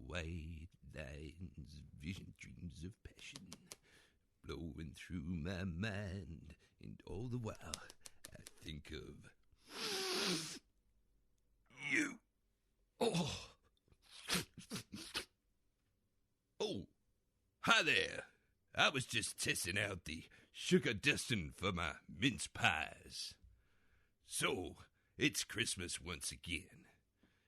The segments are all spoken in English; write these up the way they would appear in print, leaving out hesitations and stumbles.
white lines, vision, dreams of passion, blowing through my mind, and all the while I think of you. Oh, hi there. I was just testing out the sugar dusting for my mince pies. So, it's Christmas once again.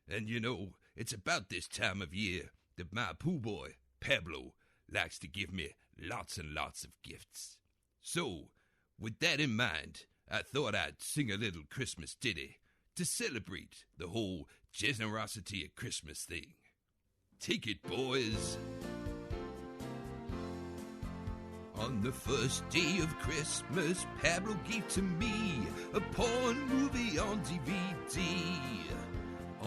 And you know, it's about this time of year that my poo boy, Pablo, likes to give me lots and lots of gifts. So, with that in mind, I thought I'd sing a little Christmas ditty to celebrate the whole generosity of Christmas thing. Take it, boys. On the first day of Christmas, Pablo gave to me a porn movie on DVD.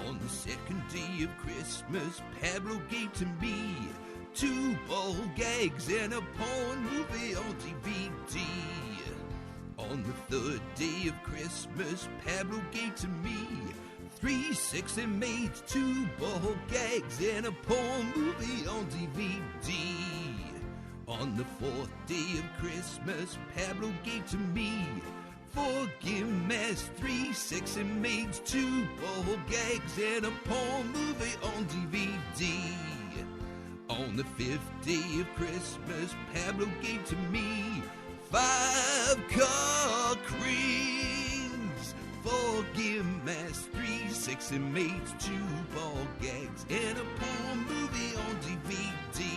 On the second day of Christmas, Pablo gave to me 2 ball gags and a porn movie on DVD. On the third day of Christmas, Pablo gave to me 3 sexy maids, 2 ball gags, and a porn movie on DVD. On the 4th day of Christmas, Pablo gave to me 4 gift masks, 3 sexy maids, 2 ball gags, and a porn movie on DVD. On the 5th day of Christmas, Pablo gave to me 5 cock rings, 4 gift masks, 3 sexy maids, 2 ball gags, and a porn movie on DVD.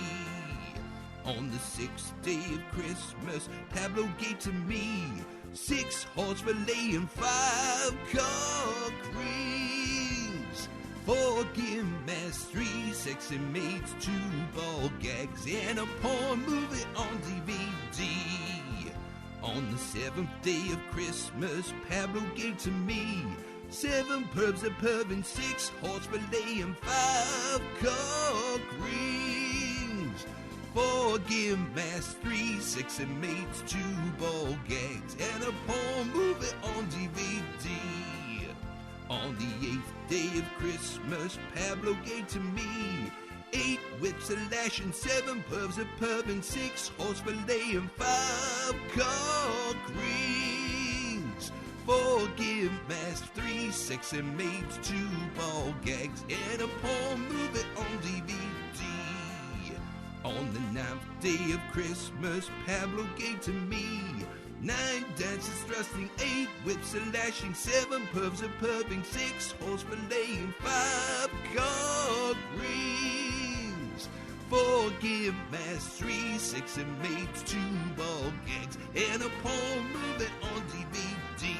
On the 6th day of Christmas, Pablo gave to me 6 horse fillet and 5 cock rings, 4 gift masks, 3 sexy maids, 2 ball gags, and a porn movie on DVD. On the 7th day of Christmas, Pablo gave to me 7 pubs a pub and 6 horse fillet and 5 cock rings, 4 gift masks, 3 sexy maids, 2 ball gags, and a porn movie on DVD. On the 8th day of Christmas, Pablo gave to me 8 whips a lash and 7 pubs a pub and 6 horse fillet and 5 cock rings, 4 gift masks, 3 sexy maids, 2 ball gags, and a porn movie on DVD. On the 9th day of Christmas, Pablo gave to me 9 dances thrusting, 8 whips a lashing, 7 pubs a pubbing, 6 horse fillet and 5 cock rings, 4 gift masks, 3 sexy maids, 2 ball gags, and a porn movie on DVD.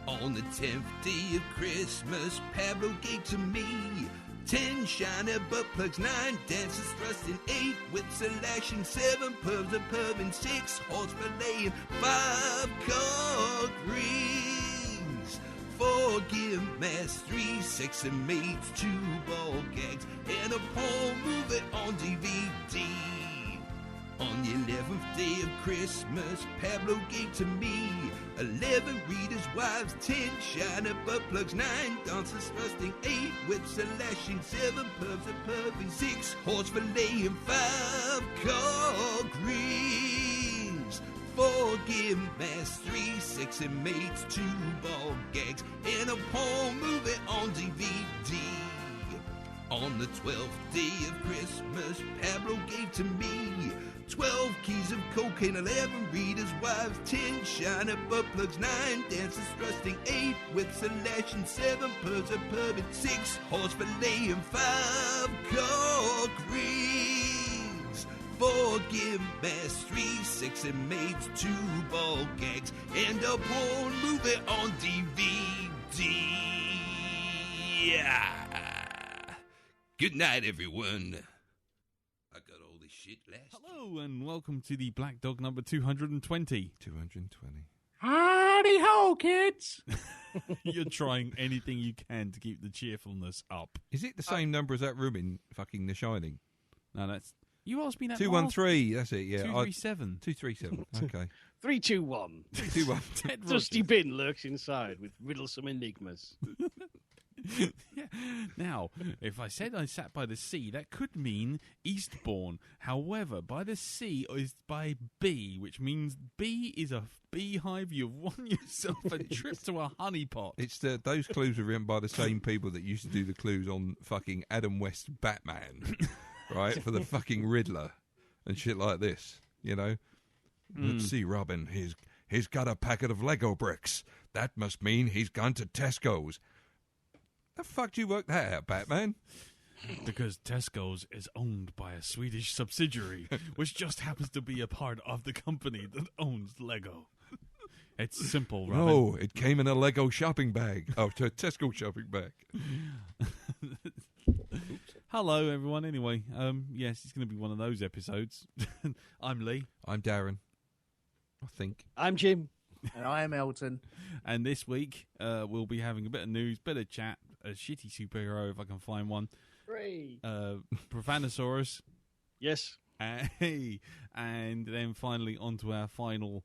On the 10th day of Christmas, Pablo gave to me 10 shiny butt plugs, 9 dances thrusting, 8 whips a lashing, 7 pubs a pub and 6 horse fillet and 5 cock rings, 4 gift masks, 3 sexy maids, 2 ball gags, and a porn movie on DVD. On the 11th day of Christmas, Pablo gave to me 11 readers' wives, 10 shiny butt plugs, 9 dancers thrusting, 8 whips a lashing, 7 pubs a pubbing, 6 horse fillet and 5 cock rings, 4 gift masks, 3 sexy maids, 2 ball gags, and a porn movie on DVD. On the 12th day of Christmas, Pablo gave to me 12 keys of cocaine, 11 readers' wives, 10 shiny butt plugs, 9 dancers thrusting, 8 whips a lashing, 7 pubs a pub and 6 horse fillet and 5 cock rings, 4 gift masks, 3 sexy maids, 2 ball gags, and a porn movie on DVD. Yeah. Good night, everyone. I got all this shit last. Hello, and welcome to the Blackdog number 220. 220. Howdy ho, kids! You're trying anything you can to keep the cheerfulness up. Is it the same number as that room in fucking The Shining? No, that's... You asked me that 213, that's it, yeah. 237. 237, okay. 321. 321. Dusty bin lurks inside with riddlesome enigmas. Yeah. Now, if I said I sat by the sea, that could mean Eastbourne. However, by the sea is by bee, which means bee is a beehive. You've won yourself a trip to a honeypot. It's those clues were written by the same people that used to do the clues on fucking Adam West's Batman, right? For the fucking Riddler and shit like this, you know? Let's see, Robin, he's got a packet of Lego bricks. That must mean he's gone to Tesco's. The fuck do you work that out, Batman? Because Tesco's is owned by a Swedish subsidiary, which just happens to be a part of the company that owns Lego. It's simple, Robin. No, it came in a Lego shopping bag. Oh, to a Tesco shopping bag. Hello, everyone. Anyway, yes, it's going to be one of those episodes. I'm Lee. I'm Darren. I think. I'm Jim. And I am Elton. And this week, we'll be having a bit of news, bit of chat, a shitty superhero if I can find one. Hooray. Profanosaurus. Yes. Hey. And then finally onto our final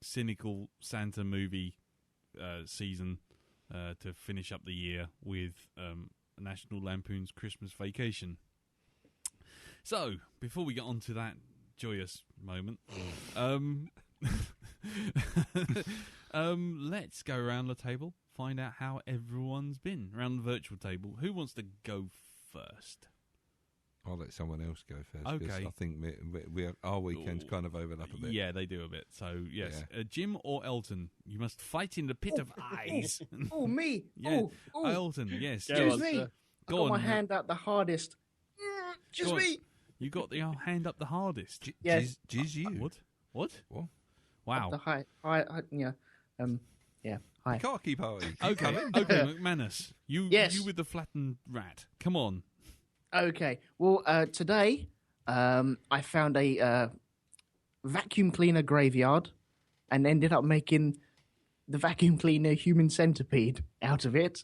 cynical Santa movie season to finish up the year with National Lampoons Christmas Vacation. So, before we get on to that joyous moment, let's go around the table, find out how everyone's been around the virtual table. Who wants to go first? I'll let someone else go first. Okay. I think our weekends kind of overlap a bit. Yeah, they do a bit. So, yes. Yeah. Jim or Elton, you must fight in the pit of eyes. Oh, me. Yeah. Oh. Elton, yes. Excuse me. I got on, my hand out the hardest. Just me. You got your hand up the hardest. Yes. Jizz you. What? Wow. The high, yeah. Yeah. Hi. Khaki party. Okay, McManus. You with the flattened rat. Come on. Okay. Well, today I found a vacuum cleaner graveyard and ended up making the vacuum cleaner human centipede out of it.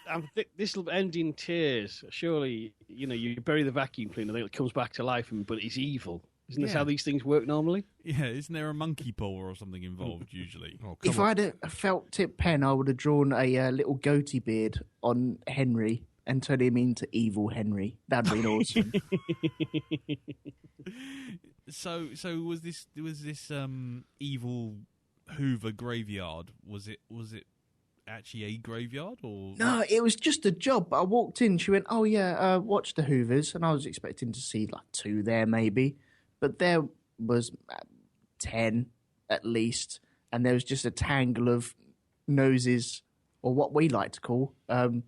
I think this will end in tears. Surely, you bury the vacuum cleaner, then it comes back to life, but it's evil. Isn't this how these things work normally? Yeah, isn't there a monkey paw or something involved usually? If I had a felt tip pen, I would have drawn a little goatee beard on Henry and turned him into evil Henry. That'd been awesome. So was this evil Hoover graveyard? Was it actually a graveyard or no? It was just a job. I walked in. She went, "Oh yeah, watch the Hoovers," and I was expecting to see like 2 there maybe, but there was 10 at least, and there was just a tangle of noses, or what we like to call the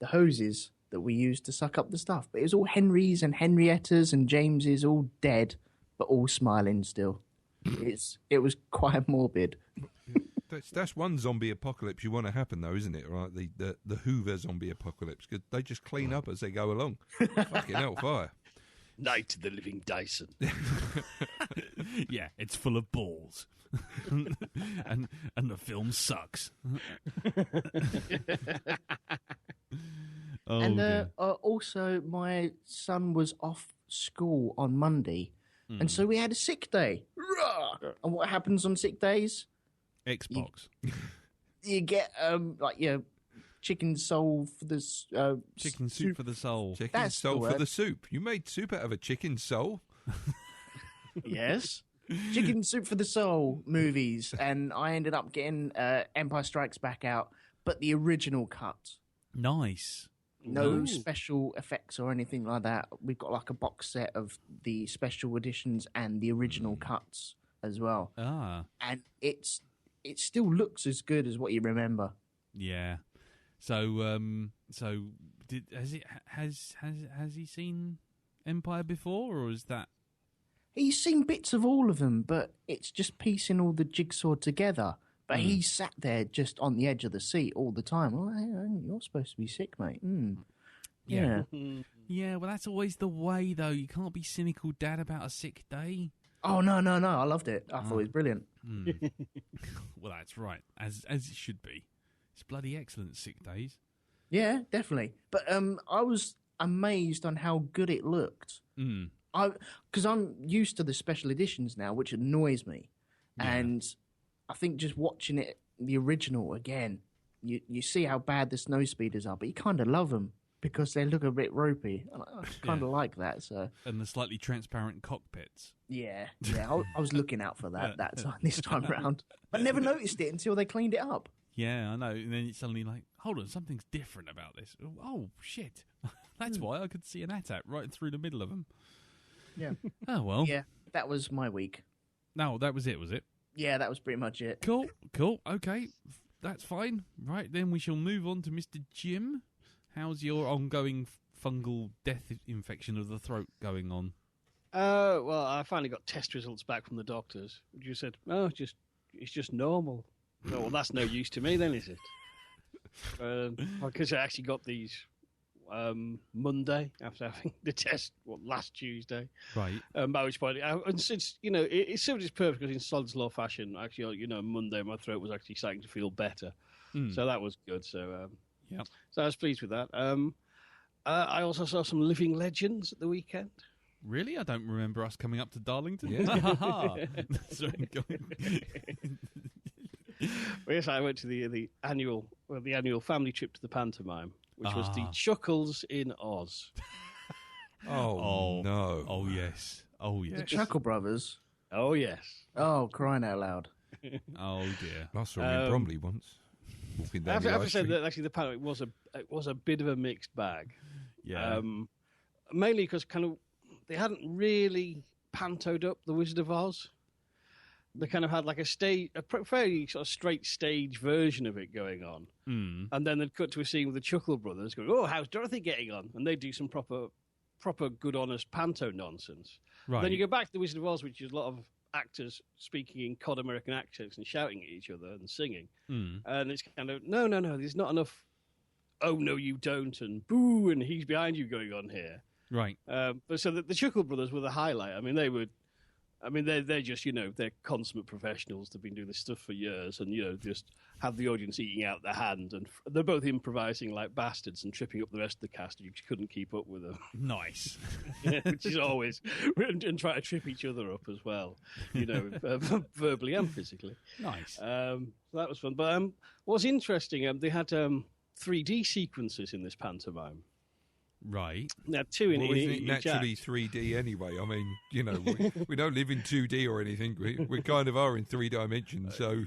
hoses that we use to suck up the stuff. But it was all Henrys and Henriettas and Jameses, all dead, but all smiling still. It was quite morbid. That's one zombie apocalypse you want to happen, though, isn't it? Right, the Hoover zombie apocalypse, because they just clean up as they go along. Fucking hellfire! Night of the Living Dyson. Yeah, it's full of balls, and the film sucks. And also, my son was off school on Monday, and so we had a sick day. And what happens on sick days? Xbox. You get chicken soul for the chicken soup for the soul. Chicken soul for the soup. You made soup out of a chicken soul. Yes. Chicken Soup for the Soul movies, and I ended up getting Empire Strikes Back out, but the original cut. Nice. No special effects or anything like that. We've got like a box set of the special editions and the original cuts as well. And it still looks as good as what you remember. Yeah. So has he seen Empire before, or is that? He's seen bits of all of them, but it's just piecing all the jigsaw together. But he sat there just on the edge of the seat all the time. Oh, hey, you're supposed to be sick, mate. Yeah. Yeah, well, that's always the way, though. You can't be cynical, Dad, about a sick day. Oh, no. I loved it. I thought it was brilliant. Well, that's right, as it should be. It's bloody excellent, sick days. Yeah, definitely. But I was amazed on how good it looked. Because I'm used to the special editions now, which annoys me. Yeah. And I think just watching it, the original again, you see how bad the snow speeders are, but you kind of love them because they look a bit ropey. I kind of like that. So and the slightly transparent cockpits. Yeah. I was looking out for that time this time round. I never noticed it until they cleaned it up. Yeah, I know. And then it's suddenly like, hold on, something's different about this. Oh shit! That's why I could see an AT-AT right through the middle of them. Yeah. Oh well. Yeah, that was my week. No, that was it, was it? Yeah, that was pretty much it. Cool. Okay, that's fine. Right, then we shall move on to Mr. Jim. How's your ongoing fungal death infection of the throat going on? Well, I finally got test results back from the doctors. You said, it's just normal. Oh, well, that's no use to me then, is it? Because I actually got these Monday after having the test last Tuesday. Right. By which point, and since it served its purpose because in Sod's Law fashion, actually, Monday my throat was actually starting to feel better, so that was good. So yeah, so I was pleased with that. I also saw some Living Legends at the weekend. Really? I don't remember us coming up to Darlington. Yeah. Sorry, go on. Well, yes, I went to the annual family trip to the pantomime, which was the Chuckles in Oz. Oh no! Oh yes! The Chuckle Brothers. Oh yes! Oh, crying out loud! Oh dear! I saw him in Bromley once. Walking down the I have high to say street. that actually the pantomime was a bit of a mixed bag. Yeah. Mainly because they hadn't really pantoed up the Wizard of Oz. They kind of had like a fairly sort of straight stage version of it going on. And then they'd cut to a scene with the Chuckle Brothers going, "Oh, how's Dorothy getting on?" And they do some proper good, honest panto nonsense. Right. Then you go back to the Wizard of Oz, which is a lot of actors speaking in cod American accents and shouting at each other and singing. And it's kind of, no, there's not enough, "Oh, no, you don't," and "Boo," and "He's behind you" going on here. Right. But so the Chuckle Brothers were the highlight. I mean, they're just, they're consummate professionals. They've been doing this stuff for years and, just have the audience eating out their hand. And they're both improvising like bastards and tripping up the rest of the cast. You just couldn't keep up with them. Nice. Which is always, and try to trip each other up as well, verbally and physically. Nice. So that was fun. But what's interesting, they had 3D sequences in this pantomime. Right. Now, two in Well, isn't each it naturally act. 3D anyway? I mean, we don't live in 2D or anything. We kind of are in 3 dimensions. So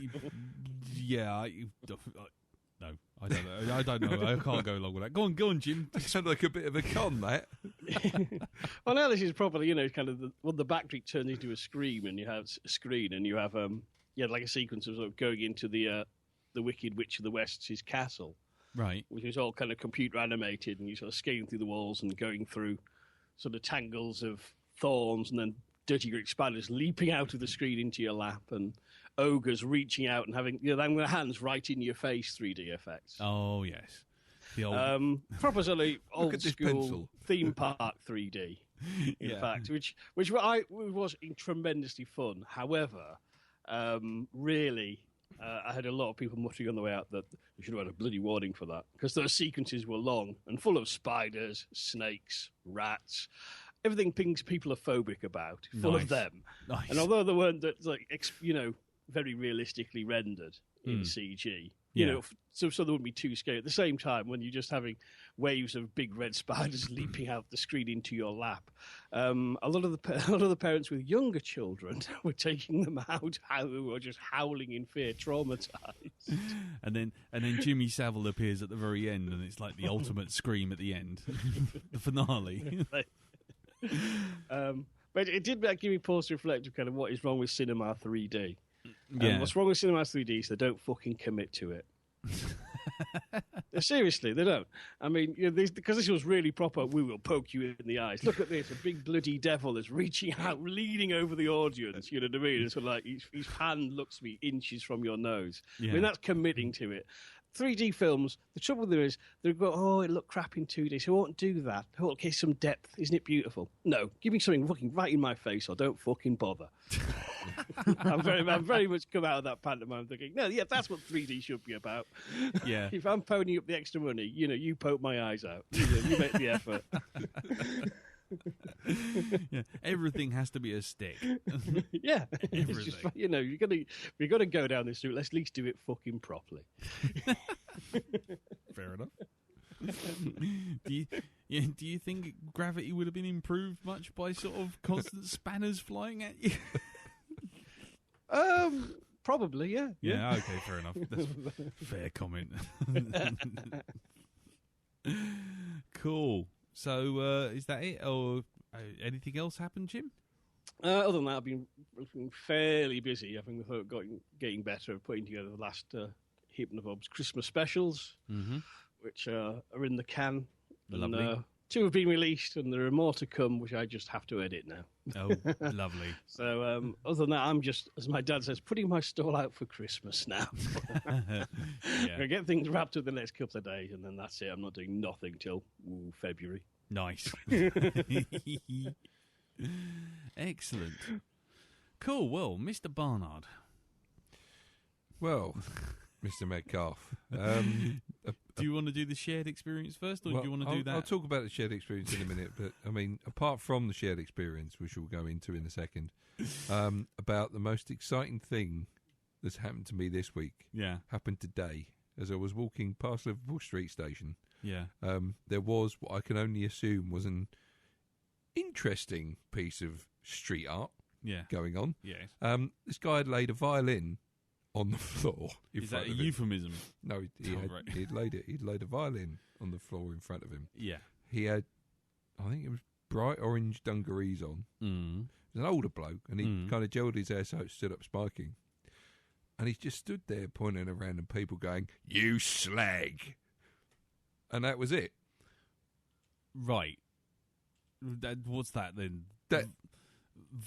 Yeah. No, I don't know. I don't know. I can't go along with that. Go on, Jim. it sounded like a bit of a con, that. Well, now this is properly, kind of the backdrop turns into a screen, and you have a screen, and you have like a sequence of sort of going into the Wicked Witch of the West's castle. Right. Which is all kind of computer animated, and you're sort of skating through the walls and going through sort of tangles of thorns, and then dirty Greek spiders leaping out of the screen into your lap, and ogres reaching out and having their hands right in your face. 3D effects. Oh yes. The old. Proper sort of old at this school pencil. theme park 3D. In fact, which was tremendously fun. However, really. I had a lot of people muttering on the way out that we should have had a bloody warning for that, because those sequences were long and full of spiders, snakes, rats, everything things people are phobic about, full of them. Nice. And although they weren't very realistically rendered in CG, so they wouldn't be too scary. At the same time, when you're just having waves of big red spiders leaping out the screen into your lap, a lot of the parents with younger children were taking them out who were just howling in fear, traumatized. And then Jimmy Savile appears at the very end, and it's like the ultimate scream at the end, the finale. But it did give me pause to reflect on kind of what is wrong with cinema 3D. Yeah. What's wrong with cinema 3D is they don't fucking commit to it. Seriously, they don't. I mean, because this was really proper, we will poke you in the eyes. Look at this, a big bloody devil is reaching out, leaning over the audience. You know what I mean? It's sort of like his hand looks to be inches from your nose. Yeah. I mean, that's committing to it. 3D films, the trouble there is, they go, "Oh, it looked crap in 2D, so I won't do that. Oh, okay, some depth. Isn't it beautiful?" No, give me something fucking right in my face or don't fucking bother. I'm very much come out of that pantomime thinking, no, yeah, that's what 3D should be about. Yeah. If I'm ponying up the extra money, you poke my eyes out. You make the effort. Yeah, everything has to be a stick. Yeah, it's just, you're gonna go down this route. Let's at least do it fucking properly. Fair enough. Do you think gravity would have been improved much by sort of constant spanners flying at you? Probably, yeah. Yeah, okay, fair enough. That's a fair comment. Cool. So, is that it? Or anything else happened, Jim? Other than that, I've been fairly busy. I think we're getting better at putting together the last Heap and Bob's Christmas specials, which are in the can. Lovely. And, 2 have been released, and there are more to come, which I just have to edit now. Oh, lovely. So, other than that, I'm just, as my dad says, putting my stall out for Christmas now. Yeah. I'm going to get things wrapped up the next couple of days, and then that's it. I'm not doing nothing till February. Nice. Excellent. Cool. Well, Mr. Barnard. Well, Mr. Metcalf. Do you want to do the shared experience first, or do you want to do that? I'll talk about the shared experience in a minute, but I mean, apart from the shared experience, which we'll go into in a second, about the most exciting thing that's happened to me this week. Yeah. Happened today as I was walking past Liverpool Street Station. Yeah. There was what I can only assume was an interesting piece of street art. Yeah. Going on. Yes. This guy had laid a violin on the floor. Is that a euphemism? No, he'd laid a violin on the floor in front of him. Yeah. He had, I think it was bright orange dungarees on. Mm. He was an older bloke, and he kind of gelled his hair so it stood up spiking. And he just stood there pointing at random people going, "You slag!" And that was it. Right. What's that then? That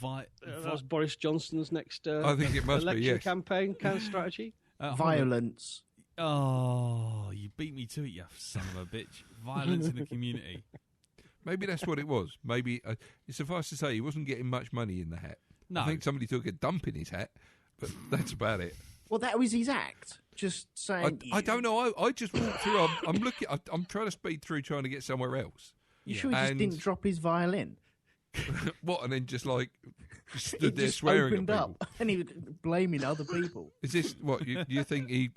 That's Boris Johnson's next I think it must election be, yes. campaign kind of strategy. Violence. Oh, you beat me to it, you son of a bitch. Violence in the community. Maybe that's what it was. Maybe, suffice to say, he wasn't getting much money in the hat. No. I think somebody took a dump in his hat, but that's about it. Well, that was his act. Just saying. I don't know. I just walked through. I'm looking. I'm trying to speed through, trying to get somewhere else. You sure he just didn't drop his violin? What? And then just stood He there just swearing opened at people. up, and he was blaming other people. Is this what you think? He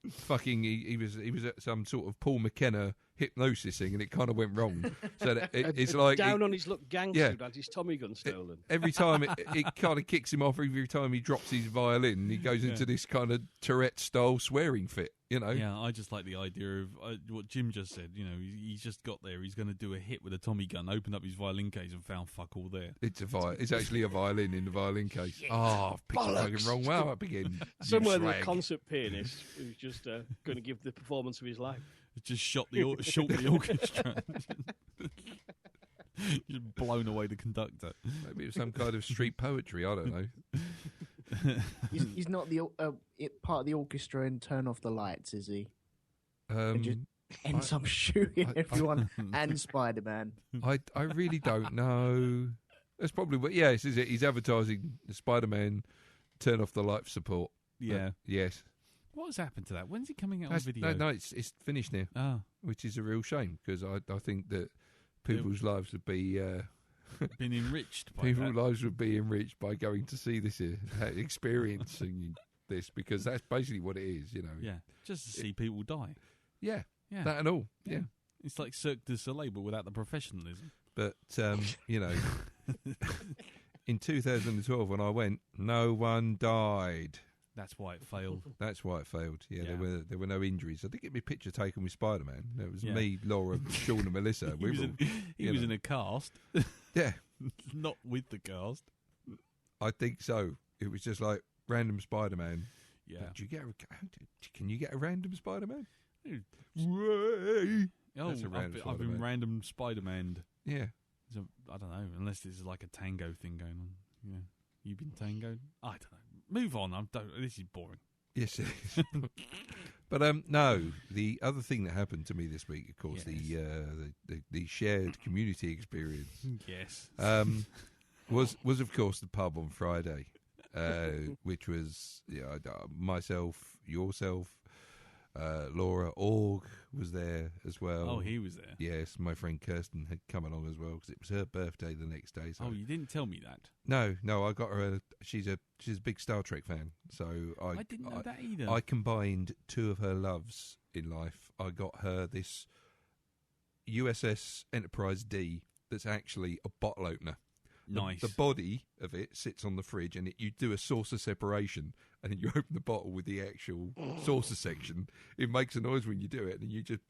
fucking. He was at some sort of Paul McKenna hypnosis thing, and it kind of went wrong. So that it's like down on his luck gangster had his Tommy gun stolen. Every time it kind of kicks him off. Every time he drops his violin, he goes into this kind of Tourette style swearing fit. Yeah, I just like the idea of what Jim just said. He's just got there. He's going to do a hit with a Tommy gun. Opened up his violin case and found fuck all there. It's actually a violin in the violin case. Oh, I've picked it fucking wrong. Wow, up again. Somewhere the concert pianist who's just going to give the performance of his life. Just shot the orchestra. Just blown away the conductor. Maybe it was some kind of street poetry. I don't know. He's not the part of the orchestra and turn off the lights, is he? And just ends up shooting everyone and Spider-Man. I really don't know. That's probably what. Yes, is it? He's advertising the Spider-Man turn off the light support. Yeah. Yes. What has happened to that? When's it coming out on video? No, it's finished now. Which is a real shame because I think that people's lives would be been enriched. By people's lives would be enriched by going to see this, experiencing this, because that's basically what it is. Yeah, just to see people die. Yeah, that and all. Yeah. It's like Cirque du Soleil, but without the professionalism. But in 2012 when I went, no one died. That's why it failed. That's why it failed. Yeah, there were no injuries. I did get my picture taken with Spider-Man. It was me, Laura, Sean, and Melissa. He was in a cast. Yeah, not with the cast. I think so. It was just like random Spider-Man. Yeah. Can you get a random Spider-Man? Ray. That's a random I've been random Spider-Man. Yeah. I don't know, unless this is like a tango thing going on. Yeah. You've been tangoed? I don't know. Move on. This is boring. Yes, it is. But no, the other thing that happened to me this week, of course, the shared community experience. Yes. Was of course the pub on Friday, which was myself, yourself, Laura Org was there as well. Oh, he was there. Yes, my friend Kirsten had come along as well because it was her birthday the next day. So. Oh, you didn't tell me that. No, I got her. She's a big Star Trek fan, so I didn't know that either. I combined two of her loves in life. I got her this USS Enterprise D that's actually a bottle opener. Nice. The body of it sits on the fridge, and you do a saucer separation, and then you open the bottle with the actual saucer section. It makes a noise when you do it, and you just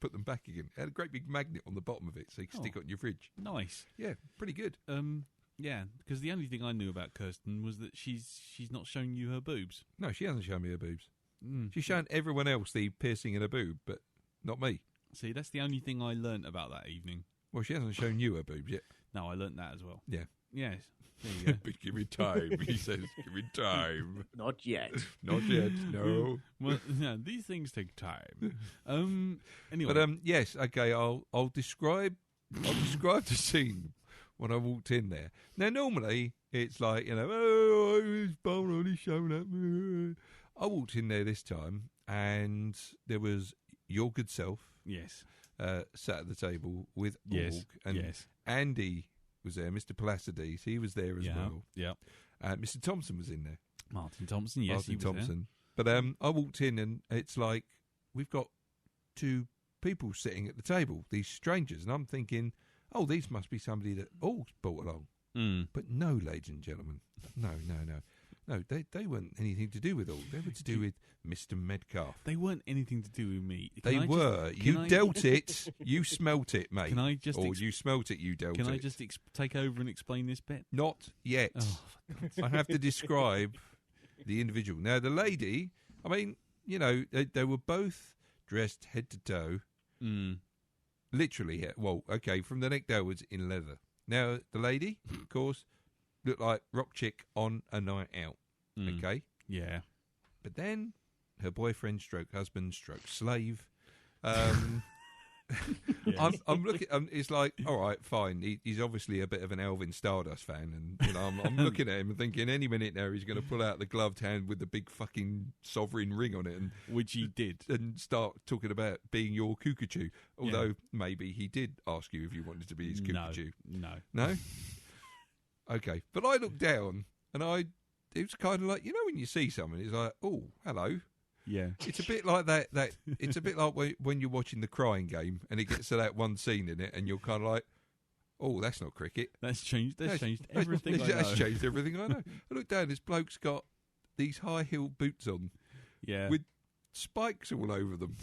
put them back again. It had a great big magnet on the bottom of it, so you can stick it on your fridge. Nice. Yeah, pretty good. Yeah, because the only thing I knew about Kirsten was that she's not showing you her boobs. No, she hasn't shown me her boobs. She's shown everyone else the piercing in her boob, but not me. See, that's the only thing I learnt about that evening. Well, she hasn't shown you her boobs yet. No, I learnt that as well. Yeah. Yes. There you go. But give me time, he says. Give me time. Not yet. Not yet, no. Well, yeah, these things take time. Anyway. But yes, okay. I'll describe the scene when I walked in there. Now, normally it's like, oh, it's Bone only showing up. I walked in there this time, and there was your good self. Yes. Sat at the table with Yes. Org, and Andy was there. Mr. Placides, he was there as well. Yeah. Mr. Thompson was in there. Martin Thompson. Yes, Martin he was Thompson. But I walked in, and it's like we've got two people sitting at the table, these strangers, and I'm thinking, oh, these must be somebody that Org's brought along. But no, ladies and gentlemen, no. No, they weren't anything to do with Org. They were to do with Mr. Medcalf. They weren't anything to do with me. They were. You dealt it. You smelt it, mate. Can I just? Or you smelt it. You dealt it. Can I just take over and explain this bit? Not yet. Oh, I have to describe the individual. Now, the lady. I mean, they were both dressed head to toe. Literally. Well, okay, from the neck downwards in leather. Now, the lady, of course, looked like rock chick on a night out. Okay? Yeah. But then her boyfriend stroke husband stroke slave. I'm looking. It's like, all right, fine. He's obviously a bit of an Elvin Stardust fan, and I'm looking at him and thinking, any minute now he's going to pull out the gloved hand with the big fucking sovereign ring on it, and which he did, and start talking about being your cuckoo. Although maybe he did ask you if you wanted to be his cuckoo. No. Okay, but I looked down and it was kind of like, when you see someone, it's like, oh, hello. Yeah. It's a bit like that it's a bit like when you're watching The Crying Game and it gets to that one scene in it and you're kind of like, oh, that's not cricket. That's changed everything I know. That's changed everything I know. I look down, this bloke's got these high-heeled boots on with spikes all over them.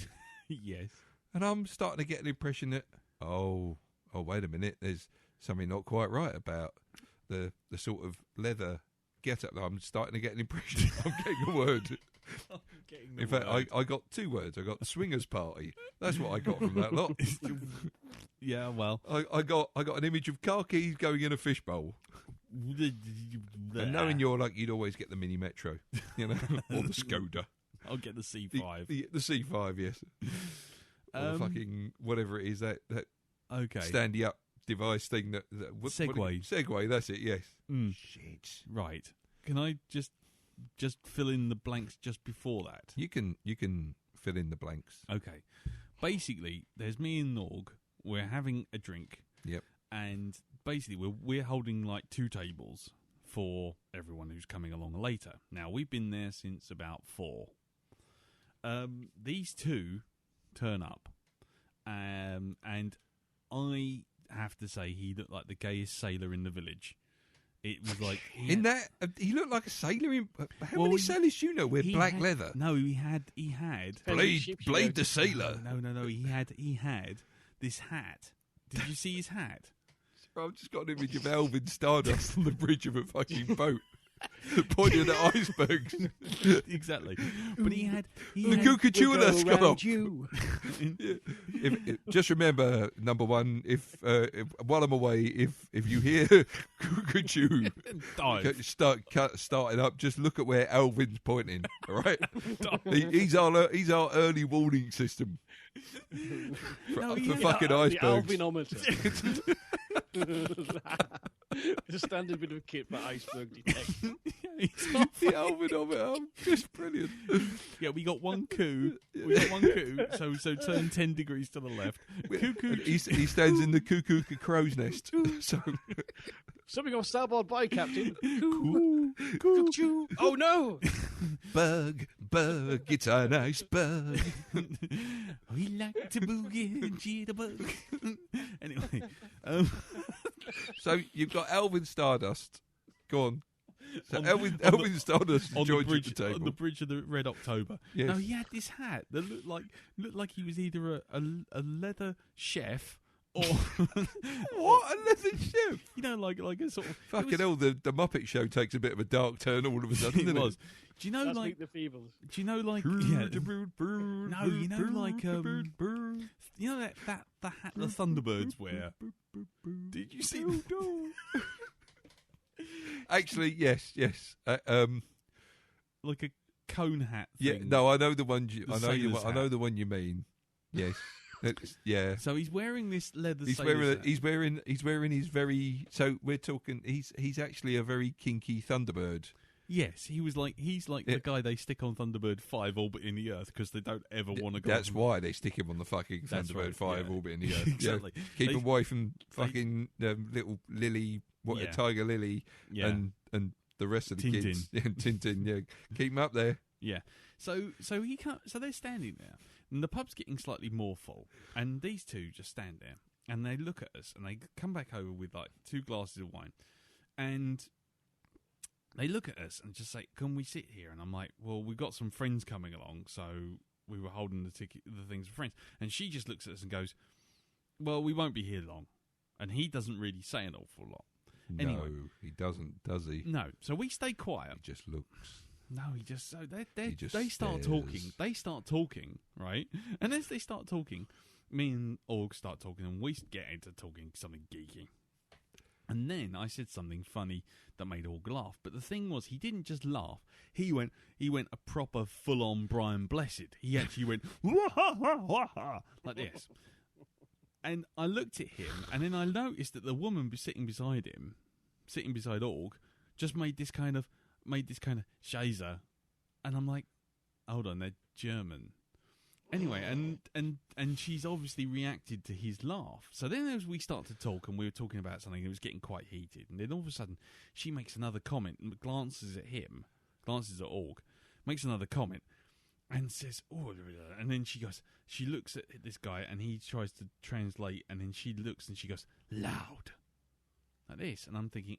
Yes. And I'm starting to get an impression that, oh, wait a minute, there's something not quite right about the sort of leather get-up. I'm starting to get an impression. I'm getting a word. In fact, I got two words. I got swingers party. That's what I got from that lot. Yeah, well, I got an image of car keys going in a fishbowl. And knowing you're like, you'd always get the Mini Metro, or the Skoda. I'll get the C5. The C5, yes. Or the fucking whatever it is that standy up device thing that Segway. Segway, that's it. Yes. Shit. Right. Can I just fill in the blanks just before that? You can fill in the blanks. Okay. Basically, there's me and Norg. We're having a drink. Yep. And basically, we're holding like two tables for everyone who's coming along later. Now, we've been there since about 4. These two turn up, and I have to say he looked like the gayest sailor in the village. It was like he looked like a sailor. How many sailors do you know wear black leather? No, he had Blade the sailor. No. He had this hat. Did you see his hat? I've just got an image of Elvin Stardust on the bridge of a fucking boat, pointing at icebergs. Exactly. But he had the cuckoo and us come up. You. Just remember, number one, if while I'm away, if you hear cuckoo starting up, just look at where Elvin's pointing. All right, he's our early warning system for fucking icebergs. The Alvinometer. It's a standard bit of kit for iceberg detection. The Alvin of it, just brilliant. Yeah, we got one coup. So turn 10 degrees to the left. Cuckoo. He stands in the cuckoo crow's nest. So Something on starboard by, Captain. Cuckoo. Oh no! bug, it's an iceberg. We like to boogie and jitterbug. Anyway, So you've got Elvin Stardust. Go on. So Elvin Stardust on joined the bridge, at the table. on the bridge of the Red October. Yes. Now he had this hat that looked like he was either a leather chef or What? A leather chef? you know, like a sort of Fucking hell, the Muppet Show takes a bit of a dark turn all of a sudden, It doesn't was. Do you know That's like? Meet the Feebles. Do you know like? it? No, you know like you know that the hat the Thunderbirds wear. Did you see? Actually, yes. Like a cone hat Yeah, thing. no, I know the one. The I sailor's know hat. the one you mean. Yes, yeah. So he's wearing this leather. He's sailor's wearing. hat. He's wearing his very. So we're talking. He's actually a very kinky Thunderbird. Yes, he's like the guy they stick on Thunderbird 5 orbiting the Earth because they don't ever want to go. That's why they stick him on the fucking That's Thunderbird right, 5 yeah. orbiting the Earth. Exactly. Yeah. Keep They- him away from fucking little Lily, Yeah. Tiger Lily, Yeah. and the rest of the Tintin. kids. Yeah, Tintin. Yeah, keep him up there. Yeah. So he can't. So they're standing there, and the pub's getting slightly more full, and these two just stand there, and they look at us, and they come back over with like 2 glasses of wine, and they look at us and just say, "Can we sit here?" And I'm like, "Well, we've got some friends coming along, so we were holding the things for friends." And she just looks at us and goes, "Well, we won't be here long," and he doesn't really say an awful lot. Anyway. No, he doesn't, does he? No, so we stay quiet. He just looks. No, he just so He just they start stares. talking. They start talking, right? And as they start talking, me and Org start talking, and we get into talking something geeky. And then I said something funny that made Org laugh. But the thing was, he didn't just laugh. He went a proper full-on Brian Blessed. He actually went like this. And I looked at him, and then I noticed that the woman sitting beside him, sitting beside Org, just made this kind of shazer, and I'm like, hold on, they're German. Anyway, and she's obviously reacted to his laugh. So then as we start to talk, and we were talking about something that was getting quite heated, and then all of a sudden she makes another comment and glances at him, glances at Org, makes another comment, and says, "Oh," and then she looks at this guy, and he tries to translate, and then she looks and she goes, "Loud," like this, and I'm thinking,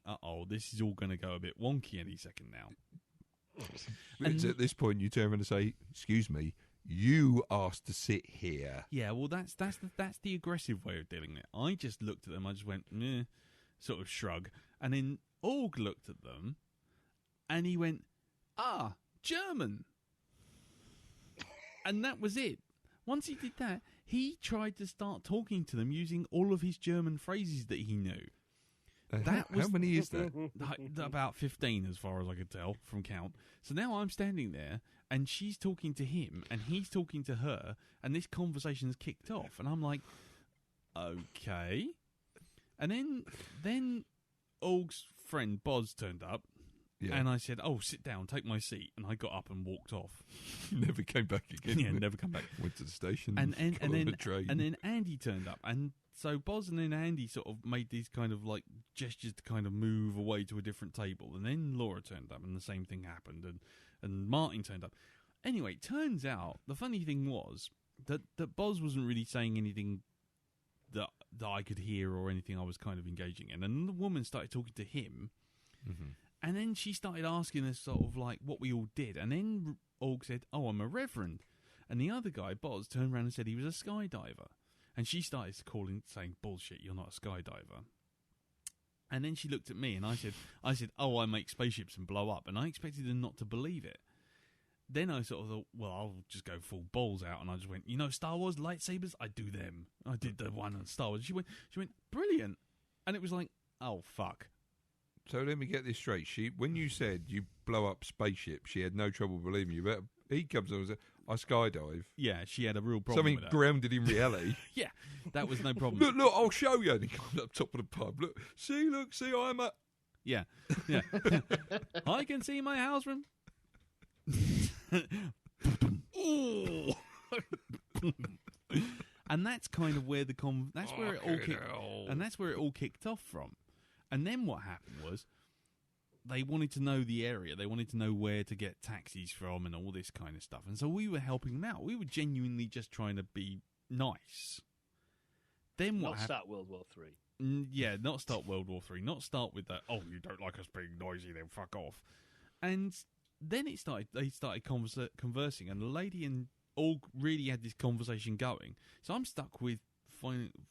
this is all going to go a bit wonky any second now. It's at this point you turn around and say, "Excuse me, you asked to sit here." Yeah, well, that's the aggressive way of dealing with it. I just looked at them, I just went, meh, sort of shrug, and then Org looked at them, and he went, German. And that was it. Once he did that, he tried to start talking to them using all of his German phrases that he knew. How many is that? About 15, as far as I could tell from count. So now I'm standing there, and she's talking to him, and he's talking to her, and this conversation's kicked off, and I'm like, okay. And then Org's friend Boz turned up, Yeah. and I said, sit down, take my seat, and I got up and walked off. Never came back again. Yeah, never come back. Went to the station. And got on the train. then Andy turned up, and so Boz and then Andy sort of made these kind of like gestures to kind of move away to a different table, and then Laura turned up, and the same thing happened, and Martin turned up. Anyway, turns out the funny thing was that Boz wasn't really saying anything that I could hear or anything I was kind of engaging in, and the woman started talking to him, and then she started asking us sort of like what we all did, and then Org said, "I'm a reverend," and the other guy, Boz, turned around and said he was a skydiver. And she started saying, "Bullshit, you're not a skydiver." And then she looked at me, and I said, "I make spaceships and blow up." And I expected her not to believe it. Then I sort of thought, well, I'll just go full balls out, and I just went, Star Wars lightsabers, I do them. I did the one on Star Wars. She went, brilliant, and it was like, oh fuck. So let me get this straight. When you said you blow up spaceships, she had no trouble believing you. But he comes over and says, I skydive. Yeah, she had a real problem Something with that. grounded in reality. Yeah, that was no problem. Look, I'll show you. And he comes up top of the pub. Look, see, I'm a... Yeah. I can see my house from... Ooh. And that's kind of where that's where it all kicked off from. And then what happened was they wanted to know the area. They wanted to know where to get taxis from and all this kind of stuff. And so we were helping them out. We were genuinely just trying to be nice. Then what happened? Start World War III. Yeah, not start World War III. Not start with that, oh, you don't like us being noisy, then fuck off. And then they started conversing, and the lady and all really had this conversation going. So I'm stuck with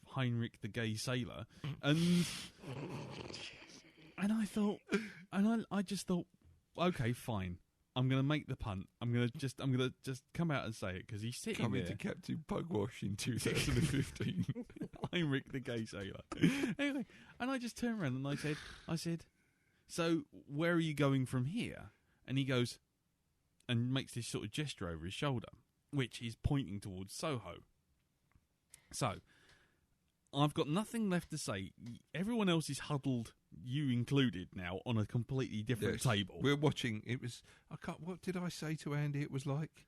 Heinrich the gay sailor, and I thought, and I just thought, okay, fine. I'm gonna make the punt. I'm gonna just come out and say it because he's sitting Coming there. to Captain Pugwash in 2015. Heinrich the gay sailor. Anyway, and I just turned around and I said, so where are you going from here? And he goes and makes this sort of gesture over his shoulder, which is pointing towards Soho. So I've got nothing left to say. Everyone else is huddled, you included, now on a completely different table. We're watching. What did I say to Andy? It was like,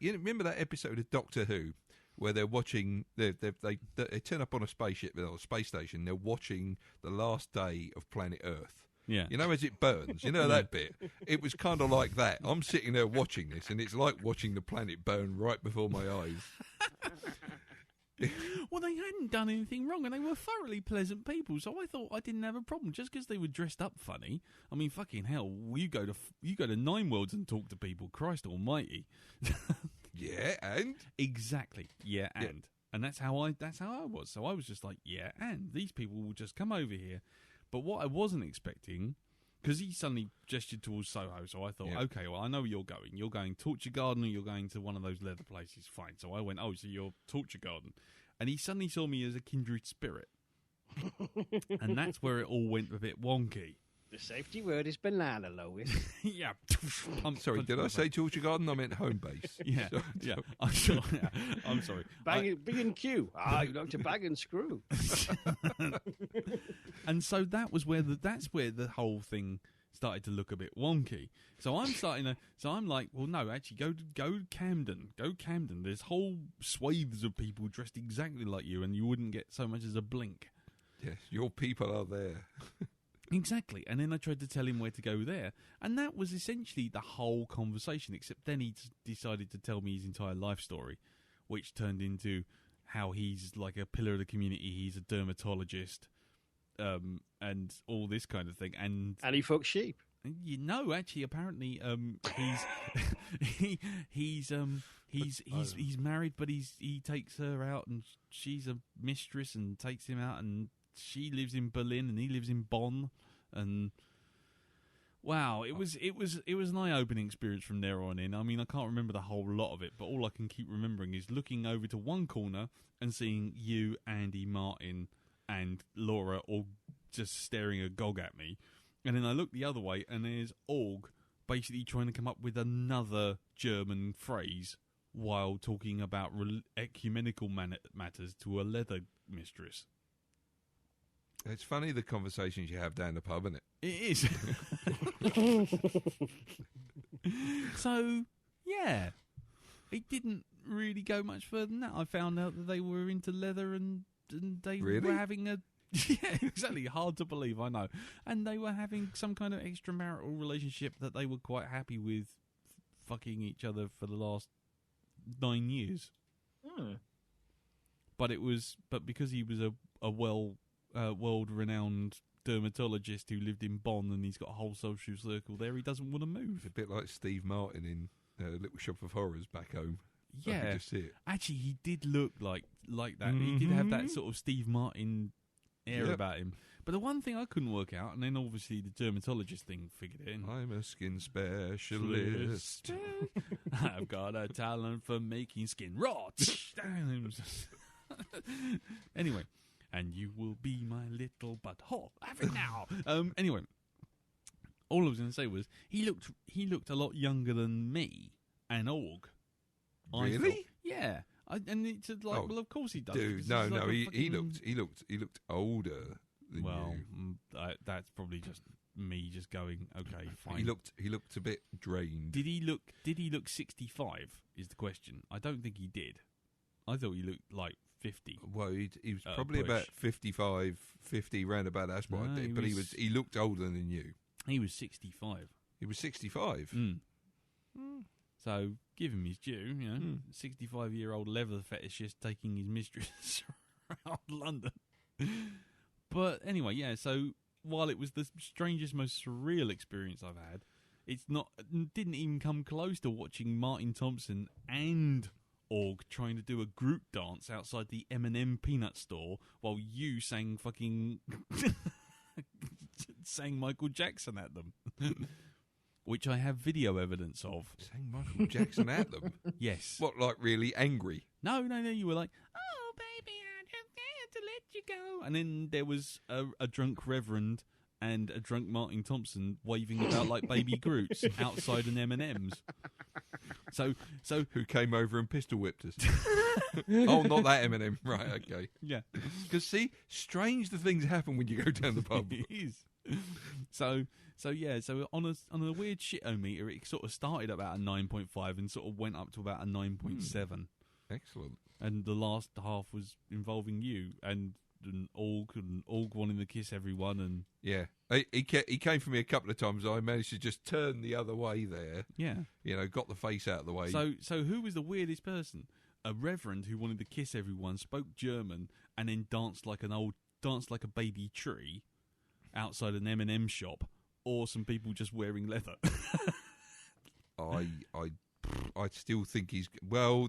remember that episode of Doctor Who where they're watching. They turn up on a spaceship or a space station. They're watching the last day of planet Earth. Yeah. You know, as it burns. You know that bit. It was kind of like that. I'm sitting there watching this, and it's like watching the planet burn right before my eyes. Well, they hadn't done anything wrong, and they were thoroughly pleasant people, so I thought I didn't have a problem just because they were dressed up funny. I mean, fucking hell, you go to Nine Worlds and talk to people. Christ Almighty. Yeah, and exactly. Yeah, and that's how I was. So I was just like, yeah, and these people will just come over here. But what I wasn't expecting, because he suddenly gestured towards Soho, so I thought, okay, well, I know where you're going. You're going Torture Garden, or you're going to one of those leather places. Fine. So I went, oh, so you're Torture Garden. And he suddenly saw me as a kindred spirit. And that's where it all went a bit wonky. The safety word is banana, Lois. Yeah. I'm sorry, did I say Torture Garden? I meant home base. Yeah, yeah. I'm sorry. Bang and Q. You like to bang and screw. And so that's where the whole thing started to look a bit wonky. So I'm like, well, no, actually, go Camden. Go Camden. There's whole swathes of people dressed exactly like you, and you wouldn't get so much as a blink. Yes, your people are there. Exactly. And then I tried to tell him where to go there. And that was essentially the whole conversation, except then he decided to tell me his entire life story, which turned into how he's like a pillar of the community. He's a dermatologist, and all this kind of thing. And he fucks sheep. You know, actually, apparently, he's married, but he takes her out, and she's a mistress, and takes him out, and she lives in Berlin, and he lives in Bonn, and wow, it was an eye-opening experience from there on in. I mean, I can't remember the whole lot of it, but all I can keep remembering is looking over to one corner and seeing you, Andy, Martin, and Laura all just staring agog at me. And then I look the other way, and there's Org basically trying to come up with another German phrase while talking about ecumenical matters to a leather mistress. It's funny the conversations you have down the pub, isn't it? It is. So, yeah. It didn't really go much further than that. I found out that they were into leather and they were having a... Yeah, exactly. Hard to believe, I know. And they were having some kind of extramarital relationship that they were quite happy with fucking each other for the last 9 years. Hmm. But because he was a world-renowned dermatologist who lived in Bonn and he's got a whole social circle there, he doesn't want to move. It's a bit like Steve Martin in Little Shop of Horrors back home. Yeah. I can just see it. Actually, he did look like that. He did have that sort of Steve Martin air about him. But the one thing I couldn't work out, and then obviously the dermatologist thing figured it in. I'm a skin specialist. I've got a talent for making skin rot. Anyway, and you will be my little butthole. Have it now. Anyway, all I was going to say was he looked a lot younger than me and Org. Really? Yeah. And it's like, Oh, well, of course he does. Dude, because no, he's like no, a he fucking- looked older than Well, you. that's probably just me just going, okay, fine. He looked a bit drained. Did he look 65? Is the question. I don't think he did. I thought he looked like 50. Well, he was probably about 55, 50, round about that's what No, I did. he But was- he looked older than you. He was 65. He was 65. Mm. So give him his due. 65-year-old leather fetishist taking his mistress around London. But anyway, yeah. So while it was the strangest, most surreal experience I've had, didn't even come close to watching Martin Thompson and Org trying to do a Groot dance outside the M&M peanut store while you sang fucking sang Michael Jackson at them, which I have video evidence of. Saying Michael Jackson at them. Yes. What, like really angry? No. You were like, "Oh, baby, I just had to let you go." And then there was a drunk Reverend and a drunk Martin Thompson waving about like baby Groots outside an M&M's. So Who came over and pistol whipped us? Oh, not that Eminem. Right, okay. yeah, Because see, strange the things happen when you go down the pub. it is. So on a weird shit-o-meter, it sort of started about a 9.5 and sort of went up to about a 9.7. Excellent. And the last half was involving you and Org wanting to kiss everyone, and Yeah. He came for me a couple of times. I managed to just turn the other way there. yeah. Got the face out of the way. So who was the weirdest person? A reverend who wanted to kiss everyone, spoke German, and then danced like a baby tree outside an M&M shop, or some people just wearing leather. I still think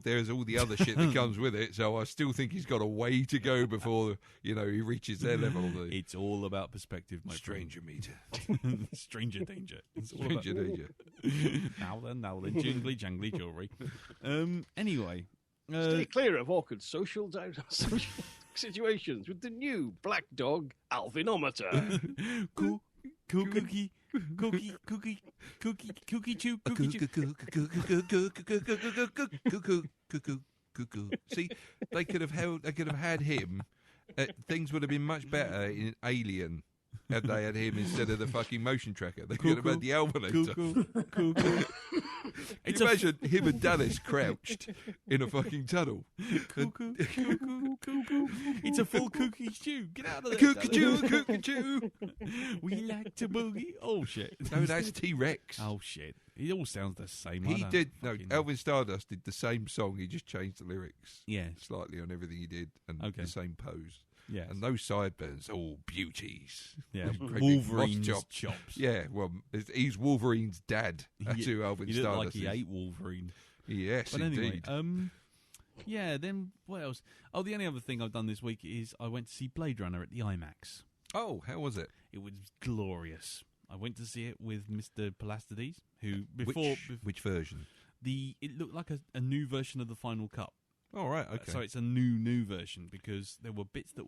there's all the other shit that comes with it, so I still think he's got a way to go before, he reaches their level. It's all about perspective, my Stranger meter. friend. Stranger danger. It's all about... Stranger danger. Now then, jingly jangly jewelry. Anyway. Stay clear of awkward social situations with the new Blackdog Alvinometer. Cookie chew. See, they could have had him. Things would have been much better in Alien had they had him instead of the fucking motion tracker. They could have had the Alvinator. Cuckoo. Can you imagine him and Dallas crouched in a fucking tunnel? Cuckoo. It's a full cookie stew. Get out of there. Cookachoo. We like to boogie. Oh shit. No, that's T-Rex. Oh shit. It all sounds the same. He did. No, Elvin Stardust did the same song. He just changed the lyrics slightly on everything he did, and the same pose. Yes. And those sideburns, all beauties. Yeah, Great big Wolverine's moss chops. Yeah, well, he's Wolverine's dad. That's who Elvin He looked like Stardust he is. ate Wolverine. Yes, But anyway, indeed. then what else? Oh, the only other thing I've done this week is I went to see Blade Runner at the IMAX. Oh, how was it? It was glorious. I went to see it with Mr. Palastides, who Which version? it looked like a new version of the Final Cut. Oh, right, okay. So it's a new version because there were bits that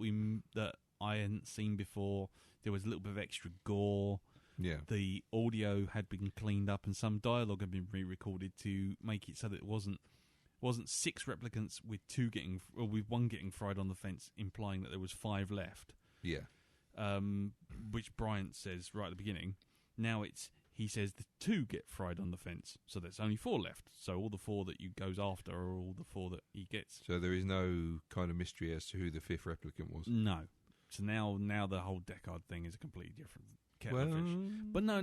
I hadn't seen before. There was a little bit of extra gore. Yeah. The audio had been cleaned up and some dialogue had been re-recorded to make it so that it wasn't 6 replicants with one getting fried on the fence, implying that there was 5 left. Yeah. Which Bryant says right at the beginning. Now he says the 2 get fried on the fence, so there's only 4 left. So all the 4 that you goes after are all the 4 that he gets. So there is no kind of mystery as to who the 5th replicant was? No. So now the whole Deckard thing is a completely different kettle of Well, fish. But no,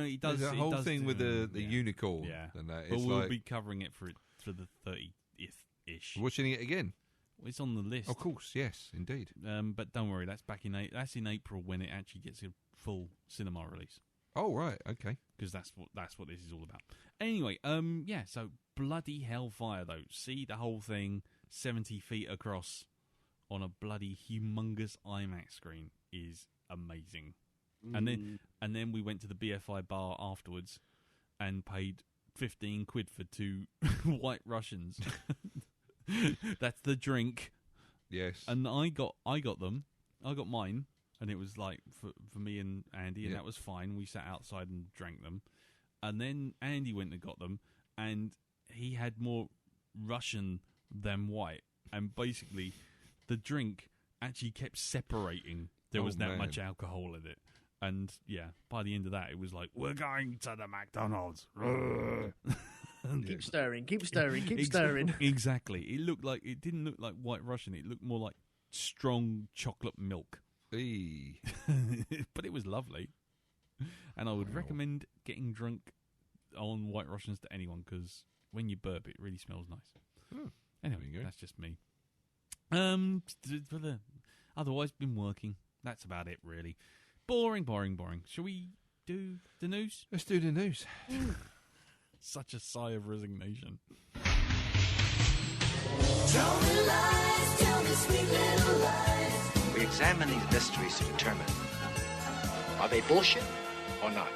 he does. There's a he whole does thing with the unicorn. Yeah. And that. But It's we'll like be covering it for the 30th-ish. watching it again. It's on the list. Of course, yes, indeed. But don't worry, that's in April when it actually gets a full cinema release. Oh, right, okay. Because that's what this is all about. Anyway, so bloody hellfire though. See the whole thing 70 feet across on a bloody humongous IMAX screen is amazing. And then we went to the BFI bar afterwards and paid 15 quid for 2 white Russians. That's the drink. Yes. And I got them. I got mine. And it was like for me and Andy, and that was fine. We sat outside and drank them. And then Andy went and got them, and he had more Russian than white, and basically the drink actually kept separating. There was that much alcohol in it. And, yeah, by the end of that, it was like, we're going to the McDonald's. Keep stirring, keep stirring, keep stirring. Exactly. It didn't look like White Russian. It looked more like strong chocolate milk. Eee. But it was lovely. And I would recommend getting drunk on White Russians to anyone, because when you burp, it really smells nice. Anyway, that's just me. Otherwise, been working. That's about it, really. Boring. Shall we do the news? Let's do the news. Such a sigh of resignation. Tell me lies, tell me sweet little lies. We examine these mysteries to determine, are they bullshit or not?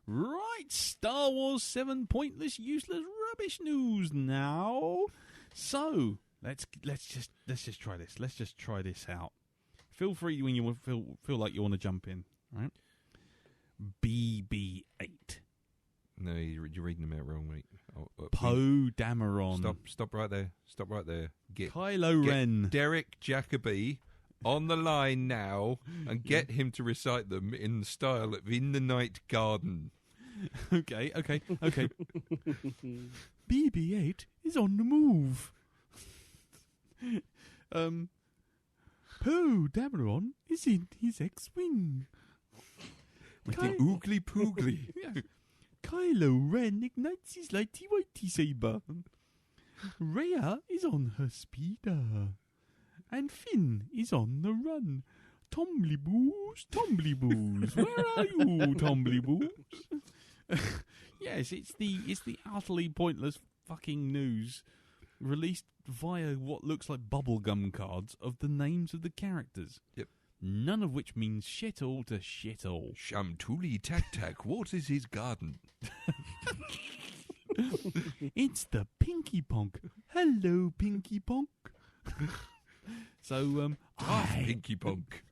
Right, Star Wars 7 pointless, useless, rubbish news now. So let's just try this. Let's just try this out. Feel free when you feel like you want to jump in. Right? BB-8. No, you're reading them out wrong, mate. Poe Dameron. Stop right there. Stop right there. Kylo Ren. Derek Jacobi on the line now and get him to recite them in the style of In the Night Garden. Okay. BB-8 is on the move. Poe Dameron is in his X-Wing. With the oogly poogly. Yeah. Kylo Ren ignites his lighty-whitey saber. Rhea is on her speeder. And Finn is on the run. Tombly-boos, where are you, Tombly-boos? Yes, it's the utterly pointless fucking news released via what looks like bubblegum cards of the names of the characters. Yep. None of which means shit all to shit all. Shamtuli Tac waters his garden. It's the Pinky Ponk. Hello, Pinky Ponk. So, Pinky Ponk.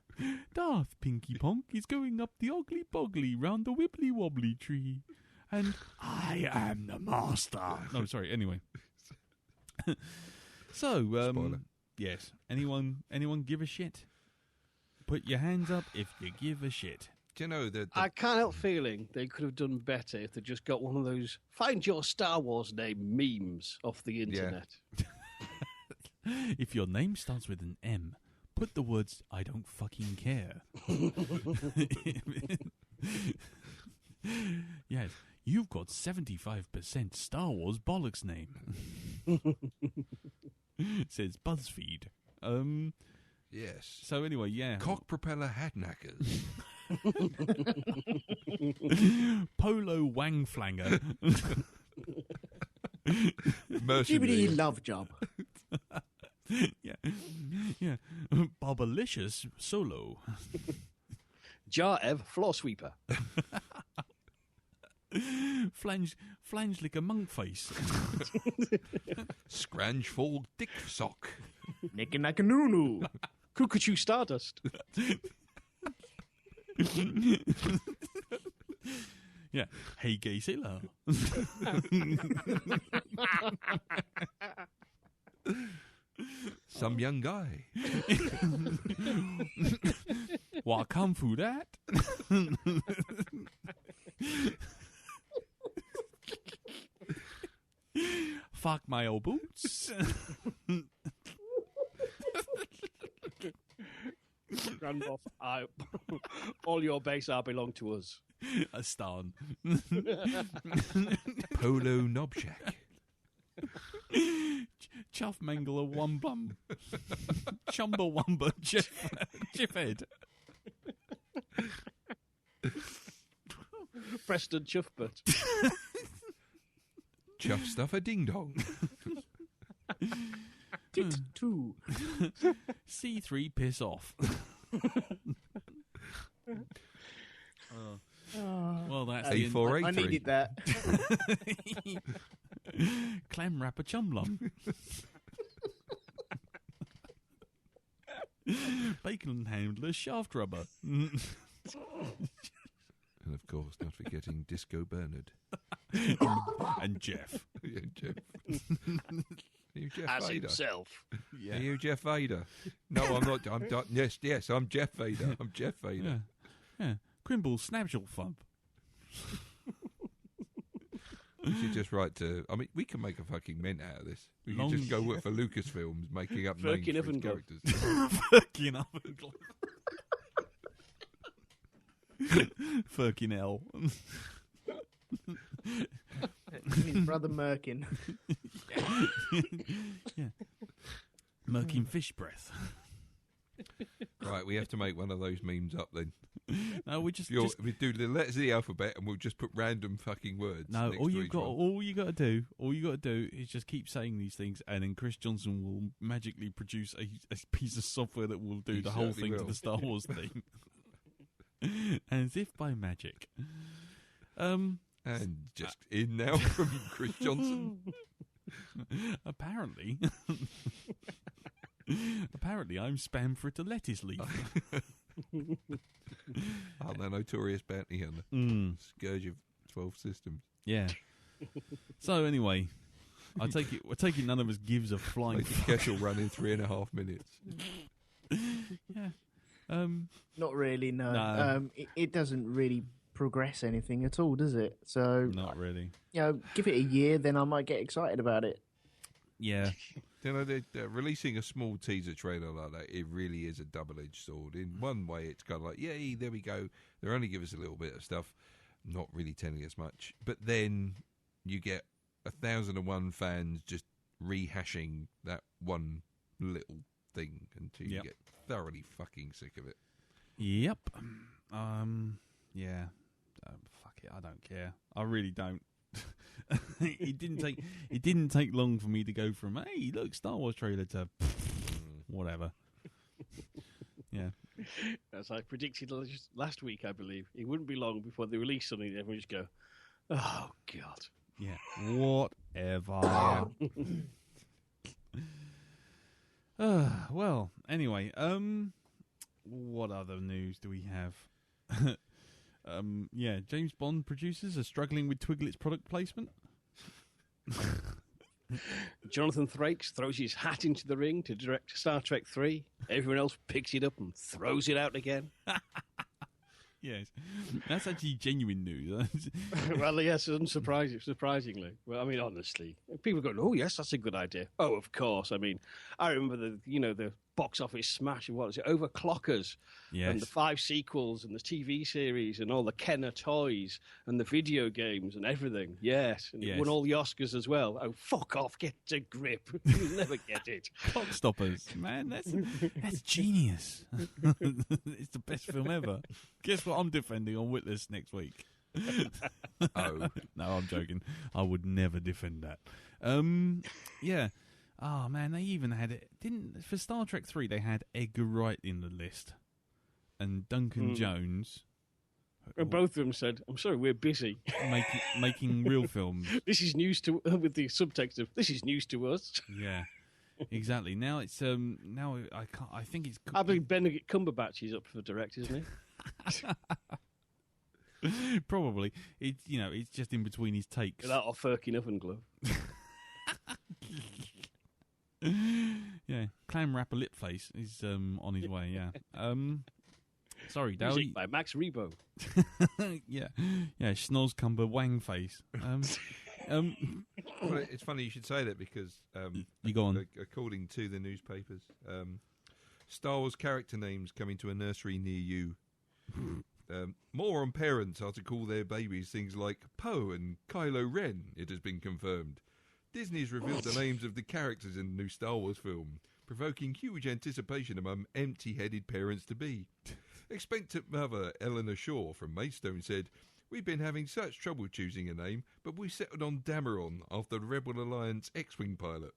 Darth Pinky Ponk is going up the Oggly Boggly round the Wibbly Wobbly tree. And I am the master. No, sorry, anyway. So, Spoiler. Yes. Anyone give a shit? Put your hands up if you give a shit. Do you know that? I can't help feeling they could have done better if they just got one of those find your Star Wars name memes off the internet. If your name starts with an M, put the words "I don't fucking care." Yes, you've got 75% Star Wars bollocks name. Says BuzzFeed. Yes. So anyway, yeah. Cock propeller hat knackers. Polo Wang Flanger. Jibbity love job. Yeah. Bobalicious Solo. Jar-Ev floor sweeper. Flange like a monk face. Scrangeful dick sock. Nicky-nack-a-noo-noo. Cuckoo Stardust. Yeah. Hey, gay sailor. Some young guy. What come through that? Fuck my old boots. Grandboff, all your base are belong to us. A stan. Polo knobshack. Chuff Mangler Wumblum. Chumbawamba Jiffhead. Preston Chuffbutt. Chuff stuffer ding dong. Tit two. C3 piss off. Well, that's the A4A3. I needed that. Clam wrapper chumlum. Bacon handler shaft rubber. And of course, not forgetting Disco Bernard. And Jeff. Yeah, Jeff. Are you Jeff As Vader? himself. Yeah. Are you Jeff Vader? No, I'm not. Yes, I'm Jeff Vader. I'm Jeff Vader. Yeah. Quimble Snapshot Fub. We should just write to. I mean, we can make a fucking mint out of this. We can just go work for Lucasfilms, making up names Firkin for Oven its Glove. characters. Fucking oven glove. Fucking hell. His brother Merkin. Yeah. Merkin fish breath. Right, we have to make one of those memes up then. No, we We do the letters of the alphabet, and we'll just put random fucking words. No, next all to you each got, one. all you got to do is just keep saying these things, and then Chris Johnson will magically produce a piece of software that will do He the whole certainly thing to will. the Star Wars thing, as if by magic. And just in now from Chris Johnson. Apparently, I'm spam for it a lettuce leaf. The notorious bounty hunter. Scourge of 12 systems. Yeah. So anyway, I take it none of us gives a flying. Make the kettle run in 3.5 minutes. Yeah. Not really, no. No. It doesn't really progress anything at all, does it? So, Not really. give it a year, then I might get excited about it. Yeah. You know, they're releasing a small teaser trailer like that. It really is a double-edged sword. In one way, it's kind of like, yay, there we go. They're only give us a little bit of stuff, not really telling us much. But then you get 1,001 fans just rehashing that one little thing until you get thoroughly fucking sick of it. Yep. Yeah. Fuck it. I don't care. I really don't. It didn't take long for me to go from hey look Star Wars trailer to whatever. Yeah, as I predicted last week, I believe it wouldn't be long before they release something that everyone just go, oh god, yeah, whatever. Well, anyway, what other news do we have? Yeah, James Bond producers are struggling with Twiglet's product placement. Jonathan Frakes throws his hat into the ring to direct Star Trek 3. Everyone else picks it up and throws it out again. Yes, that's actually genuine news. Well, yes, surprisingly. Well, I mean, honestly, people go, "Oh, yes, that's a good idea." Oh, of course. I mean, I remember the box office smash of what is it, Overclockers, Yes. and the 5 sequels, and the TV series, and all the Kenner toys, and the video games, and everything. Yes, and Yes. it won all the Oscars as well. Oh, fuck off! Get a grip. You'll never get it. Clock Stoppers, man, that's genius. It's the best film ever. Guess what I'm defending on Witless next week? Oh. No, I'm joking. I would never defend that. Yeah. Oh man, they even had it. For Star Trek 3 they had Edgar Wright in the list, and Duncan Jones. And both of them said, "I'm sorry, we're busy." making real films. This is news to with the subtext of "This is news to us." Yeah. Exactly. Now it's now I can't. I think it's. I believe Benedict Cumberbatch is up for direct, isn't he? Probably. It's just in between his takes. That or Firkin Oven Glove. Yeah, clam wrapper lip face is on his way. Yeah. Sorry, Dale. Music by Max Rebo. Yeah, Schnozcumber wang face. Well, it's funny you should say that because You go on. according to the newspapers, Star Wars character names coming to a nursery near you. More on parents are to call their babies things like Poe and Kylo Ren, it has been confirmed. Disney has revealed the names of the characters in the new Star Wars film, provoking huge anticipation among empty-headed parents-to-be. Expectant mother Eleanor Shaw from Maidstone said, "We've been having such trouble choosing a name, but we settled on Dameron after the Rebel Alliance X-Wing pilot.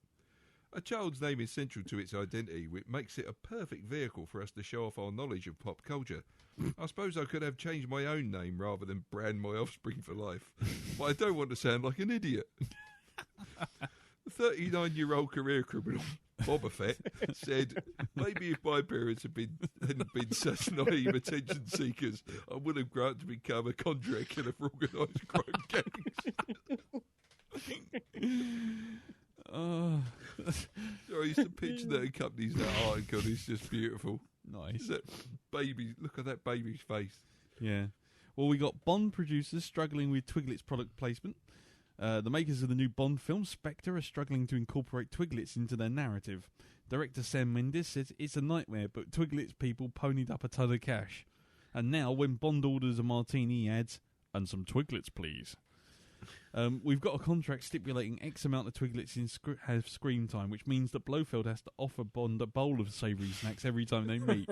A child's name is central to its identity, which makes it a perfect vehicle for us to show off our knowledge of pop culture. I suppose I could have changed my own name rather than brand my offspring for life, but I don't want to sound like an idiot." The 39-year-old career criminal Boba Fett, said, maybe if my parents hadn't been such naive attention seekers, I would have grown up to become a conjurer killer for organised crime gangs. So I used to picture that accompanies that article. It's just beautiful. Nice. That baby, look at that baby's face. Yeah. Well, we got Bond producers struggling with Twiglet's product placement. The makers of the new Bond film, Spectre, are struggling to incorporate Twiglets into their narrative. Director Sam Mendes says it's a nightmare, but Twiglets people ponied up a ton of cash. And now, when Bond orders a martini, he adds, and some Twiglets, please. We've got a contract stipulating X amount of Twiglets have screen time, which means that Blofeld has to offer Bond a bowl of savoury snacks every time they meet.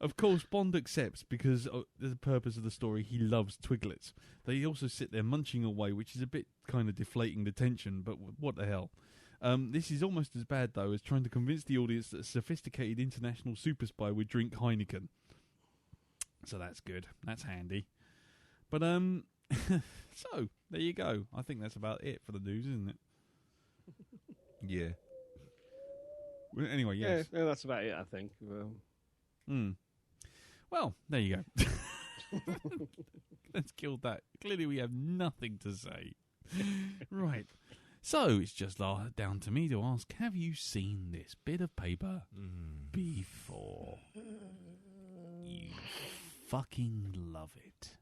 Of course, Bond accepts because the purpose of the story, he loves Twiglets. They also sit there munching away, which is a bit kind of deflating the tension, but what the hell. This is almost as bad, though, as trying to convince the audience that a sophisticated international super spy would drink Heineken. So that's good. That's handy. But, so, there you go. I think that's about it for the news, isn't it? Yeah. Well, anyway, yes. Yeah, that's about it, I think. Well, there you go. Let's kill that. Clearly we have nothing to say. Right. So, it's just down to me to ask, have you seen this bit of paper before? You fucking love it.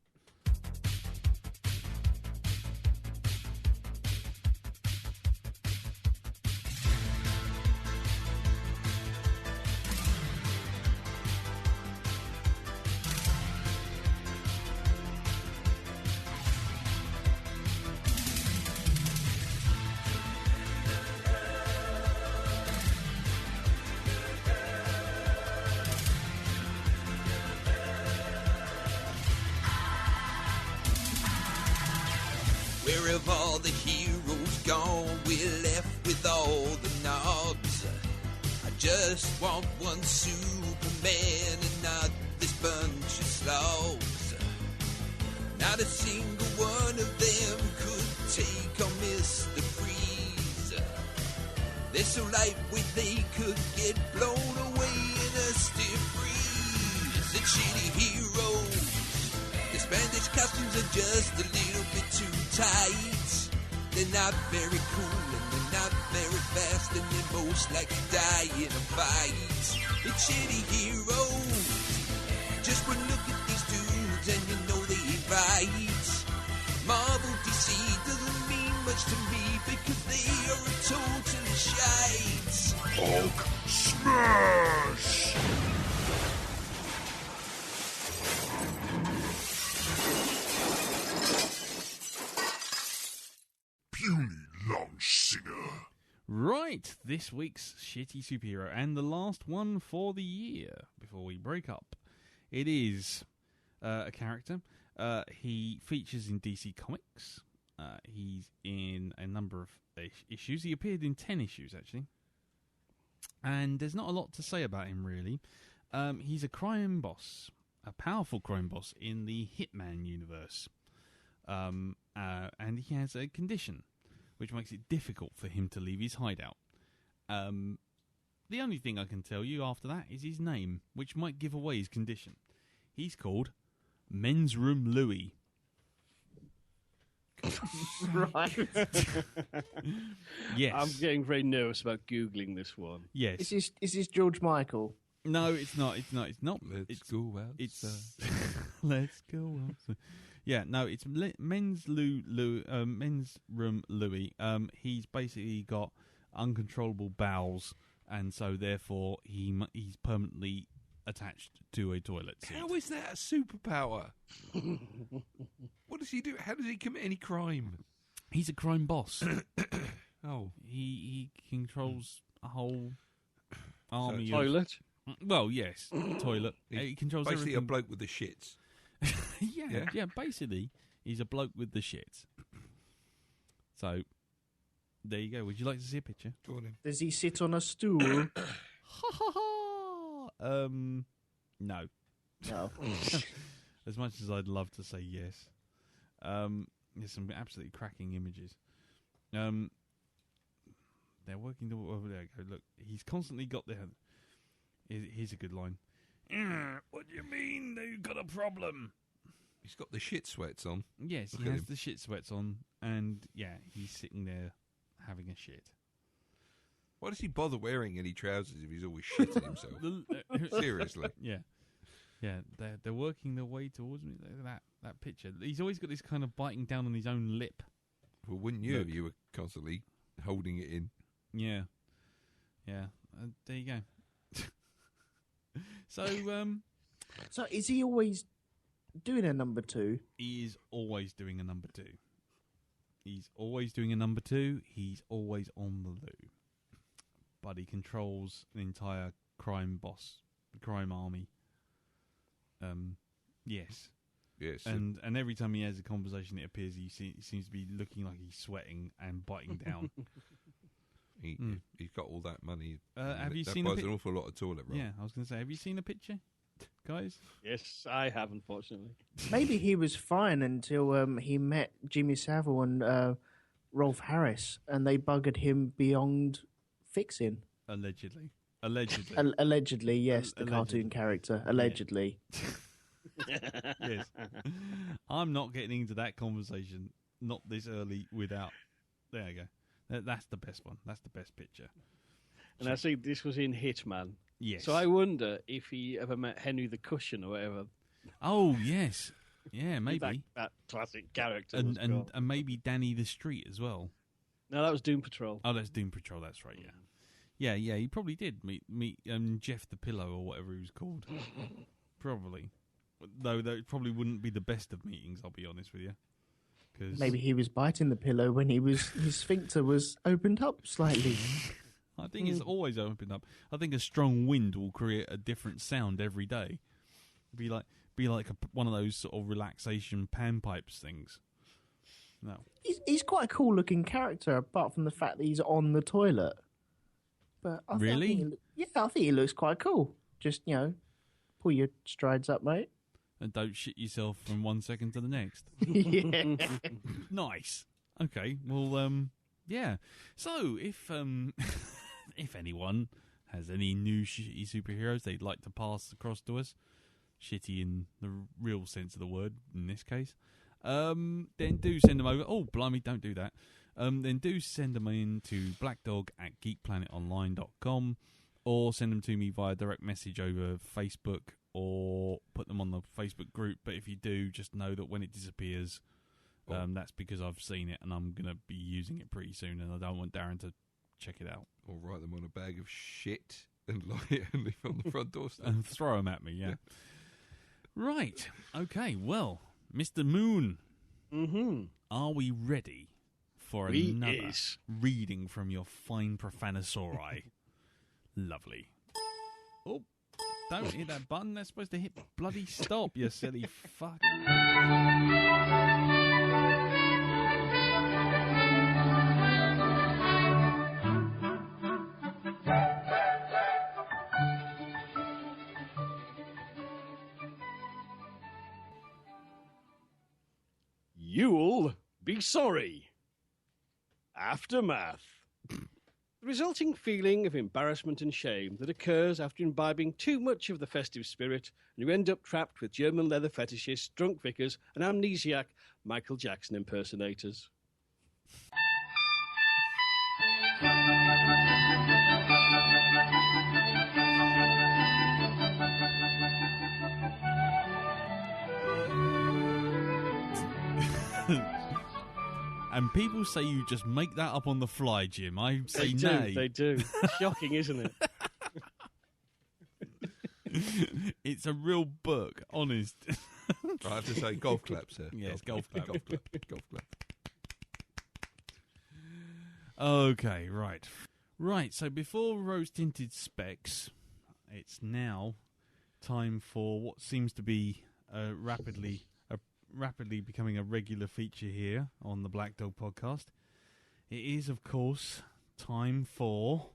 Where have all the heroes gone? We're left with all the knobs. I just want one Superman and not this bunch of slobs. Not a single one of them could take on Mr. Freeze. They're so lightweight they could get blown away in a stiff breeze. The shitty heroes, the Spanish costumes are just a little bit too tight. They're not very cool and they're not very fast, and they're most likely die in a fight. It's shitty heroes. Just one look at these dudes and you know they ain't right. Marvel DC doesn't mean much to me because they are a total shite. Hulk smash! Puny lunch singer. Right, this week's shitty superhero, and the last one for the year before we break up. It is a character. He features in DC Comics. He's in a number of issues. He appeared in 10 issues, actually. And there's not a lot to say about him, really. He's a crime boss, a powerful crime boss in the Hitman universe. And he has a condition which makes it difficult for him to leave his hideout. The only thing I can tell you after that is his name, which might give away his condition. He's called Men's Room Louis. Right. Yes. I'm getting very nervous about Googling this one. Yes. Is this George Michael? No, it's not. It's not. Let's go out. It's let's go out. Yeah, no, it's Men's Room Louis. He's basically got uncontrollable bowels, and so therefore he's permanently attached to a toilet seat. How is that a superpower? What does he do? How does he commit any crime? He's a crime boss. Oh, he controls a whole army. Toilet? Well, yes, toilet. He controls basically everything. a bloke with the shits. Yeah. Basically, he's a bloke with the shits. So, there you go. Would you like to see a picture? Go on in. Does he sit on a stool? No. No. As much as I'd love to say yes. There's some absolutely cracking images. they're working the. Oh, there you go. Look, he's constantly got their. Here's a good line. What do you mean they've got a problem? He's got the shit sweats on. Yes, Look he at has him. the shit sweats on, and yeah, he's sitting there having a shit. Why does he bother wearing any trousers if he's always shitting himself? Seriously. Yeah. They're working their way towards me. Look at that picture. He's always got this kind of biting down on his own lip. Well, wouldn't you Look. if you were constantly holding it in? Yeah. There you go. So So is he always doing a number 2? he is always doing a number 2. He's always doing a number 2. He's always on the loo. But he controls an entire crime army. Yes. Yes. And every time he has a conversation, it appears he seems to be looking like he's sweating and biting down. He's got all that money. Have you that seen buys a an awful lot of toilet roll. Yeah, I was going to say, have you seen a picture, guys? Yes, I have, unfortunately. Maybe he was fine until he met Jimmy Savile and Rolf Harris, and they buggered him beyond fixing. Allegedly. Allegedly, yes, the Allegedly. cartoon character. Allegedly. Yes. I'm not getting into that conversation, not this early, without... There you go. That's the best one. That's the best picture. And I see this was in Hitman. Yes. So I wonder if he ever met Henry the Cushion or whatever. Oh, yes. Yeah, That, maybe. that classic character. was And called. maybe Danny the Street as well. No, that was Doom Patrol. Oh, that's Doom Patrol. That's right. Yeah. Yeah. He probably did meet Jeff the Pillow or whatever he was called. Probably. Though that probably wouldn't be the best of meetings. I'll be honest with you. 'Cause Maybe he was biting the pillow when his sphincter was opened up slightly. I think it's always opened up. I think a strong wind will create a different sound every day. Be like one of those sort of relaxation panpipes things. No. He's quite a cool looking character, apart from the fact that he's on the toilet. But I Really? I think he looks quite cool. Just pull your strides up, mate. And don't shit yourself from 1 second to the next. Yeah. Nice. Okay. Well, yeah. So if if anyone has any new shitty superheroes they'd like to pass across to us, shitty in the real sense of the word in this case, then do send them over. Oh, blimey, don't do that. Then do send them in to blackdog@geekplanetonline.com or send them to me via direct message over Facebook or put them on the Facebook group. But if you do, just know that when it disappears, that's because I've seen it and I'm going to be using it pretty soon and I don't want Darren to check it out. Or write them on a bag of shit and leave on the front doorstep. And throw them at me, yeah. Right. Okay, well, Mr. Moon, are we ready for another reading from your fine profanosauri? Lovely. Oh, don't hit that button. That's supposed to hit bloody stop, you silly fuck. You'll be sorry. Aftermath. The resulting feeling of embarrassment and shame that occurs after imbibing too much of the festive spirit, and you end up trapped with German leather fetishists, drunk vicars, and amnesiac Michael Jackson impersonators. And people say you just make that up on the fly, Jim. I say They nay. do, they do. Shocking, isn't it? It's a real book, honest. I have to say golf claps, sir. Yes, golf clap. Golf clap. Golf clap. Okay, right. Right, so before rose-tinted specs, it's now time for what seems to be rapidly becoming a regular feature here on the Black Dog podcast. It is, of course, time for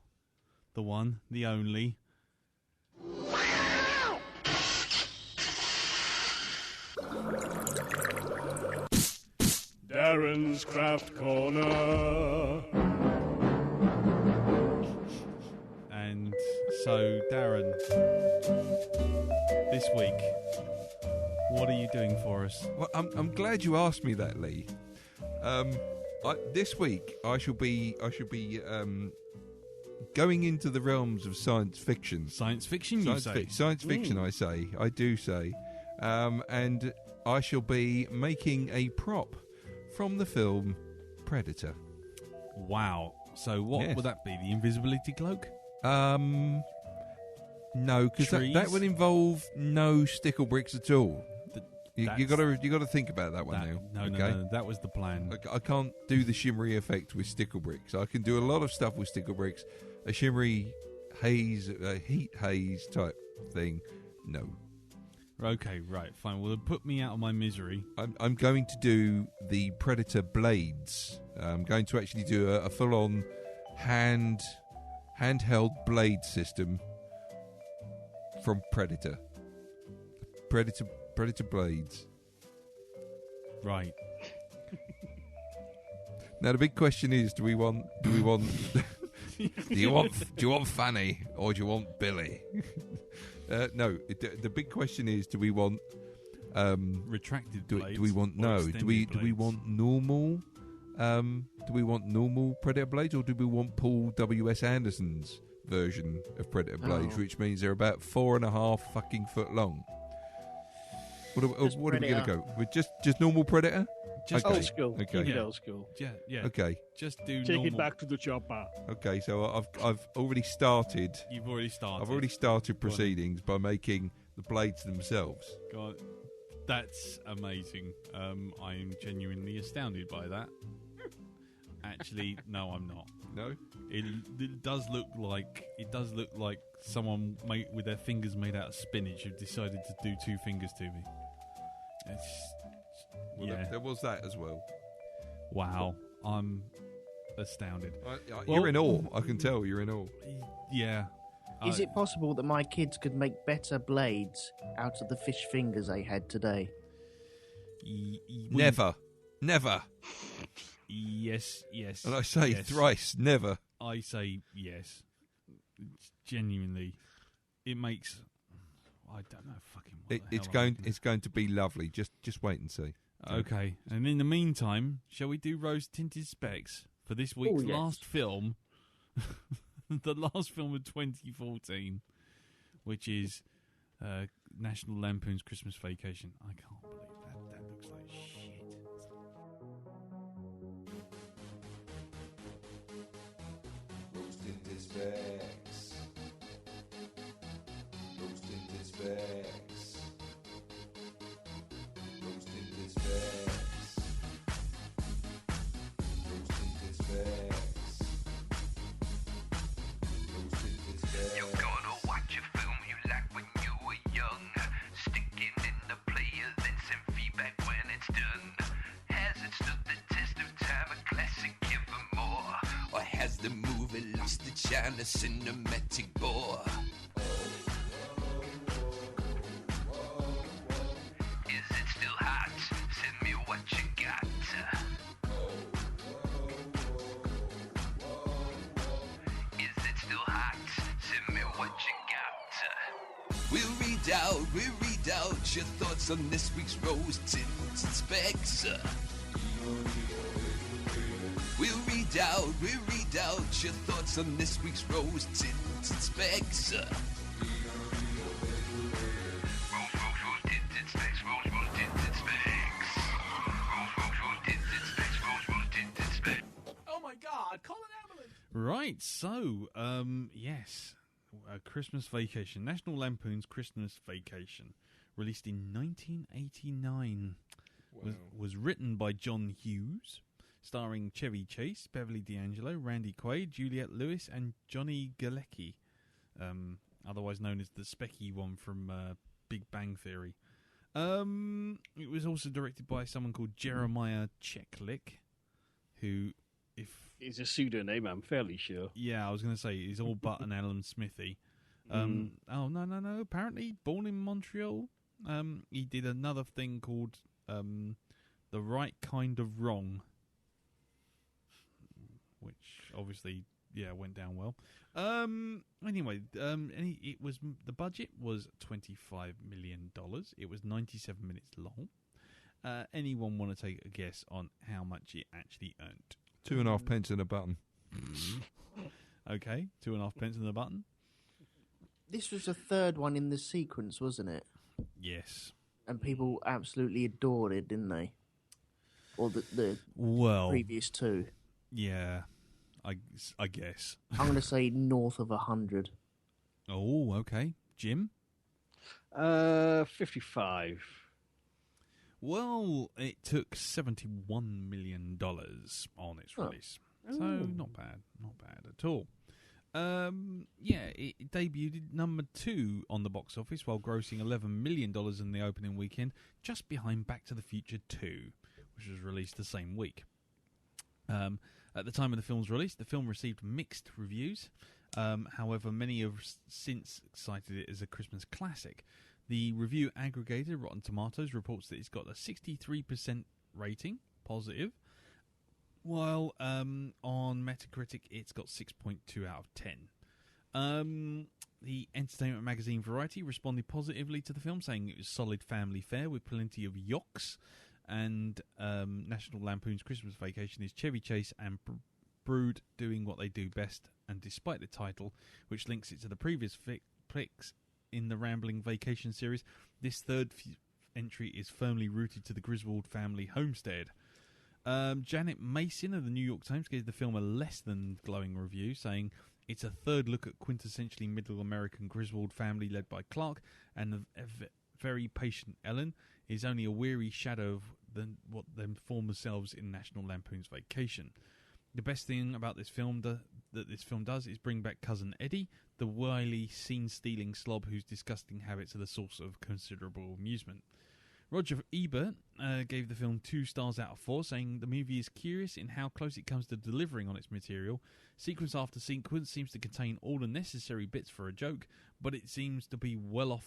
the one, the only... Darren's Craft Corner. So, Darren, this week, what are you doing for us? Well, I'm glad you asked me that, Lee. This week I shall be going into the realms of science fiction. Science fiction, you say? Science fiction, I say. I do say. And I shall be making a prop from the film Predator. Wow. So what would that be? The invisibility cloak? No, because that would involve no stickle bricks at all. You got to think about that one now. No, that was the plan. I can't do the shimmery effect with stickle bricks. I can do a lot of stuff with stickle bricks. A shimmery haze, heat haze type thing, no. Okay, right, fine. Well, put me out of my misery. I'm going to do the Predator blades. I'm going to actually do a full-on handheld blade system from Predator. Predator blades. Right. Now the big question is: Do you want Fanny or do you want Billy? No. The big question is: Do we want retracted blades? Do we want Do we want normal? Do we want normal Predator blades, or do we want Paul W.S. Anderson's version of Predator blades, which means they're about 4.5 fucking foot long? What are we going to go with? Just normal Predator? Just old school. Okay. Keep it old school. Yeah. Okay. Just do Take normal. it back to the chopper. Okay, so I've already started. You've already started. I've already started proceedings by making the blades themselves. God, that's amazing. I'm genuinely astounded by that. Actually, no, I'm not. No? It does look like someone with their fingers made out of spinach have decided to do two fingers to me. There was that as well. Wow, I'm astounded. You're in awe. I can tell you're in awe. Yeah. Is it possible that my kids could make better blades out of the fish fingers I had today? Never. Yes. And I say thrice, never. I say yes. Genuinely, it makes. I don't know. Fucking. It's going to be lovely. Just wait and see. Okay, and in the meantime, shall we do rose tinted specs for this week's last film? The last film of 2014, which is National Lampoons Christmas Vacation. I can't believe that. That looks like shit. Rose tinted specs. Rose tinted specs. Rose tinted specs. Rose tinted specs. Rose tinted specs. You're gonna watch a film you like when you were young. Sticking in the player, then send feedback when it's done. Has it stood the test of time? A classic even more? Or has the movie lost its shine, a cinematic bore? Is it still hot? Send me what you got. Is it still hot? Send me what you got. We'll read out your thoughts on this week's rose tinted specs. We'll read out your thoughts on this week's rose tinted specs. Rose tinted specs. Rose tinted specs. Rose tinted specs. Rose tinted specs. Oh my God! Call an ambulance. Right, so yes, Christmas Vacation, National Lampoons Christmas Vacation, released in 1989, was written by John Hughes, starring Chevy Chase, Beverly D'Angelo, Randy Quaid, Juliette Lewis, and Johnny Galecki, otherwise known as the Specky one from Big Bang Theory. It was also directed by someone called Jeremiah Cheklik, who, It's a pseudonym, I'm fairly sure. yeah, I was going to say he's all but an Alan Smithy. Oh no! Apparently, born in Montreal, he did another thing called The Right Kind of Wrong, which obviously, went down well. Anyway, it was the budget was $25 million. It was 97 minutes long. Anyone want to take a guess on how much it actually earned? 2.5 pence in a button. Okay, 2.5 pence in the button. This was the third one in the sequence, wasn't it? Yes. And people absolutely adored it, didn't they? Or the previous two. Yeah, I guess. I'm going to say north of 100. Oh, okay. Jim? 55. Well, it took $71 million on its release. So, not bad at all. It debuted number 2 on the box office while grossing $11 million in the opening weekend, just behind Back to the Future 2, which was released the same week. At the time of the film's release, the film received mixed reviews. However, many have since cited it as a Christmas classic. The review aggregator Rotten Tomatoes reports that it's got a 63% rating, positive, while on Metacritic it's got 6.2 out of 10. The entertainment magazine Variety responded positively to the film, saying it was solid family fare with plenty of yokes, and National Lampoon's Christmas Vacation is Chevy Chase and Brood doing what they do best, and despite the title, which links it to the previous flicks in the rambling vacation series, this third entry is firmly rooted to the Griswold family homestead. Janet Mason of the New York Times gave the film a less than glowing review, saying it's a third look at quintessentially middle American Griswold family led by Clark, and the very patient Ellen is only a weary shadow of what them former selves in National Lampoon's Vacation. The best thing about this film that this film does is bring back Cousin Eddie, the wily, scene-stealing slob whose disgusting habits are the source of considerable amusement. Roger Ebert gave the film 2 stars out of 4, saying the movie is curious in how close it comes to delivering on its material. Sequence after sequence seems to contain all the necessary bits for a joke, but it seems to be well on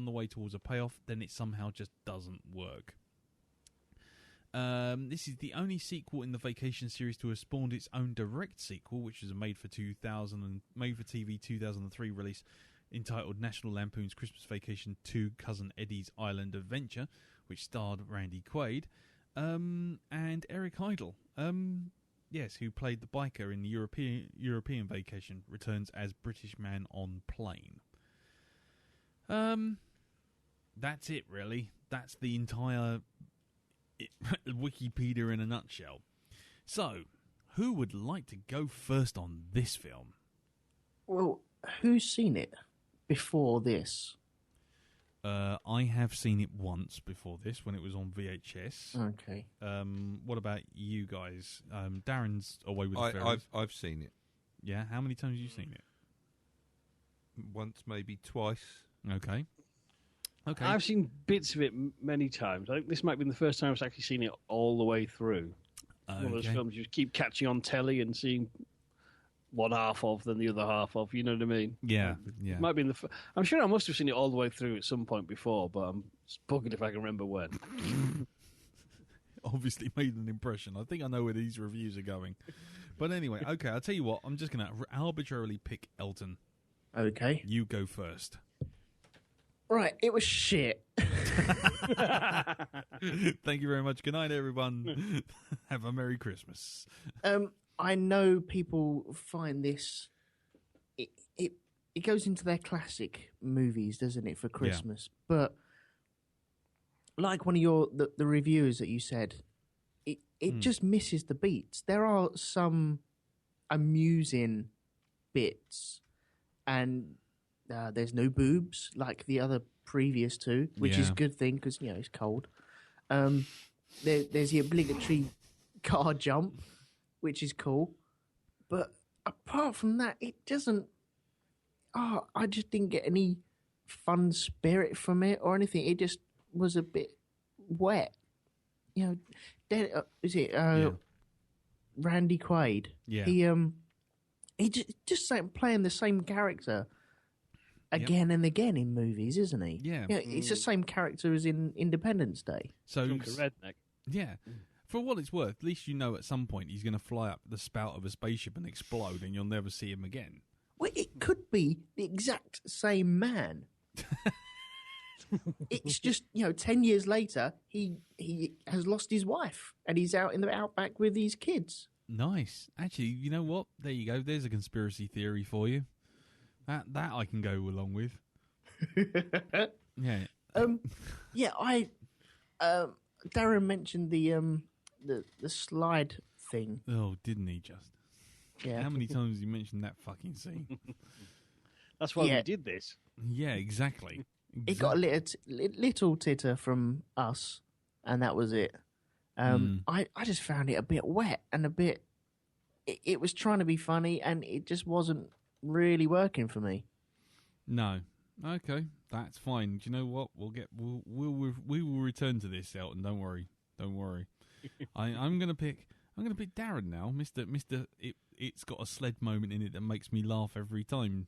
the way towards a payoff, then it somehow just doesn't work. This is the only sequel in the Vacation series to have spawned its own direct sequel, which was a made-for-TV 2003 release entitled National Lampoon's Christmas Vacation 2 Cousin Eddie's Island Adventure, which starred Randy Quaid and Eric Idle, who played the biker in the European Vacation, returns as British man on plane. That's it, really. That's the entire Wikipedia in a nutshell. So, who would like to go first on this film? Well, who's seen it before this? I have seen it once before this when it was on VHS. Okay. What about you guys? Darren's away with the fairies. I've seen it. Yeah, how many times have you seen it? Once, maybe twice. Okay. I've seen bits of it many times. I think this might be the first time I've actually seen it all the way through. One of those films you just keep catching on telly and seeing one half of, then the other half of. You know what I mean? Yeah. It might be I'm sure I must have seen it all the way through at some point before, but I'm bugging if I can remember when. Obviously made an impression. I think I know where these reviews are going. But anyway, okay, I'll tell you what. I'm just going to arbitrarily pick Elton. Okay. You go first. Right, it was shit. Thank you very much. Good night, everyone. Have a Merry Christmas. I know people find this. It goes into their classic movies, doesn't it, for Christmas? Yeah. But like one of the reviewers that you said, it just misses the beats. There are some amusing bits, and there's no boobs like the other previous two, which is a good thing because it's cold. There's the obligatory car jump, which is cool, but apart from that, it doesn't. I just didn't get any fun spirit from it or anything. It just was a bit wet. Is it Randy Quaid? Yeah. He just playing the same character again and again in movies, isn't he? Yeah. It's the same character as in Independence Day. So redneck. Yeah. For what it's worth, at least at some point he's going to fly up the spout of a spaceship and explode, and you'll never see him again. Well, it could be the exact same man. It's just, 10 years later, he has lost his wife and he's out in the outback with his kids. Nice. Actually, you know what? There you go. There's a conspiracy theory for you. That I can go along with. Yeah. Darren mentioned the slide thing. Oh, didn't he just? Yeah. How many times have you mentioned that fucking scene? That's why we did this. Yeah, exactly. It got a little titter from us, and that was it. I just found it a bit wet and a bit. It was trying to be funny, and it just wasn't really working for me. No. Okay, that's fine. Do you know what? We will return to this, Elton. Don't worry. I'm gonna pick Darren now, Mister. It's got a sled moment in it that makes me laugh every time.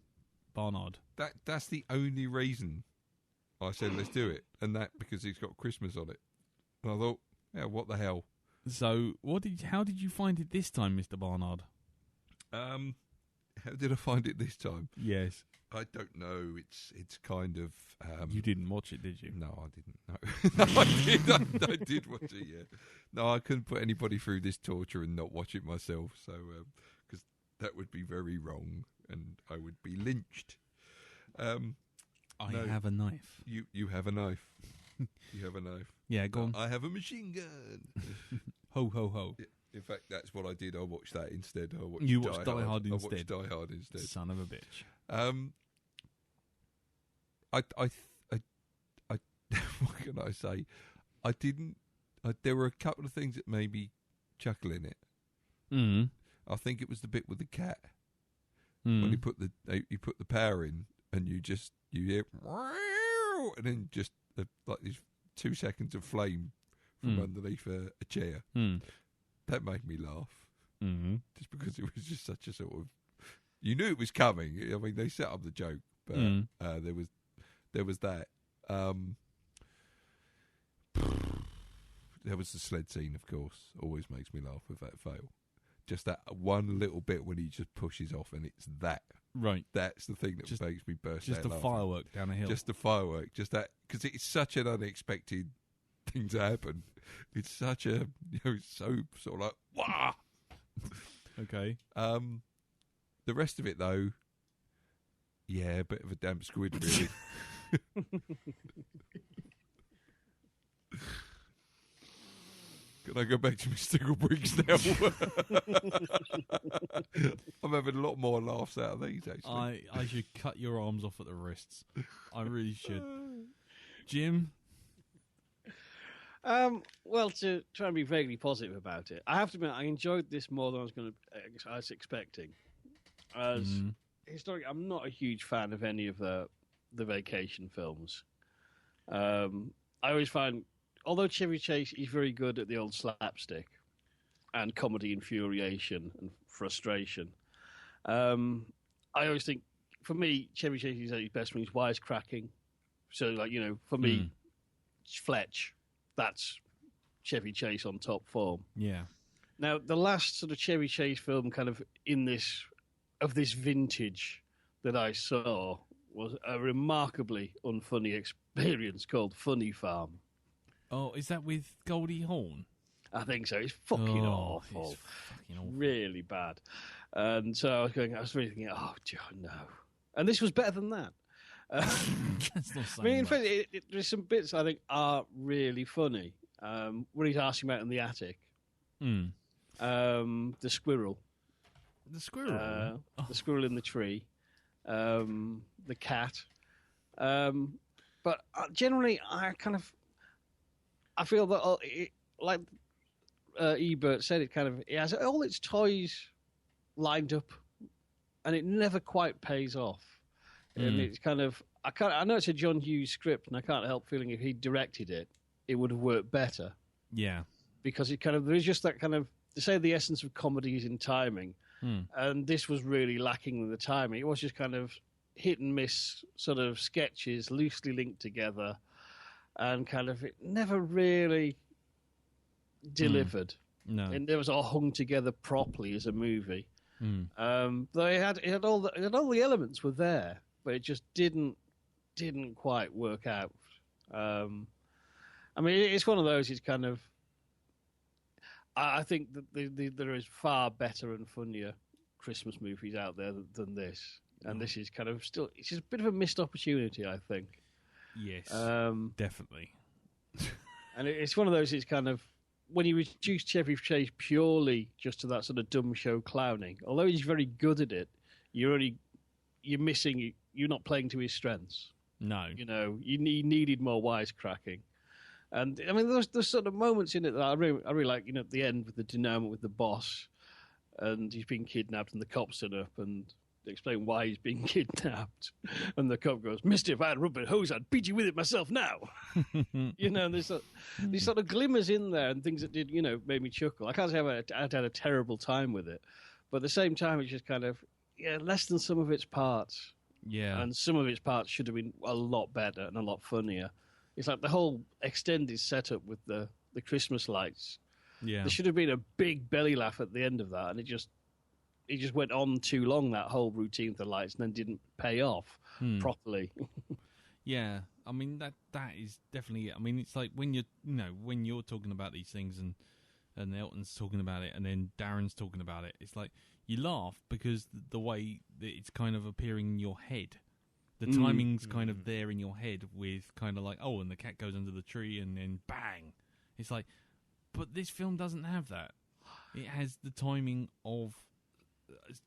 Barnard. That's the only reason I said let's do it, and that because it's got Christmas on it. And I thought, yeah, what the hell? So, how did you find it this time, Mr. Barnard? How did I find it this time? Yes. I don't know. It's kind of. You didn't watch it, did you? No, I didn't. No, no I did watch it. Yeah. No, I couldn't put anybody through this torture and not watch it myself. So, because that would be very wrong, and I would be lynched. I have a knife. You have a knife. You have a knife. Yeah, go on. I have a machine gun. Ho ho ho. Yeah, in fact, that's what I did. I watched that instead. You watched Die Hard instead. I watched Die Hard instead. Son of a bitch. What can I say? I didn't. There were a couple of things that made me chuckle in it. Mm. I think it was the bit with the cat when he put the power in, and you hear and then just like these 2 seconds of flame from underneath a chair. That made me laugh, just because it was just such a sort of. You knew it was coming. I mean, they set up the joke, but there was that. There was the sled scene, of course. Always makes me laugh with that fail. Just that one little bit when he just pushes off, and it's that. Right. That's the thing that makes me burst out laughing. Just a firework down a hill. Just a firework. Just that, because it's such an unexpected thing to happen. It's such a, it's so sort of like, wah! Okay. The rest of it, though, yeah, a bit of a damp squid, really. Can I go back to Mr. Briggs now? I'm having a lot more laughs out of these, actually. I should cut your arms off at the wrists. I really should. Jim? Well, to try and be vaguely positive about it, I have to admit I enjoyed this more than I was expecting. As historically, I'm not a huge fan of any of the vacation films. I always find, although Chevy Chase is very good at the old slapstick and comedy infuriation and frustration, I always think, for me, Chevy Chase is at his best when he's wisecracking. So, like, for me, Fletch, that's Chevy Chase on top form. Yeah. Now, the last sort of Chevy Chase film kind of of this vintage that I saw was a remarkably unfunny experience called Funny Farm. Oh, is that with Goldie Hawn? I think so. It's fucking awful. It's fucking awful. Really bad. And so I was really thinking, oh, no. And this was better than that. That's not I mean, in fact, there's some bits I think are really funny. When he's asking about in the attic. The squirrel. The squirrel? The squirrel in the tree. The cat. But generally, I feel that, like Ebert said, it has all its toys lined up, and it never quite pays off. And it's I know it's a John Hughes script, and I can't help feeling if he directed it, it would have worked better. Yeah, because there is just that to say the essence of comedy is in timing, and this was really lacking in the timing. It was just hit and miss sort of sketches loosely linked together, and it never really delivered. No, and it was all hung together properly as a movie. Though it had all the elements were there, but it just didn't quite work out. I mean, it's one of those. It's kind of. I think that there is far better and funnier Christmas movies out there than this, and this is kind of still. It's just a bit of a missed opportunity, I think. Yes, definitely. And it's one of those. It's kind of when you reduce Chevy Chase purely just to that sort of dumb show clowning. Although he's very good at it, you're missing. You're not playing to his strengths. No, you needed more wisecracking. And I mean, there's sort of moments in it that I really like. At the end with the denouement with the boss, and he's been kidnapped, and the cops turn up and they explain why he's being kidnapped, and the cop goes, "Mister, if I had a rubber hose, I'd beat you with it myself now." And there's these sort of glimmers in there and things that did made me chuckle. I can't say I'd had a terrible time with it, but at the same time, it's just kind of less than some of its parts. Yeah, and some of its parts should have been a lot better and a lot funnier. It's like the whole extended setup with the Christmas lights. Yeah, there should have been a big belly laugh at the end of that, and it just went on too long, that whole routine with the lights, and then didn't pay off properly. Yeah, I mean that is definitely it. I mean, it's like when you're talking about these things and Elton's talking about it, and then Darren's talking about it. It's like you laugh because the way that it's kind of appearing in your head. The timing's kind of there in your head with kind of like, oh, and the cat goes under the tree and then bang. It's like, but this film doesn't have that. It has the timing of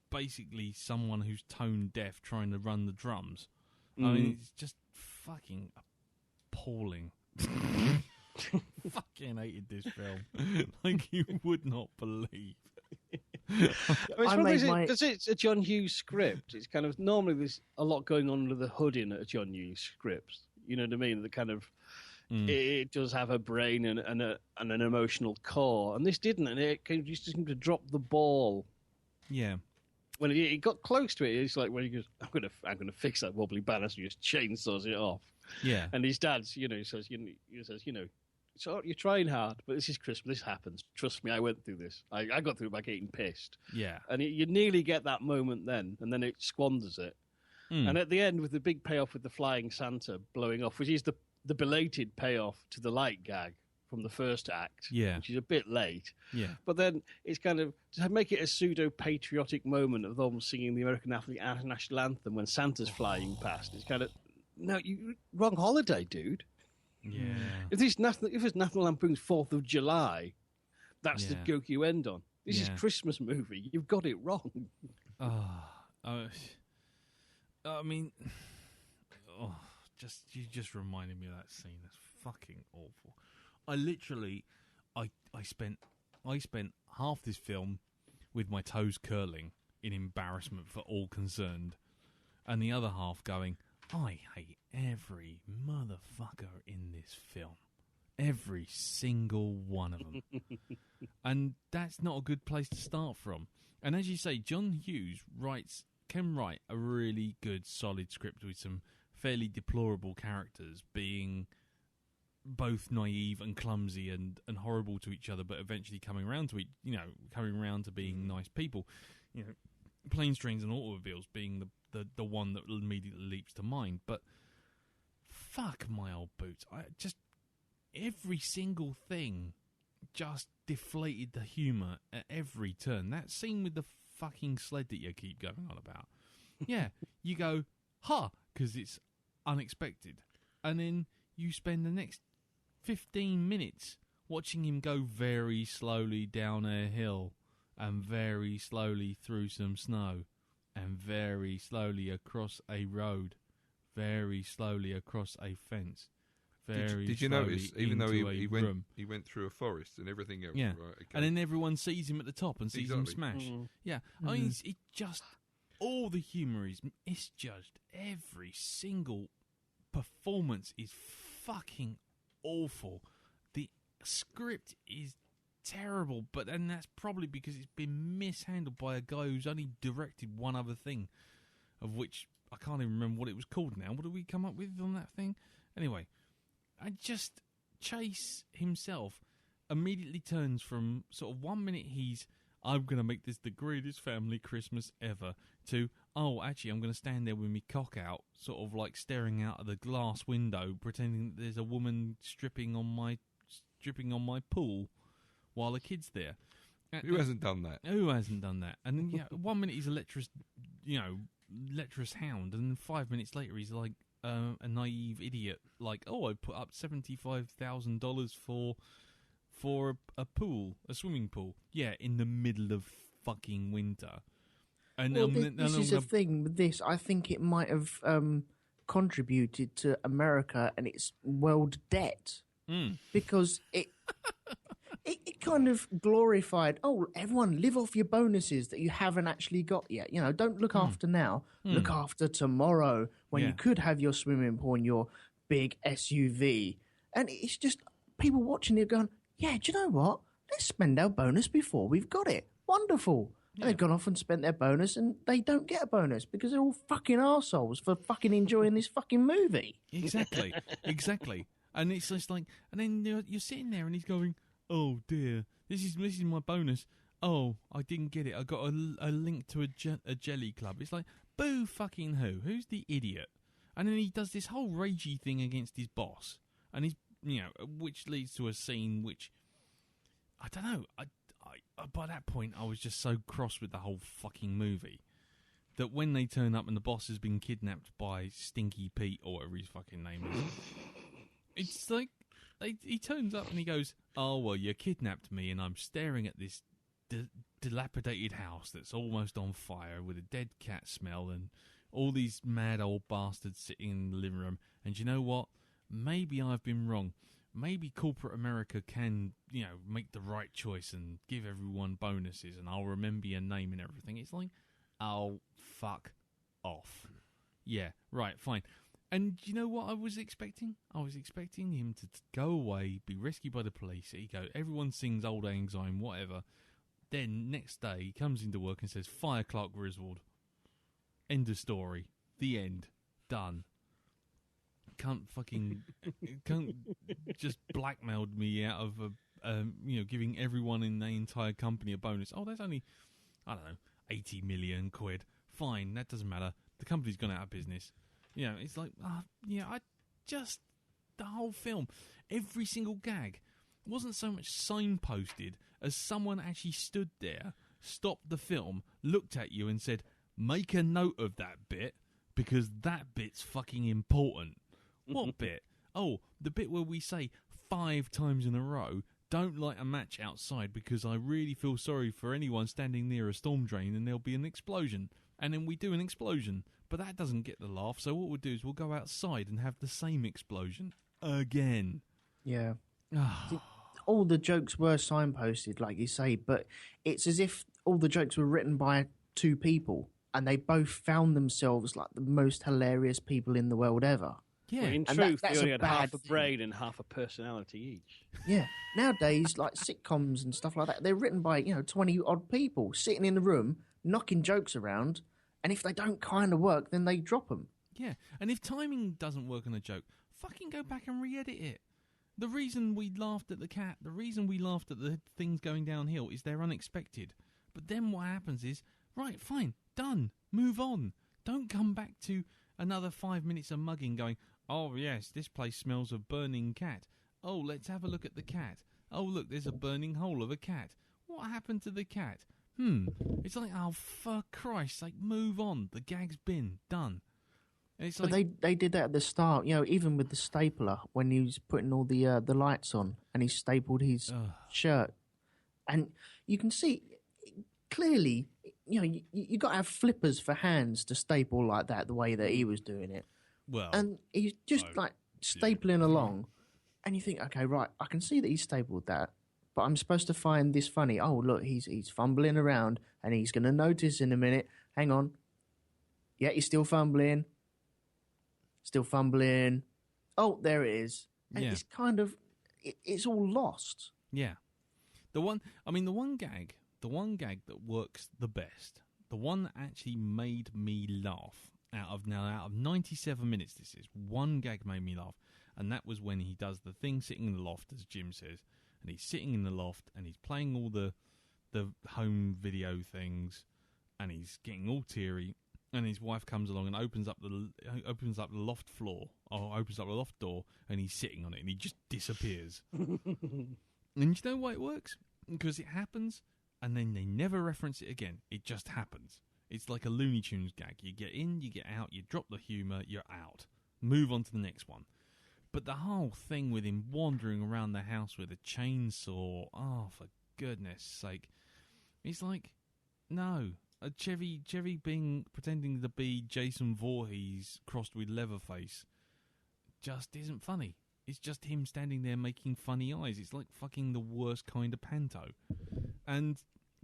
basically someone who's tone deaf trying to run the drums. I mean, it's just fucking appalling. Fucking hated this film. Like you would not believe. It's a John Hughes script. It's kind of normally there's a lot going on under the hood in a John Hughes script. You know what I mean? The kind of it does have a brain and an emotional core, and this didn't. And it just seemed to drop the ball. Yeah. When it got close to it, it's like when he goes, "I'm gonna fix that wobbly balance," and just chainsaws it off. Yeah. And his dad, says, so you're trying hard, but this is Christmas. This happens. Trust me, I went through this. I got through it by getting pissed. Yeah. And you nearly get that moment then, and then it squanders it. And at the end, with the big payoff with the flying Santa blowing off, which is the belated payoff to the light gag from the first act, which is a bit late. Yeah. But then it's kind of, to make it a pseudo-patriotic moment of them singing the American national anthem when Santa's flying past, it's kind of, no, wrong holiday, dude. Yeah. If it's National Lampoon's 4th of July, that's the joke you end on. This is a Christmas movie. You've got it wrong. I mean, you just reminded me of that scene. That's fucking awful. I spent half this film with my toes curling in embarrassment for all concerned, and the other half going, I hate every motherfucker in this film. Every single one of them. And that's not a good place to start from. And as you say, John Hughes can write a really good, solid script with some fairly deplorable characters being both naive and clumsy and horrible to each other, but eventually coming around to being nice people. Planes, Trains and Automobiles being the one that immediately leaps to mind. But fuck my old boots. Every single thing just deflated the humour at every turn. That scene with the fucking sled that you keep going on about. Yeah, you go, because it's unexpected. And then you spend the next 15 minutes watching him go very slowly down a hill and very slowly through some snow and very slowly across a road, very slowly across a fence. Did you notice, even though he went through a forest and everything else? Yeah, right, okay. And then everyone sees him at the top and sees him smash. Yeah, I mean, it just, all the humour is misjudged. Every single performance is fucking awful. The script is terrible, but then that's probably because it's been mishandled by a guy who's only directed one other thing, of which I can't even remember what it was called now. What did we come up with on that thing? Anyway, Chase himself immediately turns from sort of 1 minute he's, I'm going to make this the greatest family Christmas ever, to, oh, actually, I'm going to stand there with my cock out, sort of like staring out of the glass window, pretending that there's a woman stripping on my pool while a kid's there. Who hasn't done that? Who hasn't done that? And then, 1 minute he's a lecherous hound, and then 5 minutes later he's like a naive idiot. Like, oh, I put up $75,000 for a pool, a swimming pool. Yeah, in the middle of fucking winter. And this is the thing with this. I think it might have contributed to America and its world debt because it kind of glorified, oh, everyone live off your bonuses that you haven't actually got yet. You know, don't look after now, look after tomorrow when you could have your swimming pool and your big SUV. And it's just people watching it going, yeah, do you know what? Let's spend our bonus before we've got it. Wonderful. And they've gone off and spent their bonus and they don't get a bonus because they're all fucking arseholes for fucking enjoying this fucking movie. Exactly. And it's just like, and then you're sitting there and he's going, oh dear, this is my bonus. Oh, I didn't get it. I got a link to a jelly club. It's like, boo fucking who? Who's the idiot? And then he does this whole ragey thing against his boss. And he's, which leads to a scene which, I don't know, I by that point I was just so cross with the whole fucking movie that when they turn up and the boss has been kidnapped by Stinky Pete or whatever his fucking name is, it's like, he turns up and he goes, oh, well, you kidnapped me and I'm staring at this dilapidated house that's almost on fire with a dead cat smell and all these mad old bastards sitting in the living room. And you know what? Maybe I've been wrong. Maybe corporate America can, make the right choice and give everyone bonuses and I'll remember your name and everything. It's like, oh, fuck off. Yeah, right, fine. And you know what I was expecting? I was expecting him to go away, be rescued by the police. Everyone sings Old Lang Syne, whatever. Then, next day, he comes into work and says, fire Clark Griswold. End of story. The end. Done. Can't just blackmailed me out of, giving everyone in the entire company a bonus. Oh, that's only, I don't know, 80 million quid. Fine, that doesn't matter. The company's gone out of business. It's like, the whole film, every single gag wasn't so much signposted as someone actually stood there, stopped the film, looked at you and said, make a note of that bit because that bit's fucking important. What bit? Oh, the bit where we say 5 times in a row, don't light a match outside because I really feel sorry for anyone standing near a storm drain and there'll be an explosion. And then we do an explosion. But that doesn't get the laugh, so what we'll do is we'll go outside and have the same explosion again. Yeah. All the jokes were signposted, like you say, but it's as if all the jokes were written by 2 people and they both found themselves like the most hilarious people in the world ever. Yeah. Well, in and truth, that's they only a had bad half a thing. brain and half a personality each. Yeah. Nowadays, like sitcoms and stuff like that, they're written by, 20-odd people sitting in the room, knocking jokes around, and if they don't kind of work, then they drop them. Yeah, and if timing doesn't work on a joke, fucking go back and re-edit it. The reason we laughed at the cat, the reason we laughed at the things going downhill is they're unexpected. But then what happens is, right, fine, done, move on. Don't come back to another 5 minutes of mugging going, oh yes, this place smells of burning cat. Oh, let's have a look at the cat. Oh, look, there's a burning hole of a cat. What happened to the cat? It's like, oh, for Christ's sake, move on. The gag's been done. And it's But like, they did that at the start, even with the stapler when he was putting all the lights on and he stapled his shirt, and you can see clearly, you got to have flippers for hands to staple like that the way that he was doing it. well, And he's just like stapling along, and you think, okay, right, I can see that he stapled that, but I'm supposed to find this funny. Oh, look, he's fumbling around, and he's going to notice in a minute. Hang on. Yeah, he's still fumbling. Still fumbling. Oh, there it is. And Yeah. it's kind of, it's all lost. yeah. The one gag that works the best, the one that actually made me laugh out of 97 minutes, this is, one gag made me laugh, and that was when he does the thing sitting in the loft, as Jim says, and he's sitting in the loft and he's playing all the the home video things, and he's getting all teary. And his wife comes along and opens up the loft floor, or opens up the loft door, and he's sitting on it, and he just disappears. And you know why it works? Because it happens, and then they never reference it again. It just happens. It's like a Looney Tunes gag. You get in, you get out, you drop the humour, you're out. Move on to the next one. But the whole thing with him wandering around the house with a chainsaw, oh, for goodness sake. It's like, no. Chevy pretending to be Jason Voorhees crossed with Leatherface just isn't funny. It's just him standing there making funny eyes. It's like fucking the worst kind of panto. And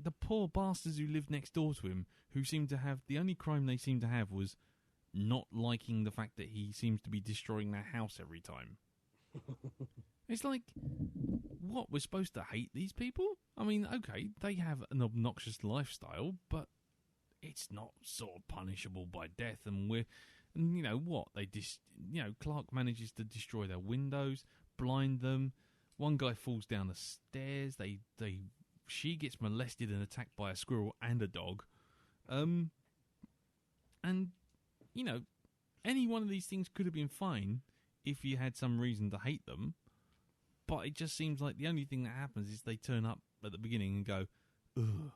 the poor bastards who lived next door to him, who seemed to have, the only crime they seemed to have was not liking the fact that he seems to be destroying their house every time. It's like, what, we're supposed to hate these people? I mean, okay, they have an obnoxious lifestyle, but it's not sort of punishable by death. And you know what? Clark manages to destroy their windows, blind them. One guy falls down the stairs. She gets molested and attacked by a squirrel and a dog. And you know, any one of these things could have been fine if you had some reason to hate them. But it just seems like the only thing that happens is they turn up at the beginning and go, ugh,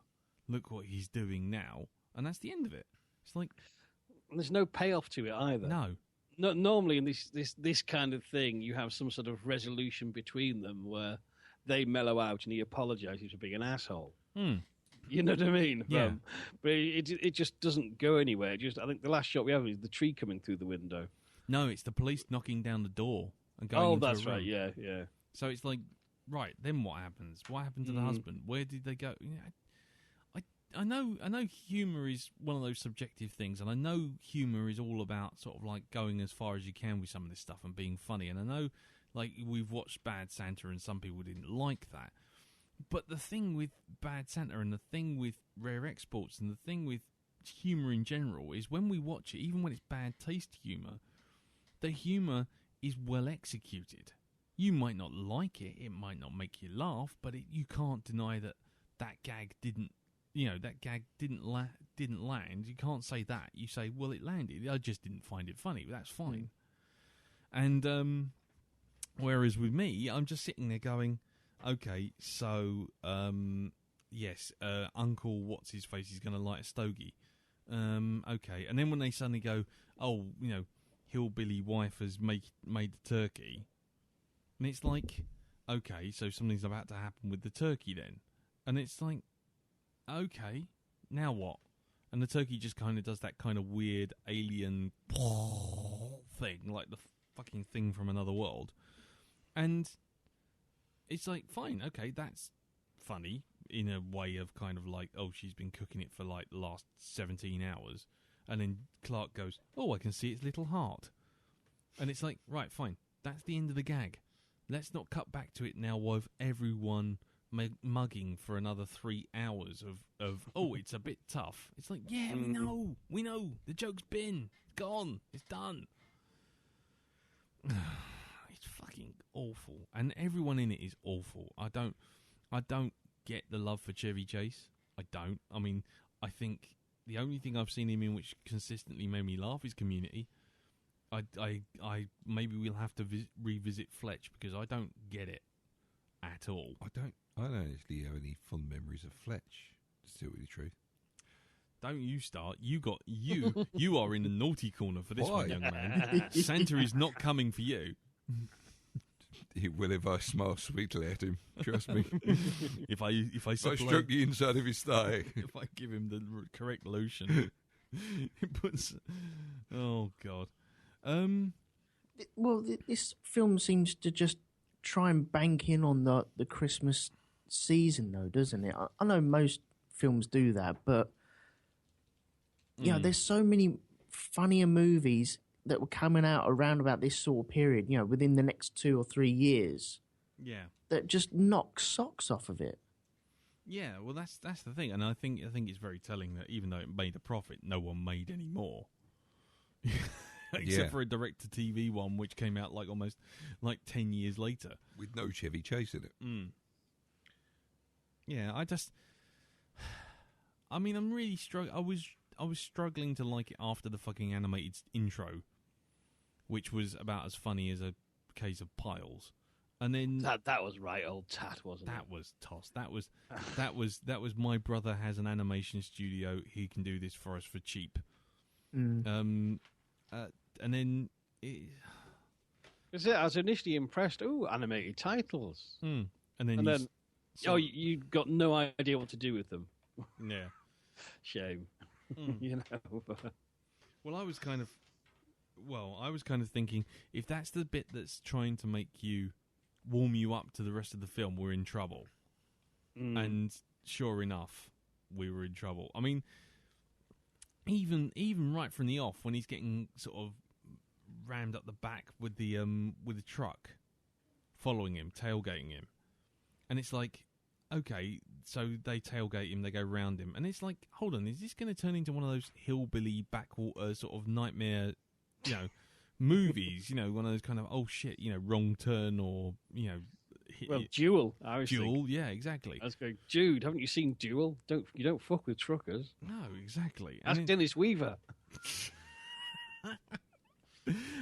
look what he's doing now. And that's the end of it. It's like, there's no payoff to it either. No. Normally in this kind of thing, you have some sort of resolution between them where they mellow out and he apologises for being an asshole. You know what I mean? Yeah. But it just doesn't go anywhere. I think the last shot we have is the tree coming through the window. No, it's the police knocking down the door and going into that's a room. right. Yeah. So it's like, right, then what happens? What happened to the husband? Where did they go? You know, I know humour is one of those subjective things, and I know humour is all about sort of like going as far as you can with some of this stuff and being funny. And I know, like, we've watched Bad Santa, and some people didn't like that. But the thing with Bad Santa and the thing with Rare Exports and the thing with humour in general is when we watch it, even when it's bad taste humour, the humour is well executed. You might not like it, it might not make you laugh, but you can't deny that gag didn't. That gag didn't land. You can't say that. You say, well, it landed. I just didn't find it funny. But that's fine. And whereas with me, I'm just sitting there going, okay, so yes, Uncle what's his face is going to light a stogie. Okay, and then when they suddenly go, oh, hillbilly wife has made the turkey, and it's like, okay, so something's about to happen with the turkey then, and it's like, okay, now what? And the turkey just kind of does that kind of weird alien thing, like the fucking thing from another world. And it's like, fine, okay, that's funny in a way of kind of like, oh, she's been cooking it for like the last 17 hours. And then Clark goes, oh, I can see its little heart. And it's like, right, fine, that's the end of the gag. Let's not cut back to it now with everyone mugging for another 3 hours of oh, it's a bit tough. It's like, yeah, we know the joke's been gone, it's done. It's fucking awful, and everyone in it is awful. I don't get the love for Chevy Chase. I mean, I think the only thing I've seen him in which consistently made me laugh is Community. I maybe we'll have to revisit Fletch because I don't get it at all. I don't actually have any fond memories of Fletch, to tell you the truth. Don't you start. You are in the naughty corner for this Why? one, young man. Santa is not coming for you. He will if I smile sweetly at him. Trust me. if I stroke the inside of his thigh. If I give him the correct lotion. It puts... Oh, God. Well, this film seems to just try and bank in on the Christmas season, though, doesn't it? I know most films do that, but there's so many funnier movies that were coming out around about this sort of period, within the next 2 or 3 years. Yeah. That just knock socks off of it. Yeah, well, that's the thing, and I think it's very telling that even though it made a profit, no one made any more. Except for a direct-to-TV one, which came out almost 10 years later. With no Chevy Chase in it. Yeah, I mean, I'm really struggling. I was struggling to like it after the fucking animated intro, which was about as funny as a case of piles. And then that was right old tat, wasn't it? That was toss. That was my brother has an animation studio. He can do this for us for cheap. And then I was initially impressed. Oh, animated titles. And then you got no idea what to do with them. Yeah, shame. You know. Well, I was kind of thinking, if that's the bit that's trying to make you warm you up to the rest of the film, we're in trouble. And sure enough, we were in trouble. I mean, even right from the off, when he's getting sort of rammed up the back with the truck following him, tailgating him, and it's like, okay, so they tailgate him, they go round him, and it's like, hold on, is this going to turn into one of those hillbilly backwater sort of nightmare, movies? One of those kind of, oh shit, wrong turn, or Duel. I was Duel, thinking. yeah, exactly. I was going, Jude, haven't you seen Duel? You don't fuck with truckers. No, exactly. Ask Dennis Weaver.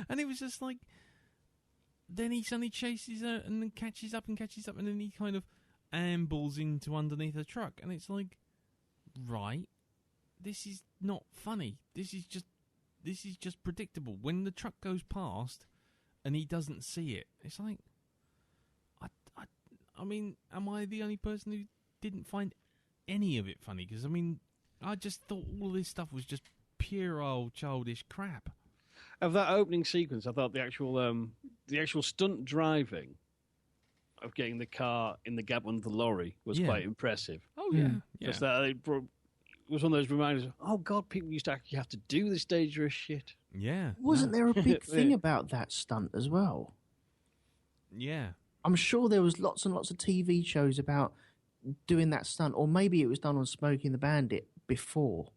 And it was just like, then he suddenly chases her and then catches up, and then he kind of ambles into underneath a truck, and it's like, right, this is not funny. This is just predictable. When the truck goes past and he doesn't see it, it's like, I mean, am I the only person who didn't find any of it funny? Because, I mean, I just thought all this stuff was just pure old childish crap. Of that opening sequence, I thought the actual stunt driving of getting the car in the gap under the lorry was quite impressive. Oh, yeah. Just that it was one of those reminders of, oh, God, people used to actually have to do this dangerous shit. Yeah. Wasn't there a big thing about that stunt as well? Yeah. I'm sure there was lots and lots of TV shows about doing that stunt, or maybe it was done on Smokey and the Bandit before.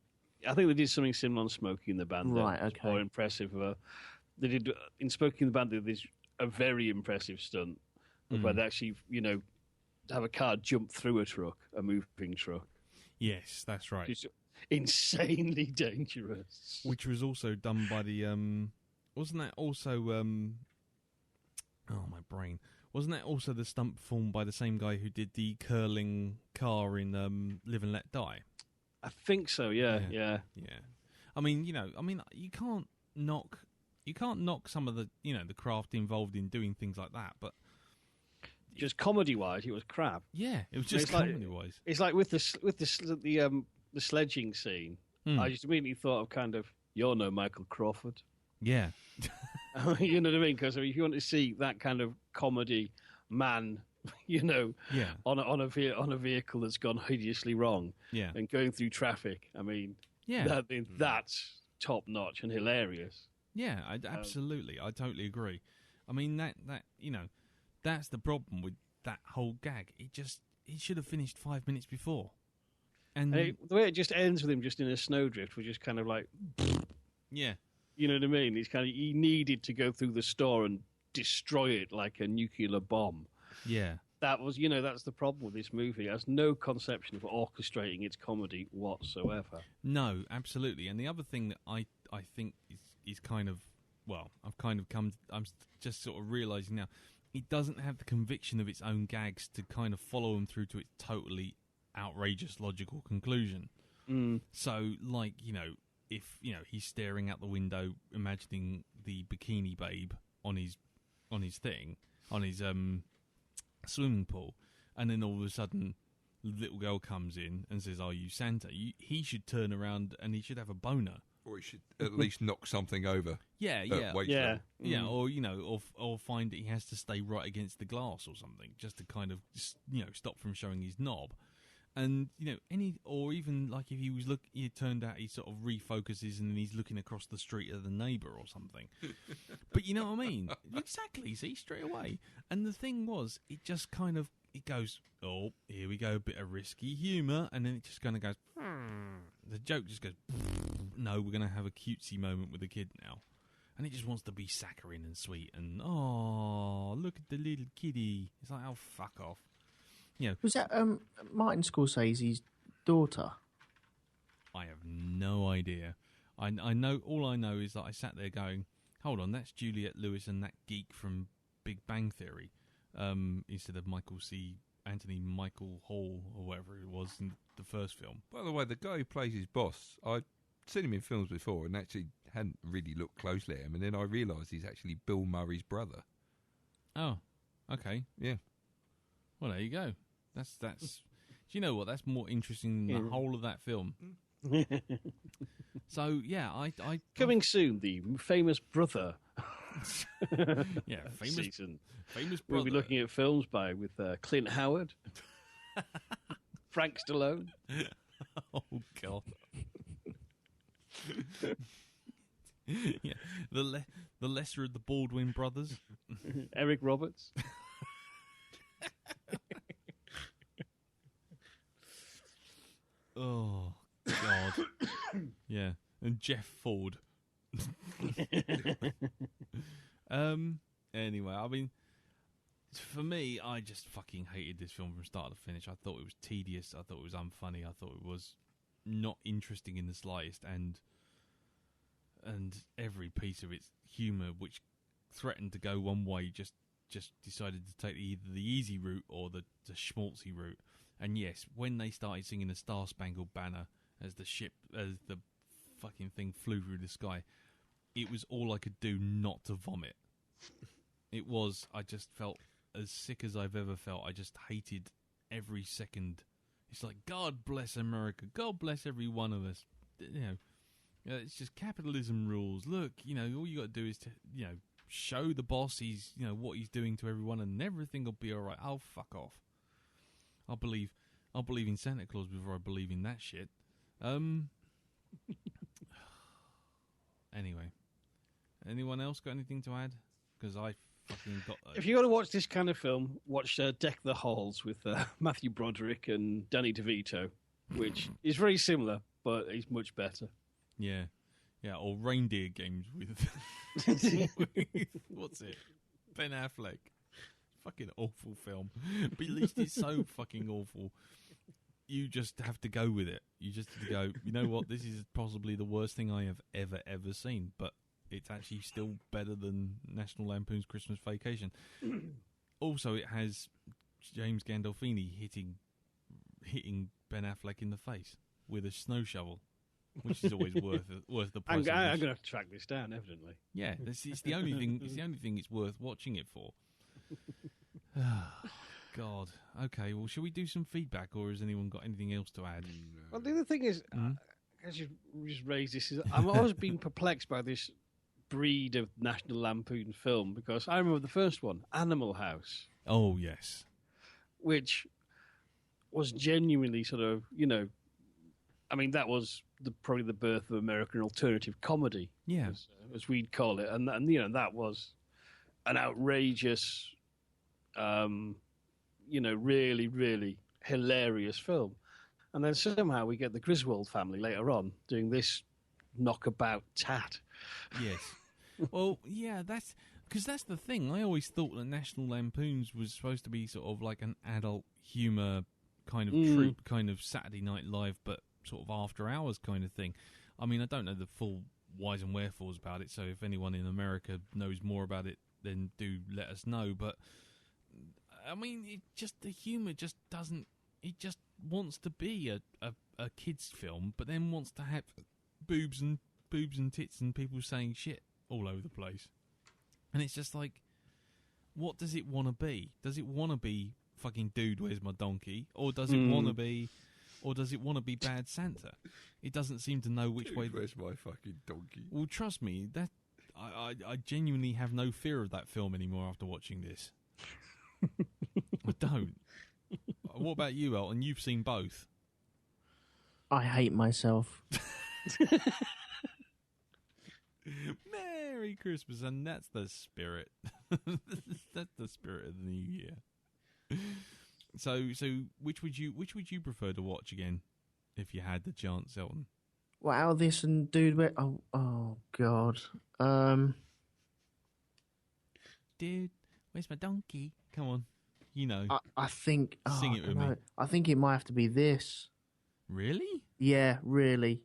I think they did something similar on Smokey and the Bandit. Right, okay. More impressive. They did in Smokey and the Bandit. There's a very impressive stunt where they actually, have a car jump through a moving truck. Yes, that's right. It's insanely dangerous. Which was also done by the wasn't that also oh, my brain. Wasn't that also the stunt performed by the same guy who did the curling car in Live and Let Die? I think so. Yeah. I mean, you can't knock some of the the craft involved in doing things like that, but just comedy wise, it was crap. Yeah, it was just comedy wise. It's like with the sledging scene. I just immediately thought of kind of, you're no Michael Crawford. Yeah. You know what I mean? Because if you want to see that kind of comedy man, on a vehicle that's gone hideously wrong, and going through traffic, I mean, that's top notch and hilarious. Yeah, absolutely, I totally agree. I mean that that's the problem with that whole gag. It should have finished 5 minutes before, and the way it just ends with him just in a snowdrift was just kind of like, yeah. You know what I mean? He needed to go through the store and destroy it like a nuclear bomb. Yeah. That was, that's the problem with this movie. It has no conception of orchestrating its comedy whatsoever. No, absolutely. And the other thing that I think is kind of, well, I'm just sort of realising now, it doesn't have the conviction of its own gags to kind of follow them through to its totally outrageous logical conclusion. So, like, if he's staring out the window, imagining the bikini babe on his swimming pool, and then all of a sudden, the little girl comes in and says, "Are you Santa?" He should turn around and he should have a boner, or he should at least knock something over. Yeah, or find that he has to stay right against the glass or something, just to kind of stop from showing his knob. And even like if he was it turned out he sort of refocuses and then he's looking across the street at the neighbour or something. But you know what I mean? Exactly. See, straight away. And the thing was, it just kind of goes, oh, here we go, a bit of risky humour, and then it just kind of goes. The joke just goes. No, we're going to have a cutesy moment with the kid now, and it just wants to be saccharine and sweet and oh, look at the little kiddie. It's like, oh, fuck off. Was that Martin Scorsese's daughter? I have no idea. I know, all I know is that I sat there going, hold on, that's Juliette Lewis and that geek from Big Bang Theory, instead of Anthony Michael Hall or whatever it was in the first film. By the way, the guy who plays his boss, I'd seen him in films before and actually hadn't really looked closely at him, and then I realised he's actually Bill Murray's brother. Oh, okay. Yeah. Well, there you go. That's. Do you know what? That's more interesting than the whole of that film. So yeah, I coming soon, the famous brother. Yeah, famous season. Famous brother. We'll be looking at films with Clint Howard, Frank Stallone. Oh God. Yeah, the lesser of the Baldwin brothers. Eric Roberts. Oh God. Yeah, and Jeff Ford. Anyway, I mean, for me, I just fucking hated this film from start to finish. I thought it was tedious. I thought it was unfunny. I thought it was not interesting in the slightest, and every piece of its humour, which threatened to go one way, just decided to take either the easy route or the schmaltzy route. And yes, when they started singing the Star Spangled Banner as the fucking thing flew through the sky, it was all I could do not to vomit. It was, I just felt as sick as I've ever felt. I just hated every second. It's like, God bless America. God bless every one of us. You know, it's just capitalism rules. Look, you know, all you got to do is to, you know, show the boss he's, you know, what he's doing to everyone, and everything will be all right. Oh, fuck off. I'll believe in Santa Claus before I believe in that shit. Anyway, anyone else got anything to add? Because I fucking got. If you want to watch this kind of film, watch Deck the Halls with Matthew Broderick and Danny DeVito, which is very similar, but it's much better. Yeah, or Reindeer Games with what's it? Ben Affleck. Fucking awful film, but at least it's so fucking awful. You just have to go with it. You just have to go, you know what, this is possibly the worst thing I have ever seen, but it's actually still better than National Lampoon's Christmas Vacation. Also, it has James Gandolfini hitting Ben Affleck in the face with a snow shovel, which is always worth the price. I'm going to have to track this down, evidently. Yeah, it's the only thing. It's the only thing it's worth watching it for. God. Okay, well, shall we do some feedback, or has anyone got anything else to add? Well, the other thing is, as you just raised this, I've always been perplexed by this breed of National Lampoon film, because I remember the first one, Animal House. Oh, yes. Which was genuinely sort of, you know, I mean, that was probably the birth of American alternative comedy, as we'd call it. And you know, that was an outrageous, you know, really, really hilarious film. And then somehow we get the Griswold family later on doing this knockabout tat. Yes. Well, yeah, that's the thing. I always thought that National Lampoons was supposed to be sort of like an adult humour kind of troupe, kind of Saturday Night Live, but sort of after hours kind of thing. I mean, I don't know the full whys and wherefores about it, so if anyone in America knows more about it, then do let us know. But I mean, the humour just doesn't. It just wants to be a kids film, but then wants to have boobs and tits and people saying shit all over the place. And it's just like, what does it want to be? Does it want to be fucking Dude, Where's My Donkey? Or does it want to be, Bad Santa? It doesn't seem to know which Dude, way. Where's My Fucking Donkey? Well, trust me, that I genuinely have no fear of that film anymore after watching this. I don't. What about you, Elton? You've seen both. I hate myself. Merry Christmas, and that's the spirit. That's the spirit of the new year. So which would you prefer to watch again if you had the chance, Elton? Wow, this and Dude, where? Oh God. Dude, where's my donkey? Come on, you know. I think. Sing it with me. I think it might have to be this. Really? Yeah, really.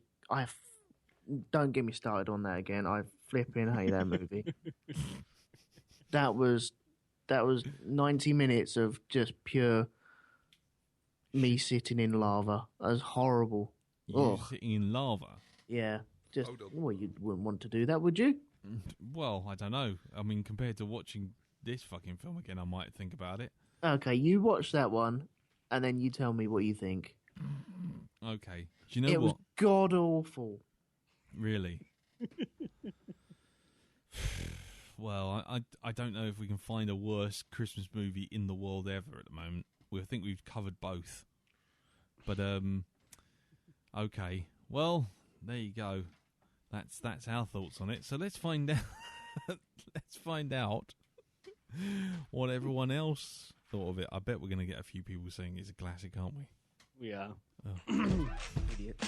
Don't get me started on that again. I flipping hate that movie. That was 90 minutes of just pure me sitting in lava. That was horrible. You sitting in lava. Yeah, just Hold on. well, you wouldn't want to do that, would you? Well, I don't know. I mean, compared to watching this fucking film again, I might think about it. Okay, you watch that one, and then you tell me what you think. Okay. Do you know It was what? god awful. Really? Well, I don't know if we can find a worse Christmas movie in the world ever at the moment. I think we've covered both. But okay. Well, there you go. That's our thoughts on it. So let's find out. Let's find out what everyone else thought of it. I bet we're going to get a few people saying it's a classic, aren't we? We are. Idiot.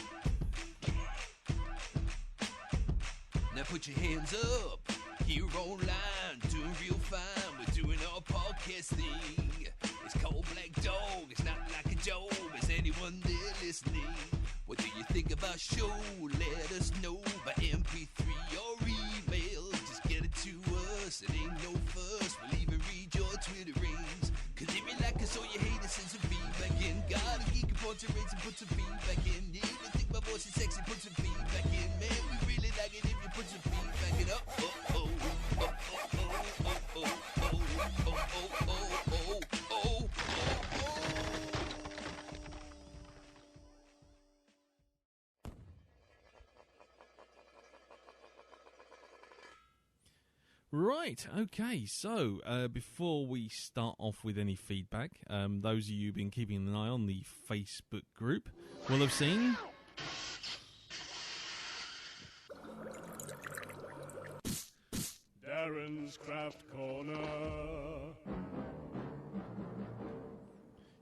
Now put your hands up, here online, doing real fine. We're doing our podcast thing. It's called Blackdog. It's not like a joke. Is anyone there listening? What do you think of our show? Let us know by MP3 or email. Just get it to us. It ain't no fuss. We'll even read your Twitter rings. Cause if you like us or you hate us, send some feedback in. Got a geek and punch a raise and put some feedback in. If you think my voice is sexy, put some feedback in. Man, we really like it if you put some feedback in. Right, okay, so before we start off with any feedback, those of you who've been keeping an eye on the Facebook group will have seen... Darren's Craft Corner.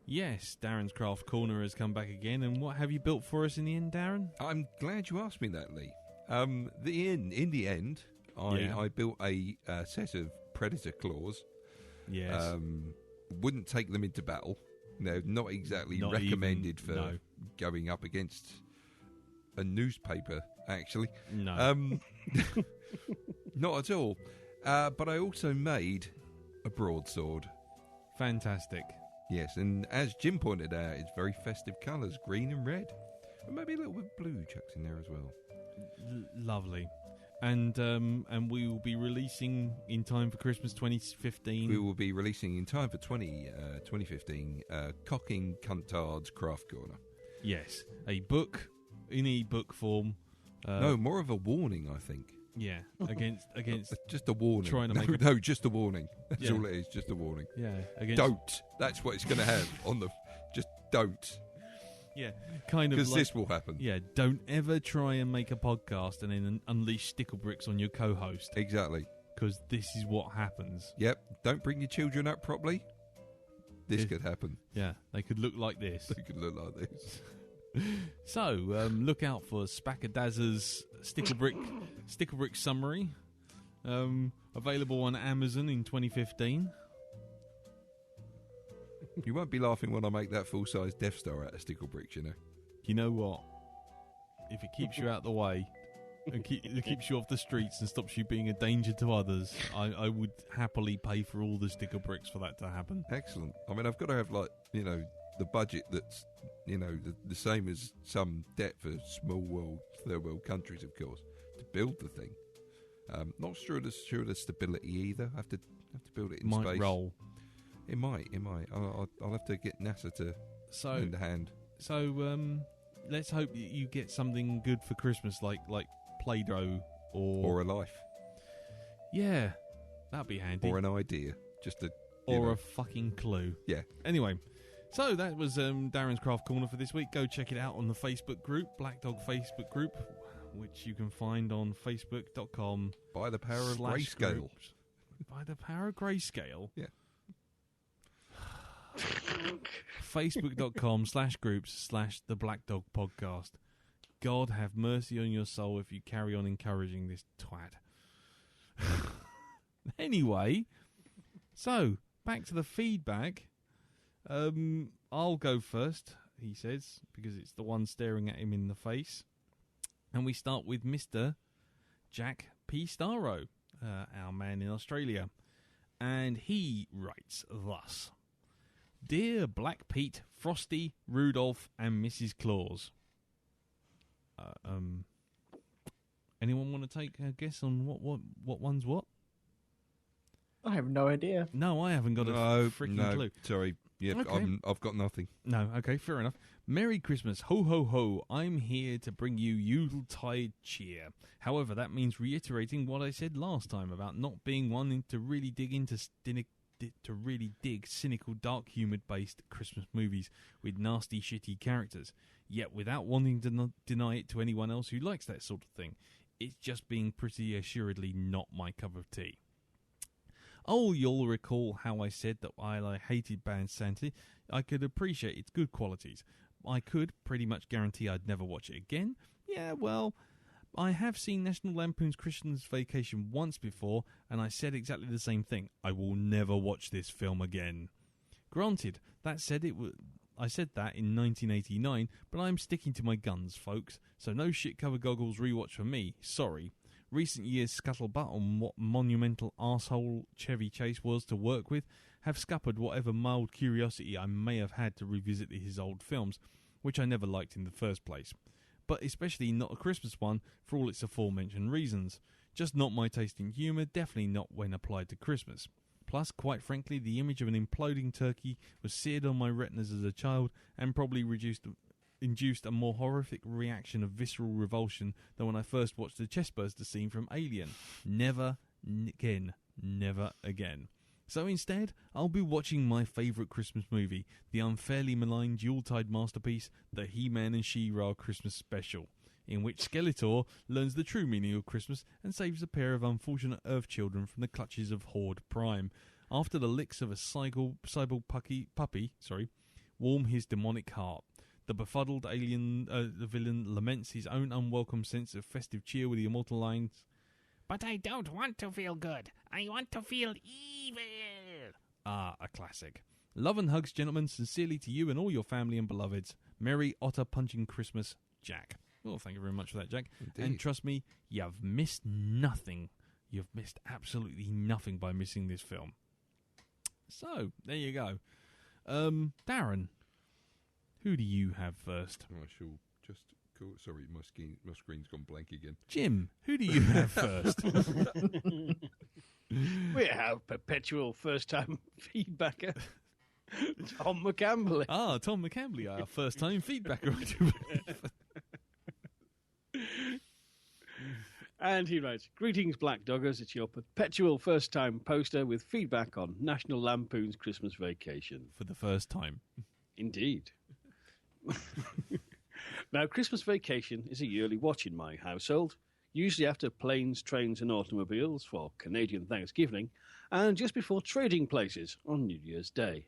Yes, Darren's Craft Corner has come back again, and what have you built for us in the end, Darren? I'm glad you asked me that, Lee. In the end, I built a set of predator claws. Yes. Wouldn't take them into battle. They're not exactly Not recommended even- for no. going up against a newspaper, actually. No. Not at all. But I also made a broadsword. Fantastic. Yes, and as Jim pointed out, it's very festive colours, green and red. And maybe a little bit of blue chucked in there as well. Lovely. And we will be releasing in time for Christmas 2015. We will be releasing in time for 2015 Cocking Cuntard's Craft Corner. Yes, a book in e-book form. No, more of a warning, I think. Yeah, against just a warning. Trying to no, make no, just a warning. That's Yeah. all it is, just a warning. yeah, against Don't. That's what it's going to have on the. Just don't, yeah, kind of because like, this will happen. yeah. Don't ever try and make a podcast and then unleash stickle bricks on your co-host, Exactly. because this is what happens. Yep. Don't bring your children up properly. This could happen. Yeah, they could look like this. They could look like this. So look out for Spackadazzer's stickle brick summary, available on Amazon in 2015. You won't be laughing when I make that full-size Death Star out of stickle bricks, you know. You know what? If it keeps you out of the way and it keeps you off the streets and stops you being a danger to others, I would happily pay for all the sticker bricks for that to happen. Excellent. I mean, I've got to have, like, you know, the budget that's, you know, the same as some debt for small world, third world countries, of course, to build the thing. Not sure of the stability either. I have to build it in Might space. roll. It might. I'll have to get NASA to lend a hand. So let's hope you get something good for Christmas, like Play-Doh Or a life. Yeah, that'd be handy. Or an idea. Just a... Or a fucking clue. Yeah. Anyway, so that was Darren's Craft Corner for this week. Go check it out on the Facebook group, Blackdog Facebook group, which you can find on facebook.com. By the power of grayscale. By the power of grayscale? Yeah. Facebook.com/groups/the Blackdog Podcast. God have mercy on your soul if you carry on encouraging this twat. Anyway, so back to the feedback. I'll go first. he says, because it's the one staring at him in the face. And we start with Mr. Jack P. Starrow, our man in Australia. And he writes thus. Dear Black Pete, Frosty, Rudolph, and Mrs. Claus. Anyone want to take a guess on what one's what? I have no idea. No, I haven't got a freaking clue. Sorry. Yeah, Okay. I've got nothing. No, okay, fair enough. Merry Christmas, ho ho ho. I'm here to bring you Yuletide cheer. However, that means reiterating what I said last time about not being one to really dig cynical, dark-humoured based Christmas movies with nasty, shitty characters, yet without wanting to deny it to anyone else who likes that sort of thing. It's just being pretty assuredly not my cup of tea. Oh, you'll recall how I said that while I hated Bad Santa, I could appreciate its good qualities. I could pretty much guarantee I'd never watch it again. Yeah, well, I have seen National Lampoons Christmas Vacation once before, and I said exactly the same thing. I will never watch this film again. Granted, that said, I said that in 1989, but I'm sticking to my guns, folks, so no shit-covered goggles rewatch for me. Sorry. Recent years' scuttlebutt on what monumental arsehole Chevy Chase was to work with have scuppered whatever mild curiosity I may have had to revisit his old films, which I never liked in the first place. But especially not a Christmas one for all its aforementioned reasons. Just not my taste in humour, definitely not when applied to Christmas. Plus, quite frankly, the image of an imploding turkey was seared on my retinas as a child and probably induced a more horrific reaction of visceral revulsion than when I first watched the chestburster scene from Alien. Never again. Never again. So instead, I'll be watching my favourite Christmas movie, the unfairly maligned Yuletide masterpiece, the He-Man and She-Ra Christmas Special, in which Skeletor learns the true meaning of Christmas and saves a pair of unfortunate Earth children from the clutches of Horde Prime, after the licks of a cyborg puppy warm his demonic heart. The befuddled the villain laments his own unwelcome sense of festive cheer with the immortal lines, "But I don't want to feel good. I want to feel evil." Ah, a classic. Love and hugs, gentlemen, sincerely to you and all your family and beloveds. Merry otter-punching Christmas, Jack. Well, thank you very much for that, Jack. Indeed. And trust me, you've missed nothing. You've missed absolutely nothing by missing this film. So, there you go. Darren, who do you have first? I shall just go. Sorry, my screen's gone blank again. Jim, who do you have first? We have perpetual first-time feedbacker, Tom McCambley. Ah, Tom McCambley, our first-time feedbacker, I do believe. And he writes, "Greetings, Black Doggers. It's your perpetual first-time poster with feedback on National Lampoons Christmas Vacation." For the first time. Indeed. Now, Christmas Vacation is a yearly watch in my household, usually after planes, trains and automobiles for Canadian Thanksgiving, and just before trading places on New Year's Day.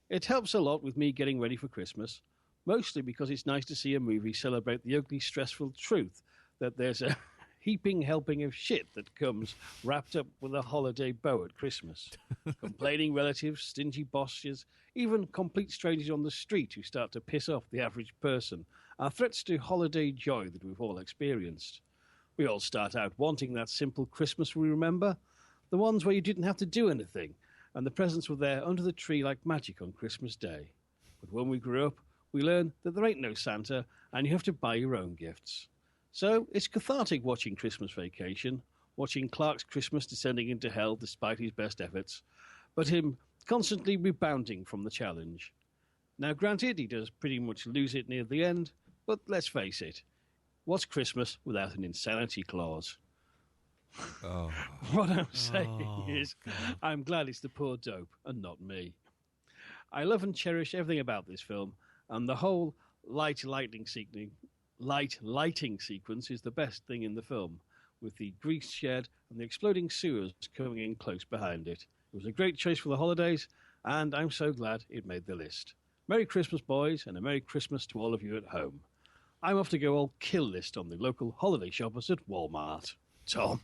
It helps a lot with me getting ready for Christmas, mostly because it's nice to see a movie celebrate the ugly, stressful truth that there's a heaping helping of shit that comes wrapped up with a holiday bow at Christmas. Complaining relatives, stingy bosses, even complete strangers on the street who start to piss off the average person are threats to holiday joy that we've all experienced. We all start out wanting that simple Christmas we remember, the ones where you didn't have to do anything, and the presents were there under the tree like magic on Christmas Day. But when we grew up, we learned that there ain't no Santa, and you have to buy your own gifts. So it's cathartic watching Christmas Vacation, watching Clark's Christmas descending into hell despite his best efforts, but him constantly rebounding from the challenge. Now, granted, he does pretty much lose it near the end, but let's face it, what's Christmas without an insanity clause? Oh. What I'm saying is, God. I'm glad it's the poor dope and not me. I love and cherish everything about this film, and the whole light lighting sequence is the best thing in the film, with the grease shed and the exploding sewers coming in close behind it. It was a great choice for the holidays, and I'm so glad it made the list. Merry Christmas, boys, and a Merry Christmas to all of you at home. I'm off to go all kill list on the local holiday shoppers at Walmart. Tom.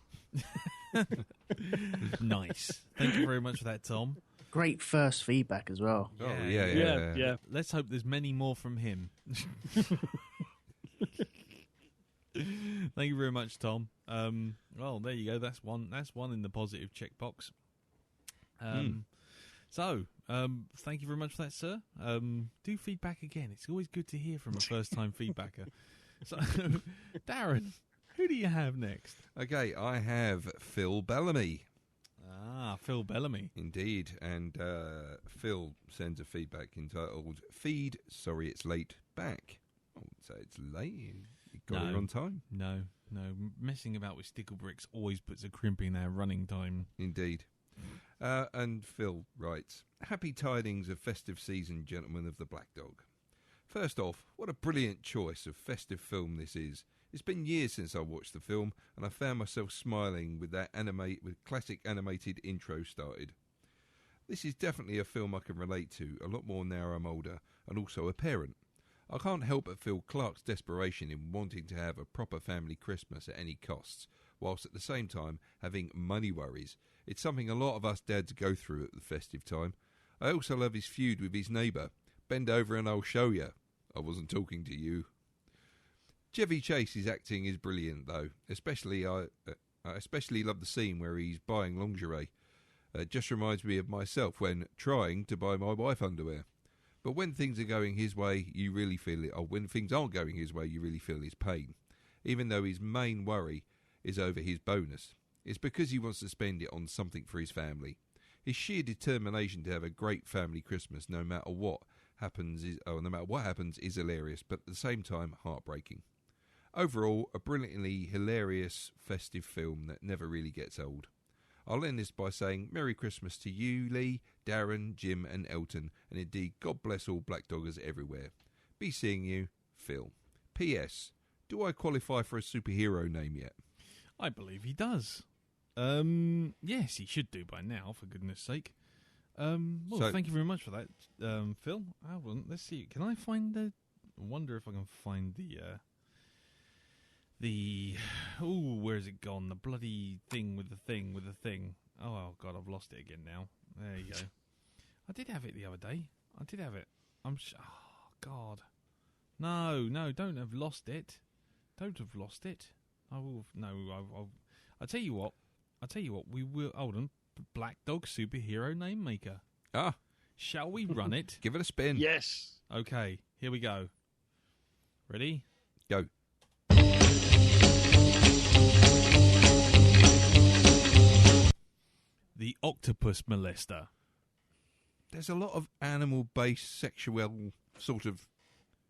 Nice. Thank you very much for that, Tom. Great first feedback as well. Oh, yeah. Let's hope there's many more from him. Thank you very much, Tom. Well, there you go. That's one in the positive checkbox. So, thank you very much for that, sir. Do feedback again. It's always good to hear from a first-time feedbacker. So, Darren, who do you have next? Okay, I have Phil Bellamy. Ah, Phil Bellamy. Indeed, and Phil sends a feedback entitled "Feed, sorry it's late, back." I wouldn't say it's late. You got it on time. No. Messing about with stickle bricks always puts a crimp in our running time. Indeed. And Phil writes, "Happy tidings of festive season, gentlemen of the Blackdog. First off, what a brilliant choice of festive film this is. It's been years since I watched the film, and I found myself smiling with that classic animated intro started. This is definitely a film I can relate to, a lot more now I'm older, and also a parent. I can't help but feel Clark's desperation in wanting to have a proper family Christmas at any costs, whilst at the same time having money worries. It's something a lot of us dads go through at the festive time. I also love his feud with his neighbour. Bend over and I'll show you. I wasn't talking to you. Chevy Chase's acting is brilliant, though. I especially love the scene where he's buying lingerie. It just reminds me of myself when trying to buy my wife underwear. But when things are going his way, you really feel it. Or when things aren't going his way, you really feel his pain. Even though his main worry is over his bonus. It's because he wants to spend it on something for his family. His sheer determination to have a great family Christmas, no matter what happens, is hilarious, but at the same time heartbreaking. Overall, a brilliantly hilarious festive film that never really gets old. I'll end this by saying Merry Christmas to you, Lee, Darren, Jim and Elton, and indeed God bless all Black Doggers everywhere. Be seeing you, Phil. P.S. Do I qualify for a superhero name yet? I believe he does. Yes, he should do by now, for goodness sake. Thank you very much for that, Phil. Let's see. Can I find I wonder if I can find where's it gone? The bloody thing with the thing. Oh, God, I've lost it again now. There you go. I did have it the other day. Oh, God. No, don't have lost it. Don't have lost it. I'll tell you what. We will. Hold on. Black Dog superhero name maker. Ah. Shall we run it? Give it a spin. Yes. Okay. Here we go. Ready? Go. The Octopus Molester. There's a lot of animal-based sexual sort of...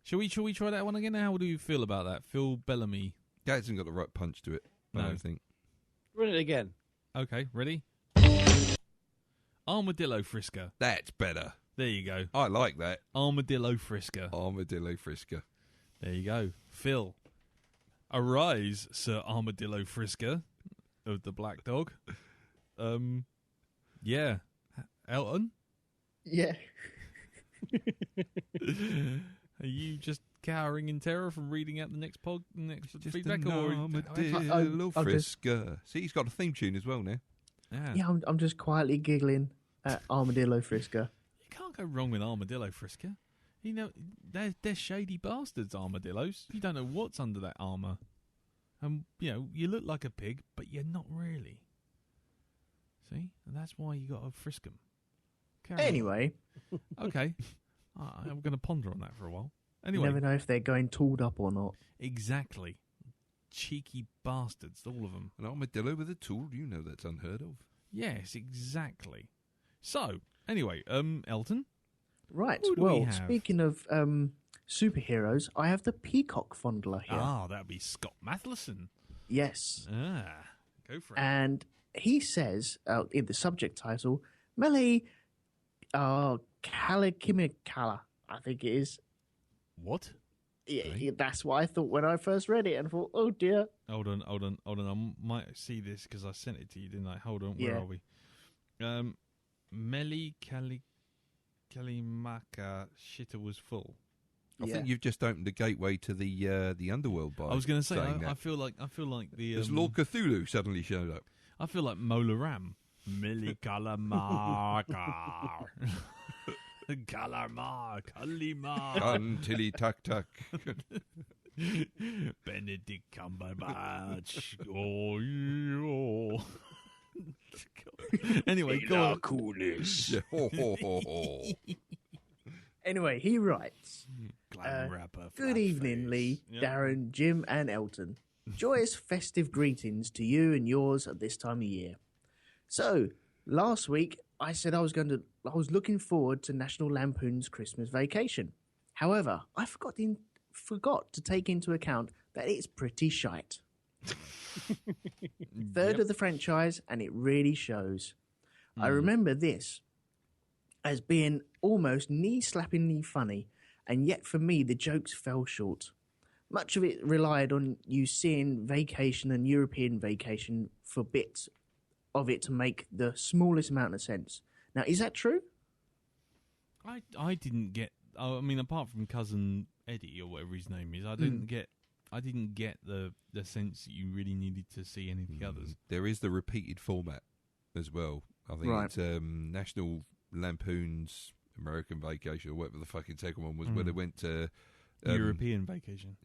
Shall we try that one again? How do you feel about that? Phil Bellamy. That hasn't got the right punch to it, I don't think. Run it again. Okay, ready? Armadillo Frisker. That's better. There you go. I like that. Armadillo Frisker. Armadillo Frisker. There you go. Phil. Arise, Sir Armadillo Frisker of the Black Dog. Yeah. Elton? Yeah. Are you just cowering in terror from reading out the next Just feedback? an Armadillo Frisker. See, he's got a theme tune as well now. Yeah, I'm just quietly giggling at Armadillo Frisker. You can't go wrong with Armadillo Frisker. You know, they're shady bastards, armadillos. You don't know what's under that armour. And, you look like a pig, but you're not really. See? And that's why you got to frisk them. Anyway. Okay. I'm going to ponder on that for a while. You Anyway. never know if they're going tooled up or not. Exactly. Cheeky bastards, all of them. An armadillo with a tool? You know that's unheard of. Yes, exactly. So, anyway, Elton? Right. Who do we have? Speaking of superheroes, I have the Peacock Fondler here. Ah, that would be Scott Matheson. Yes. Go for it. And he says in the subject title, Mele Kalikimikala, I think it is. What? Yeah, that's what I thought when I first read it and thought, oh dear. Hold on. I might see this because I sent it to you, didn't I? Hold on. Where Yeah. are we? Meli Kalimaka Shitter was full. I think you've just opened the gateway to the underworld by I was going to say, saying I that. feel like the As Lord Cthulhu suddenly showed up. I feel like Mola Ram. Millie Calamar. Calamar. Calimar. Untilly tuck tuck. Benedict Cumberbatch. Oh. Anyway, go on. Coolness. Anyway, he writes, Glam rapper, good flat evening, face. Lee, Yep. Darren, Jim, and Elton. Joyous festive greetings to you and yours at this time of year. So, last week I said I was looking forward to National Lampoon's Christmas Vacation. However, I forgot to take into account that it's pretty shite. Third of the franchise, and it really shows. I remember this as being almost knee-slappingly funny, and yet for me the jokes fell short. Much of it relied on you seeing Vacation and European Vacation for bits of it to make the smallest amount of sense. Now, is that true? I didn't get. I mean, apart from cousin Eddie or whatever his name is, I didn't get the sense that you really needed to see any of the others. There is the repeated format as well. I think Right. it's National Lampoons American Vacation or whatever the fucking second one was, where they went to European Vacation.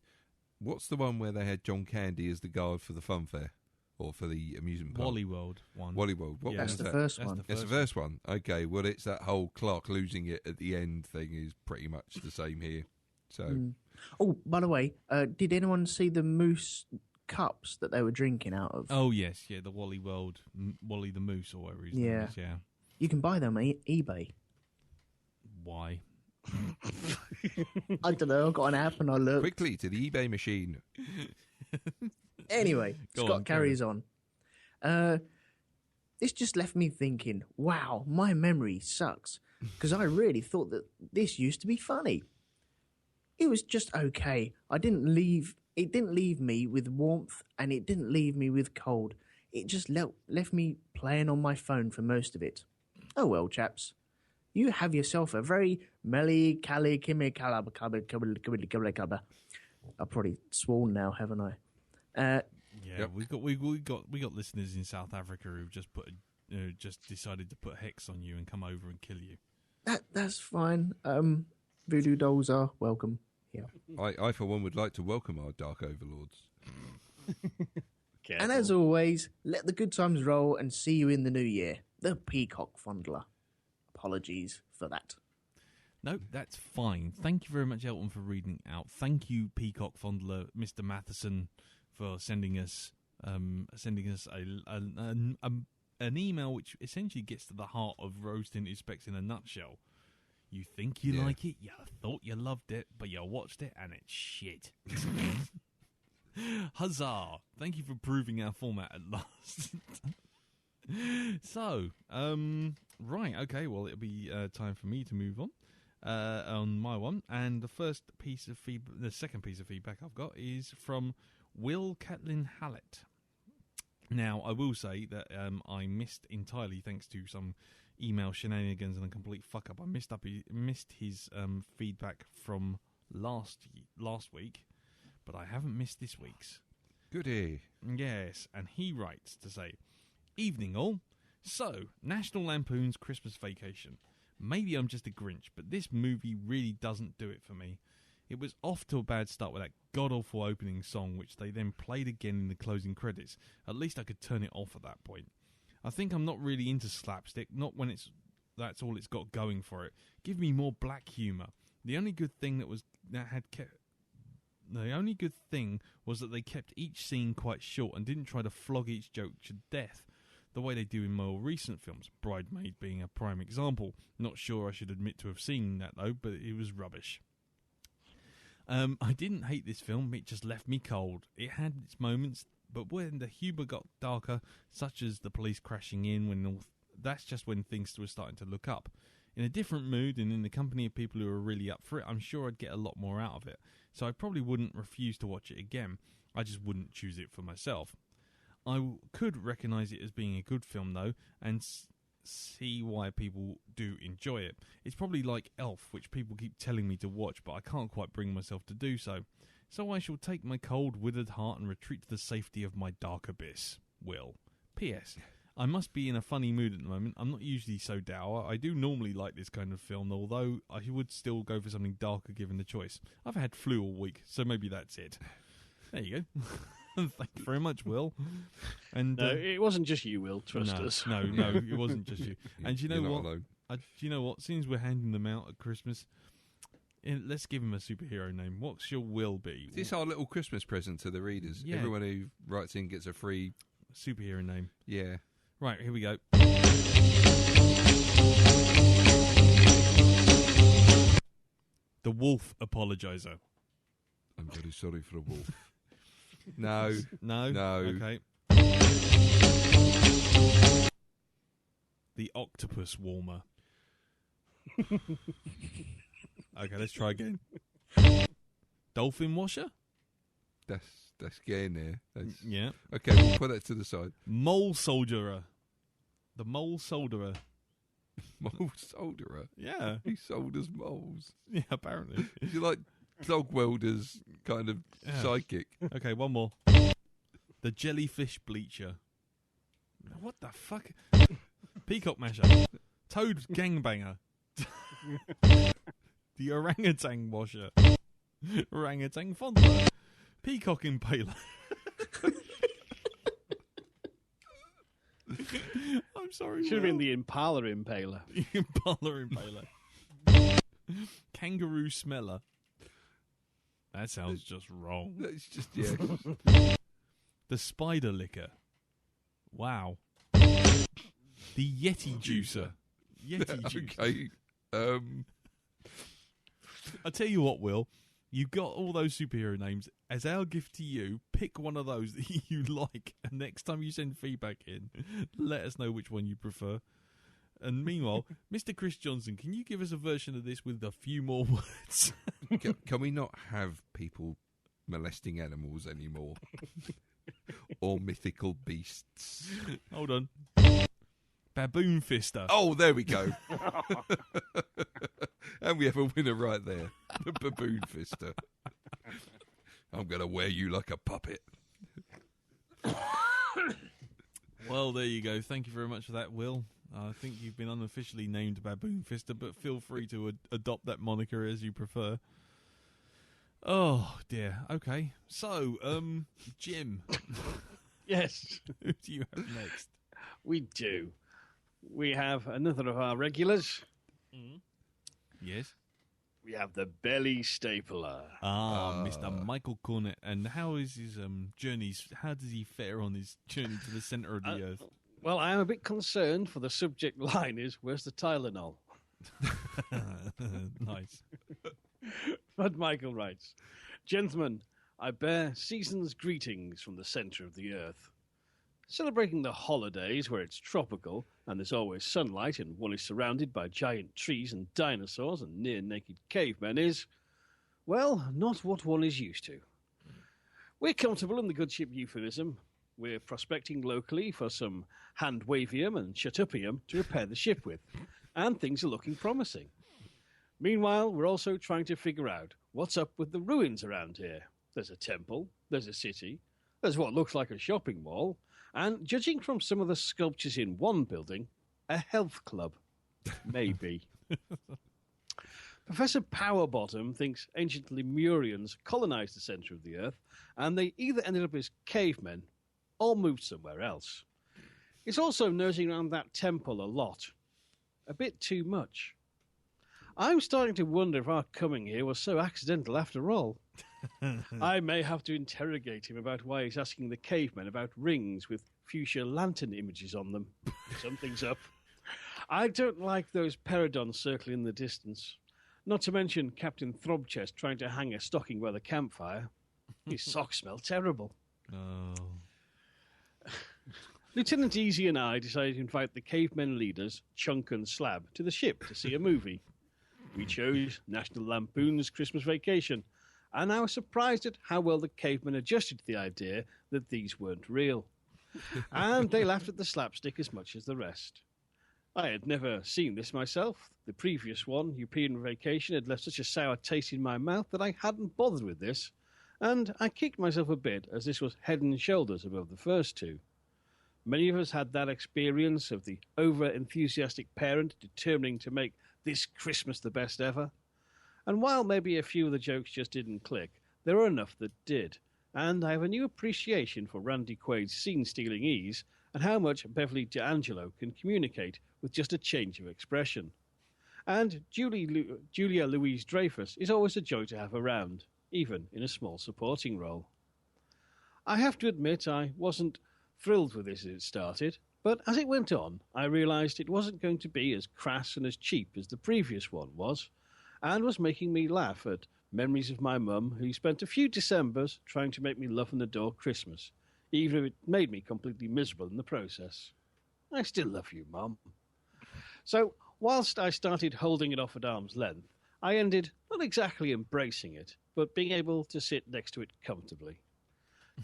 What's the one where they had John Candy as the guard for the fun fair or for the amusement park? Wally World one. Wally World. What Yeah. one That's was the that? first That's one. the That's the first one. Okay, well, it's that whole Clark losing it at the end thing is pretty much the same here. So, Oh, by the way, did anyone see the moose cups that they were drinking out of? Oh yes, yeah, the Wally World, Wally the Moose or whatever his name Yeah. is. Yeah. You can buy them on eBay. Why? I don't know. I got an app and I looked. quickly to the eBay machine. Anyway, Go Scott on, carries on. This just left me thinking, wow, my memory sucks. Because I really thought that this used to be funny. It was just okay. It didn't leave me with warmth and it didn't leave me with cold. It just left me playing on my phone for most of it. Oh well, chaps. You have yourself a very melly cali kimmy calab. I've probably sworn now, haven't I? Yeah, Yep. we got listeners in South Africa who've just decided to put hex on you and come over and kill you. That's fine. Voodoo dolls are welcome. Yeah. I for one, would like to welcome our dark overlords. And as always, let the good times roll and see you in the new year. The Peacock Fondler. Apologies for that. No, that's fine. Thank you very much, Elton, for reading out. Thank you, Peacock Fondler, Mr. Matheson, for sending us an email which essentially gets to the heart of Rose Tinted Specs in a nutshell. You think you like it, you thought you loved it, but you watched it and it's shit. Huzzah! Thank you for proving our format at last. So, right, okay, well, it'll be time for me to move on my one. And the second piece of feedback I've got is from Will Catlin Hallett. Now, I will say that I missed entirely, thanks to some email shenanigans and a complete fuck up. I missed his feedback from last week, but I haven't missed this week's. Goody. Yes, and he writes to say, "Evening all. So, National Lampoon's Christmas Vacation. Maybe I'm just a Grinch, but this movie really doesn't do it for me. It was off to a bad start with that god-awful opening song, which they then played again in the closing credits. At least I could turn it off at that point. I think I'm not really into slapstick, not when that's all it's got going for it. Give me more black humour. The only good thing was that they kept each scene quite short and didn't try to flog each joke to death, the way they do in more recent films, Bridesmaid being a prime example. Not sure I should admit to have seen that though, but it was rubbish. I didn't hate this film, it just left me cold. It had its moments, but when the humour got darker, such as the police crashing in, that's just when things were starting to look up. In a different mood and in the company of people who are really up for it, I'm sure I'd get a lot more out of it. So I probably wouldn't refuse to watch it again. I just wouldn't choose it for myself. I could recognise it as being a good film though, and see why people do enjoy it. It's probably like Elf, which people keep telling me to watch, but I can't quite bring myself to do so. So I shall take my cold, withered heart and retreat to the safety of my dark abyss. Will. P.S. I must be in a funny mood at the moment. I'm not usually so dour. I do normally like this kind of film, although I would still go for something darker given the choice. I've had flu all week, so maybe that's it. There you go. Thank you very much, Will. And no, it wasn't just you, Will. Trust us. No, it wasn't just you. And you know You're what? not alone. Do you know what? Since we're handing them out at Christmas, let's give him a superhero name. What's your Will be? Is this our little Christmas present to the readers? Yeah. Everyone who writes in gets a free superhero name. Yeah. Right, here we go. The Wolf Apologizer. I'm very sorry for a wolf. No. Okay. The Octopus Warmer. Okay, let's try again. Dolphin Washer? That's getting there. Yeah. Okay, we'll put that to the side. Mole Soldierer. The Mole Solderer. Mole solderer? Yeah. He solders moles. Yeah, apparently. Is he like dog welder's kind of sidekick? Okay, one more. The Jellyfish Bleacher. What the fuck? Peacock Masher. Toad Gangbanger. The Orangutan Washer. Orangutan Fondler. Peacock Impaler. I'm sorry. Should have been the Impala Impaler. The Impala Impaler. Kangaroo Smeller. That sounds just wrong. That's just, yeah. The Spider Licker. Wow. The Yeti Juicer. Yeti Juice. Okay. I tell you what, Will. You got all those superhero names. As our gift to you, pick one of those that you like, and next time you send feedback in, let us know which one you prefer. And meanwhile, Mr. Chris Johnson, can you give us a version of this with a few more words? Can we not have people molesting animals anymore? Or mythical beasts? Hold on. Baboon Fister. Oh, there we go. And we have a winner right there. The Baboon Fister. I'm going to wear you like a puppet. Well, there you go. Thank you very much for that, Will. I think you've been unofficially named Baboon Fister, but feel free to adopt that moniker as you prefer. Oh, dear. Okay. So, Jim. Yes. Who do you have next? We do. We have another of our regulars. Yes. We have the Belly Stapler. Mr. Michael Cornett. And how is his journeys? How does he fare on his journey to the centre of the earth? Well, I am a bit concerned, for the subject line is, where's the Tylenol? Nice. But Michael writes, Gentlemen, I bear season's greetings from the centre of the earth. Celebrating the holidays where it's tropical and there's always sunlight and one is surrounded by giant trees and dinosaurs and near-naked cavemen is, well, not what one is used to. We're comfortable in the good ship euphemism. We're prospecting locally for some hand-wavium and shut-upium to repair the ship with, and things are looking promising. Meanwhile, we're also trying to figure out what's up with the ruins around here. There's a temple, there's a city, there's what looks like a shopping mall, and judging from some of the sculptures in one building, a health club. Maybe. Professor Powerbottom thinks ancient Lemurians colonized the center of the earth, and they either ended up as cavemen or moved somewhere else. It's also nosing around that temple a lot. A bit too much. I'm starting to wonder if our coming here was so accidental after all. I may have to interrogate him about why he's asking the cavemen about rings with fuchsia lantern images on them. Something's up. I don't like those peridons circling in the distance. Not to mention Captain Throbchest trying to hang a stocking by the campfire. His socks smell terrible. Oh. Lieutenant Easy and I decided to invite the cavemen leaders, Chunk and Slab, to the ship to see a movie. We chose National Lampoons Christmas Vacation, and I was surprised at how well the cavemen adjusted to the idea that these weren't real. And they laughed at the slapstick as much as the rest. I had never seen this myself. The previous one, European Vacation, had left such a sour taste in my mouth that I hadn't bothered with this, and I kicked myself a bit as this was head and shoulders above the first two. Many of us had that experience of the over-enthusiastic parent determining to make this Christmas the best ever. And while maybe a few of the jokes just didn't click, there were enough that did. And I have a new appreciation for Randy Quaid's scene-stealing ease and how much Beverly D'Angelo can communicate with just a change of expression. And Julia Louise-Dreyfus is always a joy to have around, even in a small supporting role. I have to admit I wasn't thrilled with this as it started, but as it went on, I realised it wasn't going to be as crass and as cheap as the previous one was, and was making me laugh at memories of my mum, who spent a few Decembers trying to make me love and adore Christmas, even if it made me completely miserable in the process. I still love you, Mum. So, whilst I started holding it off at arm's length, I ended not exactly embracing it, but being able to sit next to it comfortably.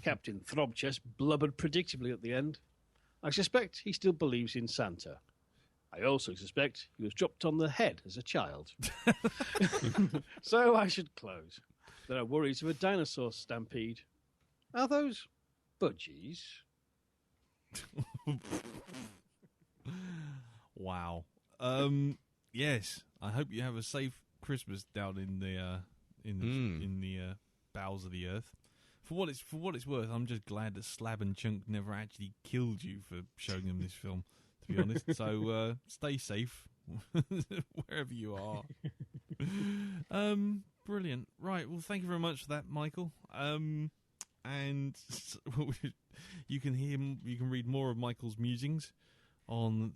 Captain Throbchest blubbered predictably at the end. I suspect he still believes in Santa. I also suspect he was dropped on the head as a child. So I should close. There are worries of a dinosaur stampede. Are those budgies? Wow. Yes. I hope you have a safe Christmas down in the bowels of the earth. For what it's worth, I'm just glad that Slab and Chunk never actually killed you for showing them this film, to be honest. So stay safe wherever you are. Brilliant. Right. Well, thank you very much for that, Michael. And you can read more of Michael's musings on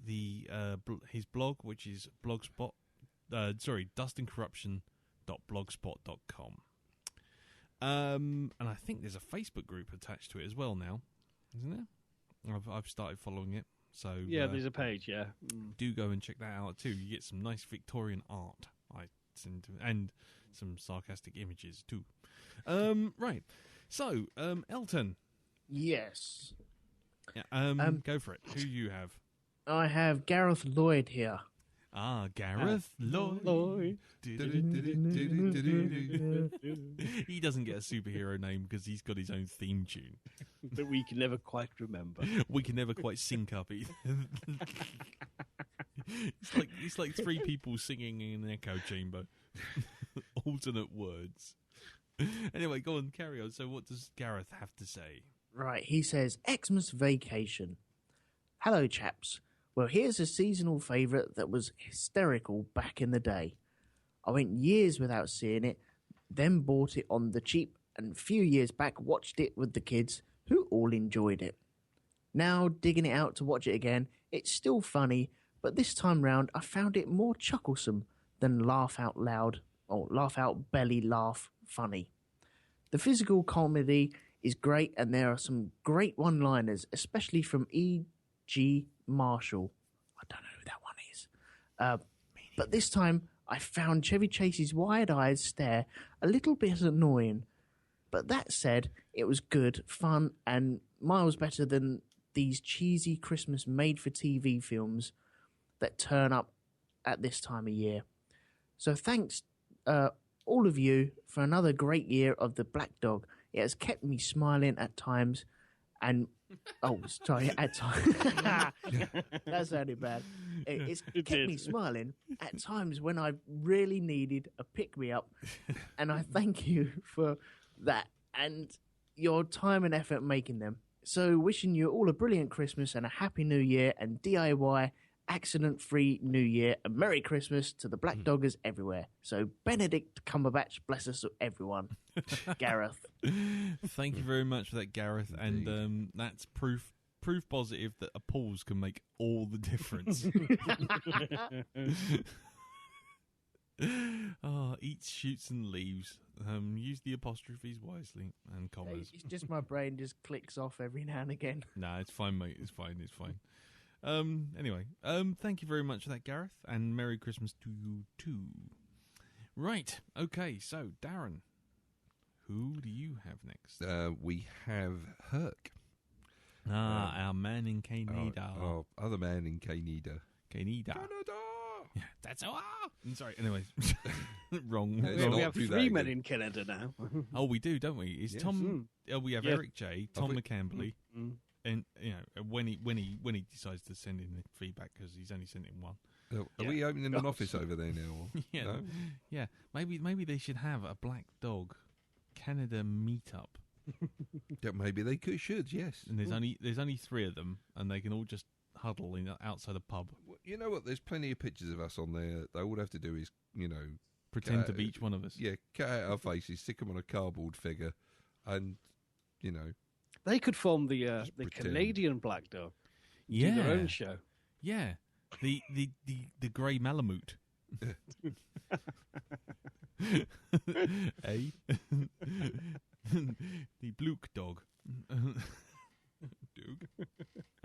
his blog, which is dustandcorruption.blogspot.com. And I think there's a Facebook group attached to it as well now, isn't there? I've started following it, so yeah, there's a page. Yeah, do go and check that out too. You get some nice Victorian art, and some sarcastic images too. Right. So, Elton. Yes. Yeah, go for it. Who you have? I have Gareth Lloyd here. Ah, Gareth Lloyd. He doesn't get a superhero name because he's got his own theme tune that we can never quite remember. We can never quite sync up either. It's like three people singing in an echo chamber. Alternate words. Anyway, go on, carry on. So what does Gareth have to say? Right, he says, Xmas Vacation. Hello, chaps. Well, here's a seasonal favourite that was hysterical back in the day. I went years without seeing it, then bought it on the cheap, and a few years back watched it with the kids, who all enjoyed it. Now, digging it out to watch it again, it's still funny, but this time round I found it more chucklesome than laugh out loud, or laugh out belly laugh funny. The physical comedy is great, and there are some great one-liners, especially from E.G. Marshall. I don't know who that one is. But this time I found Chevy Chase's wide-eyed stare a little bit annoying. But that said, it was good, fun, and miles better than these cheesy Christmas made-for-TV films that turn up at this time of year. So thanks, all of you, for another great year of the Blackdog. It has kept me smiling at times, and at times. That sounded bad. It's kept me smiling at times when I really needed a pick-me-up, and I thank you for that and your time and effort making them. So wishing you all a brilliant Christmas and a happy New Year and DIY accident-free New Year and Merry Christmas to the Black Doggers everywhere. So Benedict Cumberbatch bless us everyone. Gareth. Thank you very much for that, Gareth. Indeed. And that's proof positive that a pause can make all the difference. Eats, shoots and leaves. Use the apostrophes wisely and commas. It's just my brain just clicks off every now and again. Nah, it's fine, mate. It's fine. Anyway, thank you very much for that, Gareth, and Merry Christmas to you too. Right, okay, so Darren, who do you have next? We have Herc. Our man in Canada. Our other man in Canada. Canada. Yeah, that's how. I'm sorry. Anyways, wrong. We have three men in Canada now. Oh, we do, don't we? It's yes. Tom. We have Eric J, Tom McCamberley, and when he decides to send in the feedback, because he's only sent in one. Are we opening an office over there now? Or? Yeah, No? yeah. Maybe they should have a Blackdog Canada meetup. Yeah, maybe they should. Yes. And there's only 3 of them, and they can all just huddle outside a pub. Well, you know what? There's plenty of pictures of us on there. They all have to do is Pretend to be each one of us. Yeah, cut out our faces, stick them on a cardboard figure, and They could form the pretend. Canadian Blackdog. Yeah. Do their own show. Yeah, the grey Malamute. Eh? The Bluke dog. Doog.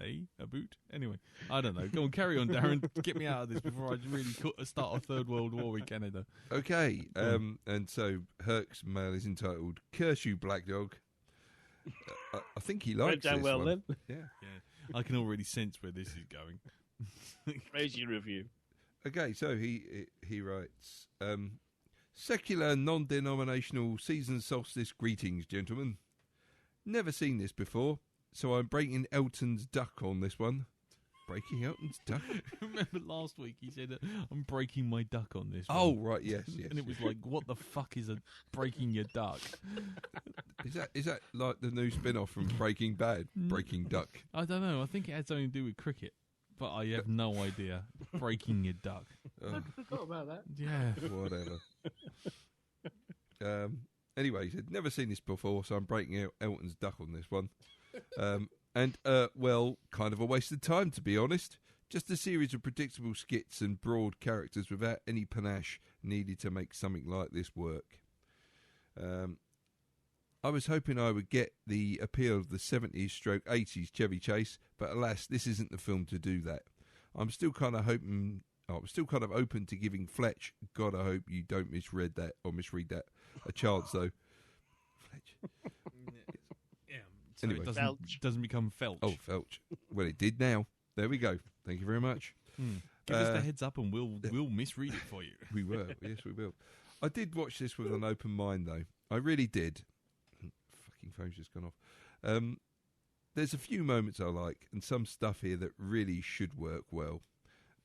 Eh? A boot? Anyway, I don't know. Go on, carry on, Darren. Get me out of this before I really start a third world war in Canada. Okay, and so Herc's mail is entitled "Curse You, Blackdog." I think he likes Went down this well one. then. Yeah, I can already sense where this is going. Praise your review. Okay, so he writes, secular, non-denominational season solstice greetings, gentlemen. Never seen this before, so I'm breaking Elton's duck on this one. Breaking Elton's duck? Remember last week he said, I'm breaking my duck on this Oh, one. right, yes. And it was like, what the fuck is a breaking your duck? Is that like the new spin-off from Breaking Bad, Breaking Duck? I don't know. I think it had something to do with cricket, but I have no idea. Breaking your duck. I forgot about that. Yeah. Whatever. Anyway, he said, never seen this before, so I'm breaking out Elton's duck on this one. Well, kind of a waste of time, to be honest. Just a series of predictable skits and broad characters without any panache needed to make something like this work. I was hoping I would get the appeal of the 70s/80s Chevy Chase, but alas, this isn't the film to do that. I'm still kind of open to giving Fletch, God, I hope you don't misread that, a chance, though. Fletch. Yeah. So Anyway. it doesn't become Felch. Oh, Felch. Well, it did now. There we go. Thank you very much. Give us the heads up and we'll misread it for you. We will. Yes, we will. I did watch this with an open mind, though. I really did. Fucking phone's just gone off. There's a few moments I like and some stuff here that really should work well.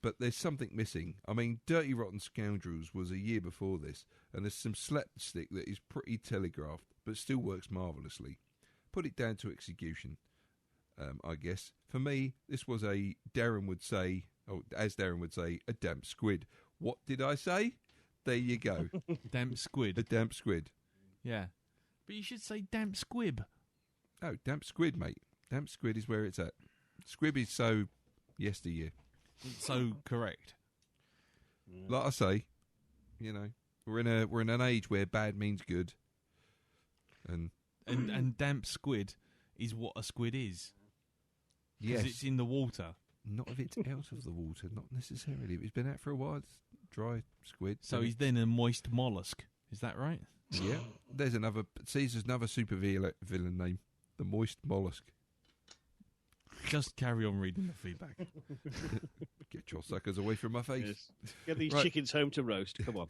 But there's something missing. I mean, Dirty Rotten Scoundrels was a year before this, and there's some slapstick that is pretty telegraphed, but still works marvellously. Put it down to execution, I guess. For me, this was as Darren would say, a damp squid. What did I say? There you go. Damp squid. A damp squid. Yeah. But you should say damp squib. Oh, damp squid, mate. Damp squid is where it's at. Squib is so yesteryear. So correct. Like I say, we're in an age where bad means good. And damp squid is what a squid is. Yes. Because it's in the water. Not if it's out of the water, not necessarily. If it's been out for a while, it's dry squid. So he's then a moist mollusk. Is that right? Yeah. There's Caesar's another super villain name. The moist mollusk. Just carry on reading the feedback. Get your suckers away from my face. Yes. Get these Right. chickens home to roast. Come on.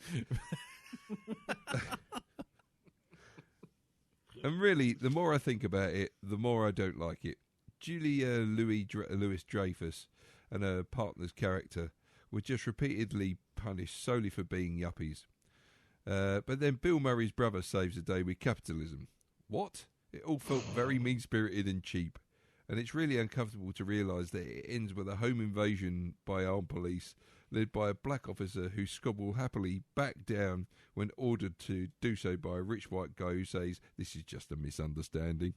And really, the more I think about it, the more I don't like it. Julia Louis-Dreyfus and her partner's character were just repeatedly punished solely for being yuppies. But then Bill Murray's brother saves the day with capitalism. What? It all felt very mean-spirited and cheap. And it's really uncomfortable to realise that it ends with a home invasion by armed police, led by a black officer who Scott will happily back down when ordered to do so by a rich white guy who says, this is just a misunderstanding.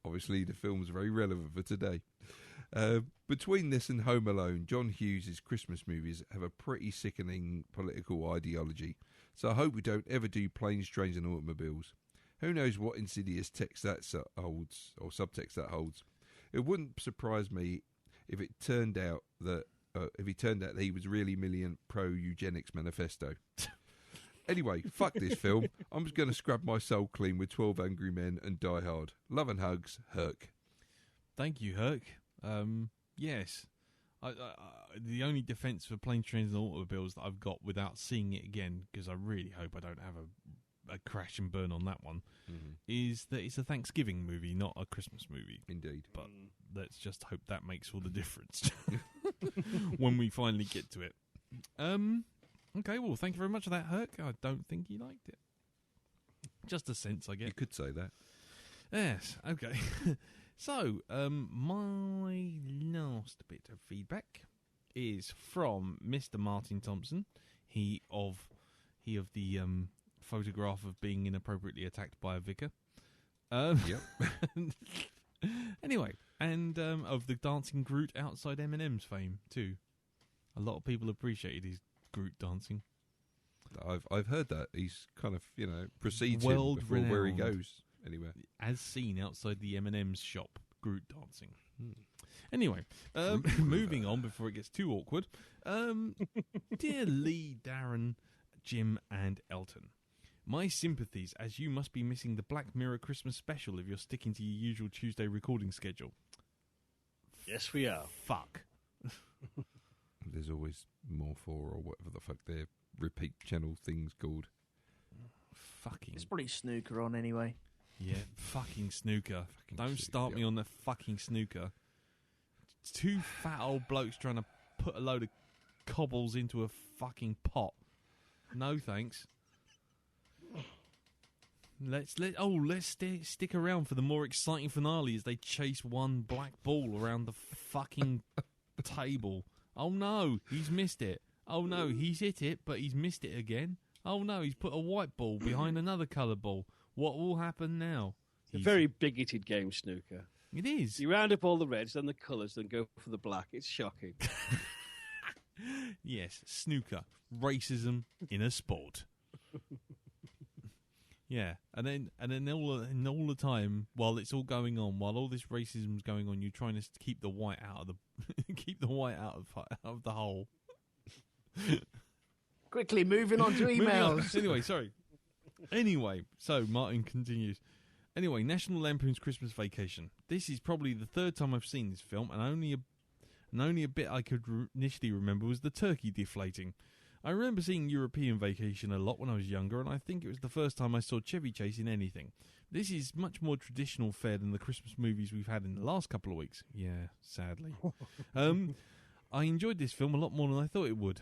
Obviously, the film's very relevant for today. Between this and Home Alone, John Hughes' Christmas movies have a pretty sickening political ideology, so I hope we don't ever do Planes, Trains and Automobiles. Who knows what insidious text that holds, or subtext that holds. It wouldn't surprise me if it turned out that he was really militant pro-eugenics manifesto. Anyway, fuck this film. I'm just going to scrub my soul clean with 12 Angry Men and Die Hard. Love and hugs, Herc. Thank you, Herc. Yes. The only defence for Planes, Trains and Automobiles that I've got without seeing it again, because I really hope I don't have a crash and burn on that one, is that it's a Thanksgiving movie, not a Christmas movie. Indeed. But let's just hope that makes all the difference when we finally get to it. Okay, well, thank you very much for that, Herc. I don't think he liked it. Just a sense, I get. You could say that. Yes, okay. So, my last bit of feedback is from Mr. Martin Thompson. He of the photograph of being inappropriately attacked by a vicar. Yep. Anyway, and of the dancing Groot outside M&M's fame too. A lot of people appreciated his Groot dancing. I've heard that he's kind of precedes World him before where he renowned. goes anywhere. As seen outside the M&M's shop, Groot dancing. Anyway, moving on before it gets too awkward. Dear Lee, Darren, Jim, and Elton, my sympathies, as you must be missing the Black Mirror Christmas special if you're sticking to your usual Tuesday recording schedule. Yes, we are. Fuck. There's always more for or whatever the fuck their repeat channel thing's called. Fucking. It's probably snooker on anyway. Yeah, fucking snooker. Don't snooker, start me yeah. on the fucking snooker. It's two fat old blokes trying to put a load of cobbles into a fucking pot. No thanks. Let's stick around for the more exciting finale as they chase one black ball around the fucking table. Oh no, he's missed it. Oh no, he's hit it, but he's missed it again. Oh no, he's put a white ball behind another coloured ball. What will happen now? A very bigoted game, snooker. It is. You round up all the reds, then the colours, then go for the black. It's shocking. Yes, snooker. Racism in a sport. Yeah, and then all the time while it's all going on, while all this racism's going on, you're trying to keep the white out of of the hole. Quickly, moving on to Moving on. emails. Anyway, sorry. Anyway, so Martin continues. Anyway, National Lampoon's Christmas Vacation. This is probably the third time I've seen this film, and only a bit I could initially remember was the turkey deflating. I remember seeing European Vacation a lot when I was younger, and I think it was the first time I saw Chevy Chase in anything. This is much more traditional fare than the Christmas movies we've had in the last couple of weeks. Yeah, sadly. I enjoyed this film a lot more than I thought it would.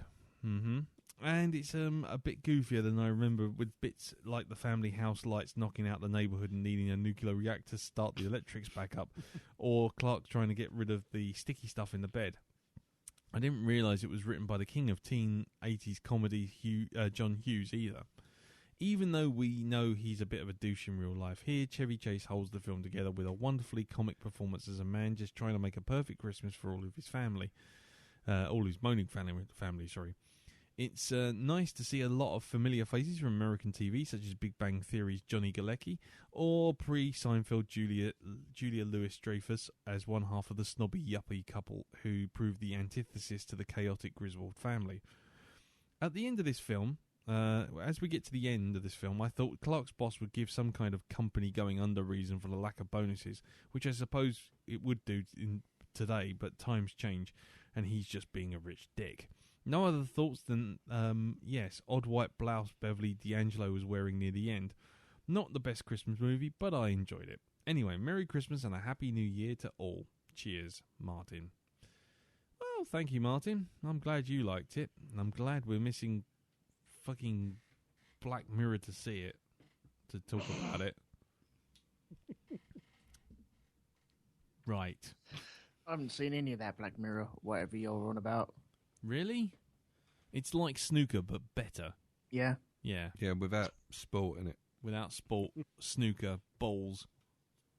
And it's a bit goofier than I remember, with bits like the family house lights knocking out the neighbourhood and needing a nuclear reactor to start the electrics back up, or Clark trying to get rid of the sticky stuff in the bed. I didn't realise it was written by the king of teen 80s comedy, John Hughes, either. Even though we know he's a bit of a douche in real life, here Chevy Chase holds the film together with a wonderfully comic performance as a man just trying to make a perfect Christmas for all of his family. All his moaning family, sorry. It's nice to see a lot of familiar faces from American TV, such as Big Bang Theory's Johnny Galecki, or pre-Seinfeld Julia Louis-Dreyfus as one half of the snobby yuppie couple who proved the antithesis to the chaotic Griswold family. At the end of this film, as we get to the end of this film, I thought Clark's boss would give some kind of company going under reason for the lack of bonuses, which I suppose it would do today, but times change, and he's just being a rich dick. No other thoughts than, yes, odd white blouse Beverly D'Angelo was wearing near the end. Not the best Christmas movie, but I enjoyed it. Anyway, Merry Christmas and a Happy New Year to all. Cheers, Martin. Well, thank you, Martin. I'm glad you liked it. And I'm glad we're missing fucking Black Mirror to see it, to talk about it. Right. I haven't seen any of that Black Mirror, whatever you're on about. Really? It's like snooker, but better. Yeah. Yeah. Yeah, without sport in it. Without sport, snooker, balls,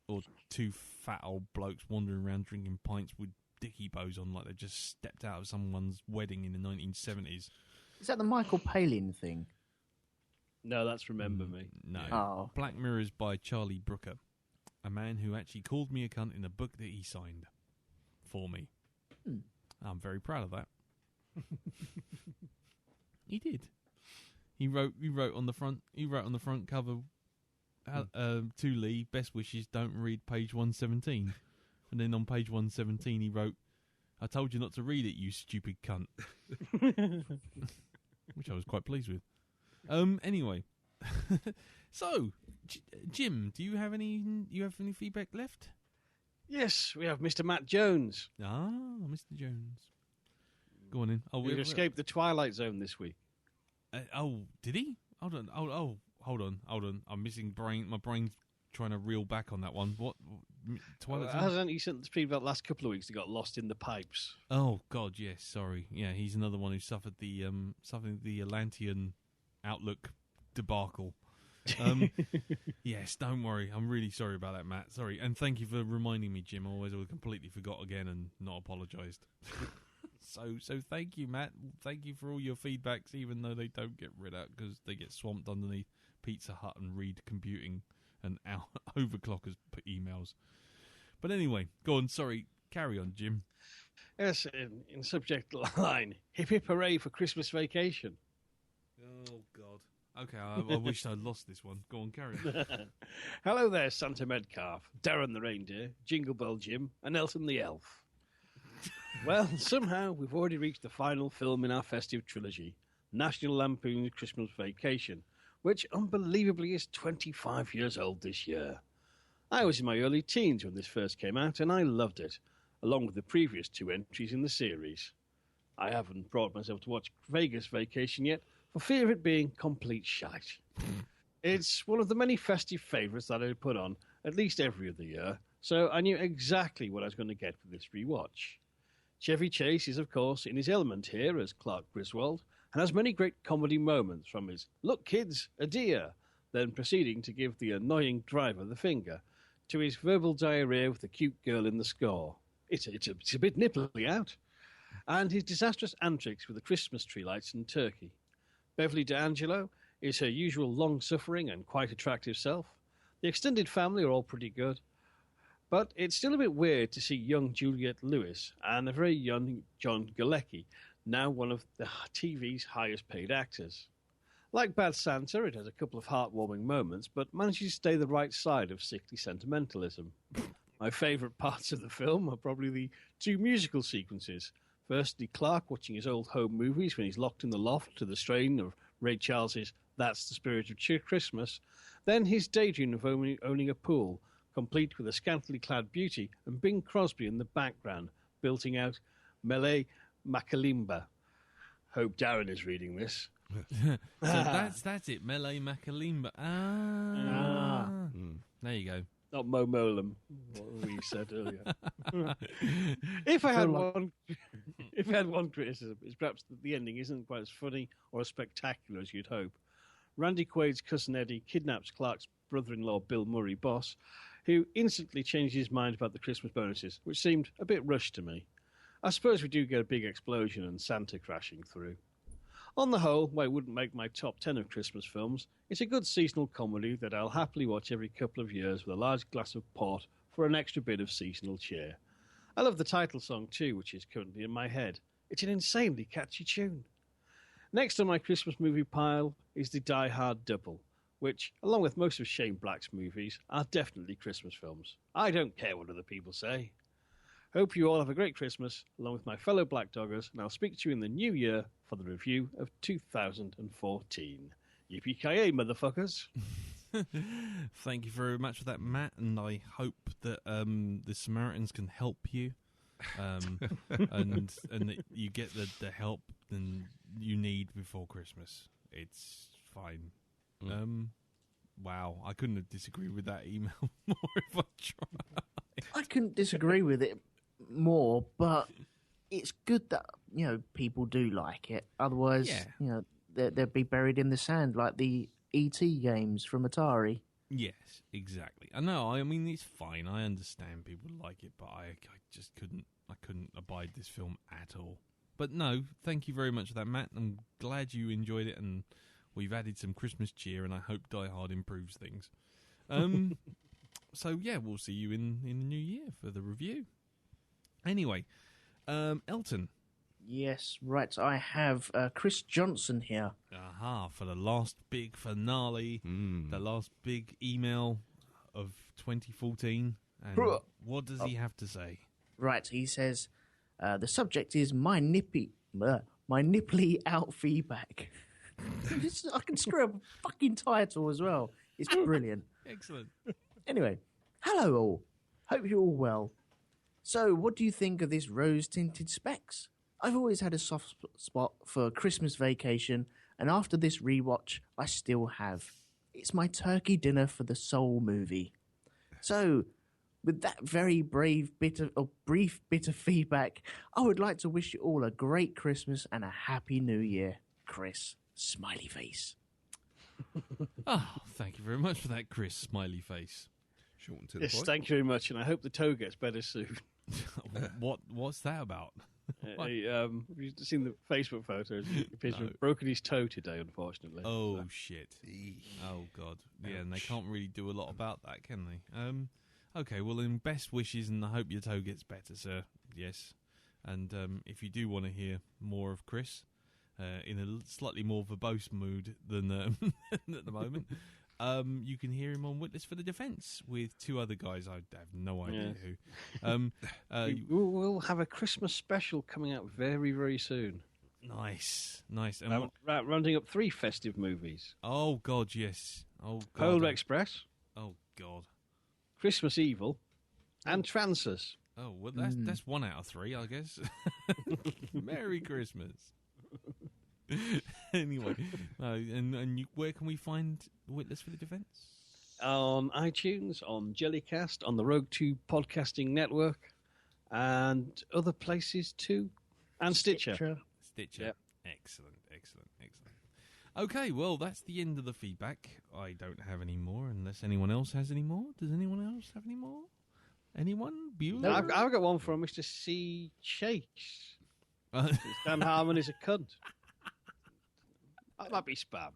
or two fat old blokes wandering around drinking pints with dicky bows on like they just stepped out of someone's wedding in the 1970s. Is that the Michael Palin thing? No, that's Remember Me. No. Oh. Black Mirror is by Charlie Brooker, a man who actually called me a cunt in a book that he signed for me. I'm very proud of that. He did. He wrote on the front cover to Lee, best wishes, don't read page 117. And then on page 117 he wrote, I told you not to read it, you stupid cunt. Which I was quite pleased with. Anyway, So, Jim, do you have any feedback left? Yes, we have Mr. Matt Jones. Ah, Mr. Jones. Go on in. Oh, He escaped the Twilight Zone this week. Did he? Hold on. Hold on. I'm missing brain. My brain's trying to reel back on that one. What? Twilight Zone? Hasn't he sent the feedback the last couple of weeks? He got lost in the pipes. Oh God, yes. Sorry. Yeah, he's another one who suffered the Atlantean outlook debacle. Yes, don't worry. I'm really sorry about that, Matt. Sorry, and thank you for reminding me, Jim. I always completely forgot again and not apologised. So thank you, Matt. Thank you for all your feedbacks, even though they don't get read out because they get swamped underneath Pizza Hut and Reed Computing and overclockers emails. But anyway, go on. Sorry, carry on, Jim. Yes, in subject line, hip hip hooray for Christmas Vacation. Oh God. Okay, I wish I'd lost this one. Go on, carry on. Hello there, Santa Medcalf, Darren the Reindeer, Jingle Bell Jim, and Elton the Elf. Well, somehow we've already reached the final film in our festive trilogy, National Lampoons Christmas Vacation, which unbelievably is 25 years old this year. I was in my early teens when this first came out, and I loved it, along with the previous two entries in the series. I haven't brought myself to watch Vegas Vacation yet, for fear of it being complete shite. It's one of the many festive favourites that I put on at least every other year, so I knew exactly what I was going to get for this rewatch. Chevy Chase is, of course, in his element here as Clark Griswold, and has many great comedy moments from his "Look, kids, a deer," then proceeding to give the annoying driver the finger, to his verbal diarrhea with the cute girl in the score. It's a bit nipply out. And his disastrous antics with the Christmas tree lights and turkey. Beverly D'Angelo is her usual long-suffering and quite attractive self. The extended family are all pretty good. But it's still a bit weird to see young Juliette Lewis and a very young John Galecki, now one of the TV's highest-paid actors. Like Bad Santa, it has a couple of heartwarming moments, but manages to stay the right side of sickly sentimentalism. My favourite parts of the film are probably the two musical sequences. Firstly, Clark watching his old home movies when he's locked in the loft to the strain of Ray Charles's That's the Spirit of Christmas. Then his daydream of owning a pool, complete with a scantily clad beauty and Bing Crosby in the background, belting out Mele Makalimba. Hope Darren is reading this. So that's it, Mele Makalimba. There you go. Not Mo Molam, what we said earlier. If I had one criticism, it's perhaps that the ending isn't quite as funny or as spectacular as you'd hope. Randy Quaid's cousin Eddie kidnaps Clark's brother-in-law Bill Murray, boss, who instantly changed his mind about the Christmas bonuses, which seemed a bit rushed to me. I suppose we do get a big explosion and Santa crashing through. On the whole, while it wouldn't make my top 10 of Christmas films, it's a good seasonal comedy that I'll happily watch every couple of years with a large glass of port for an extra bit of seasonal cheer. I love the title song too, which is currently in my head. It's an insanely catchy tune. Next on my Christmas movie pile is the Die Hard double, which, along with most of Shane Black's movies, are definitely Christmas films. I don't care what other people say. Hope you all have a great Christmas, along with my fellow Blackdoggers, and I'll speak to you in the new year for the review of 2014. Yippee-ki-yay, motherfuckers. Thank you very much for that, Matt, and I hope that the Samaritans can help you, and that you get the help you need before Christmas. It's fine. Wow, I couldn't have disagreed with that email more if I tried. I couldn't disagree with it more, but it's good that people do like it. Otherwise, they'd be buried in the sand like the E.T. games from Atari. Yes, exactly. I know. I mean, it's fine. I understand people like it, but I just couldn't. I couldn't abide this film at all. But no, thank you very much for that, Matt. I'm glad you enjoyed it, and we've added some Christmas cheer, and I hope Die Hard improves things. So yeah, we'll see you in the new year for the review. Anyway, Elton. Yes, right. I have Chris Johnson here. Aha, for the last big finale, the last big email of 2014. And what does he have to say? Right, he says, the subject is my nipply out feedback. I can screw up a fucking title as well. It's brilliant. Excellent. Anyway, hello all. Hope you're all well. So, what do you think of this rose-tinted Specs? I've always had a soft spot for Christmas Vacation, and after this rewatch, I still have. It's my turkey dinner for the soul movie. So, with that very brief bit of feedback, I would like to wish you all a great Christmas and a happy New Year. Chris, smiley face. Oh, thank you very much for that, Chris, smiley face. Short and to the Yes, point. thank you very much, and I hope the toe gets better soon. What's that about? Have you seen the Facebook photos? He appears to have broken his toe today, unfortunately. Oh, shit. Oh, God. Yeah, and they can't really do a lot about that, can they? Okay, well, then best wishes, and I hope your toe gets better, sir. Yes. And if you do want to hear more of Chris in a slightly more verbose mood than at the moment, you can hear him on Witness for the Defence with two other guys. I have no idea who. We'll have a Christmas special coming out very, very soon. Nice. And Rounding up 3 festive movies. oh, God, yes. Oh, God. Polar Express, Oh, God. Christmas Evil, and Trances. Oh, well, that's 1 out of 3, I guess. Merry Christmas. Anyway, where can we find Witness for the Defence? On iTunes, on Jellycast, on the Rogue 2 Podcasting Network, and other places too. And Stitcher. Yep. Excellent. Okay, well, that's the end of the feedback. I don't have any more, unless anyone else has any more. Does anyone else have any more? Anyone? Bueller? No, I've got one from Mr. C. Chase. Dan Harmon is a cunt. That might be spam.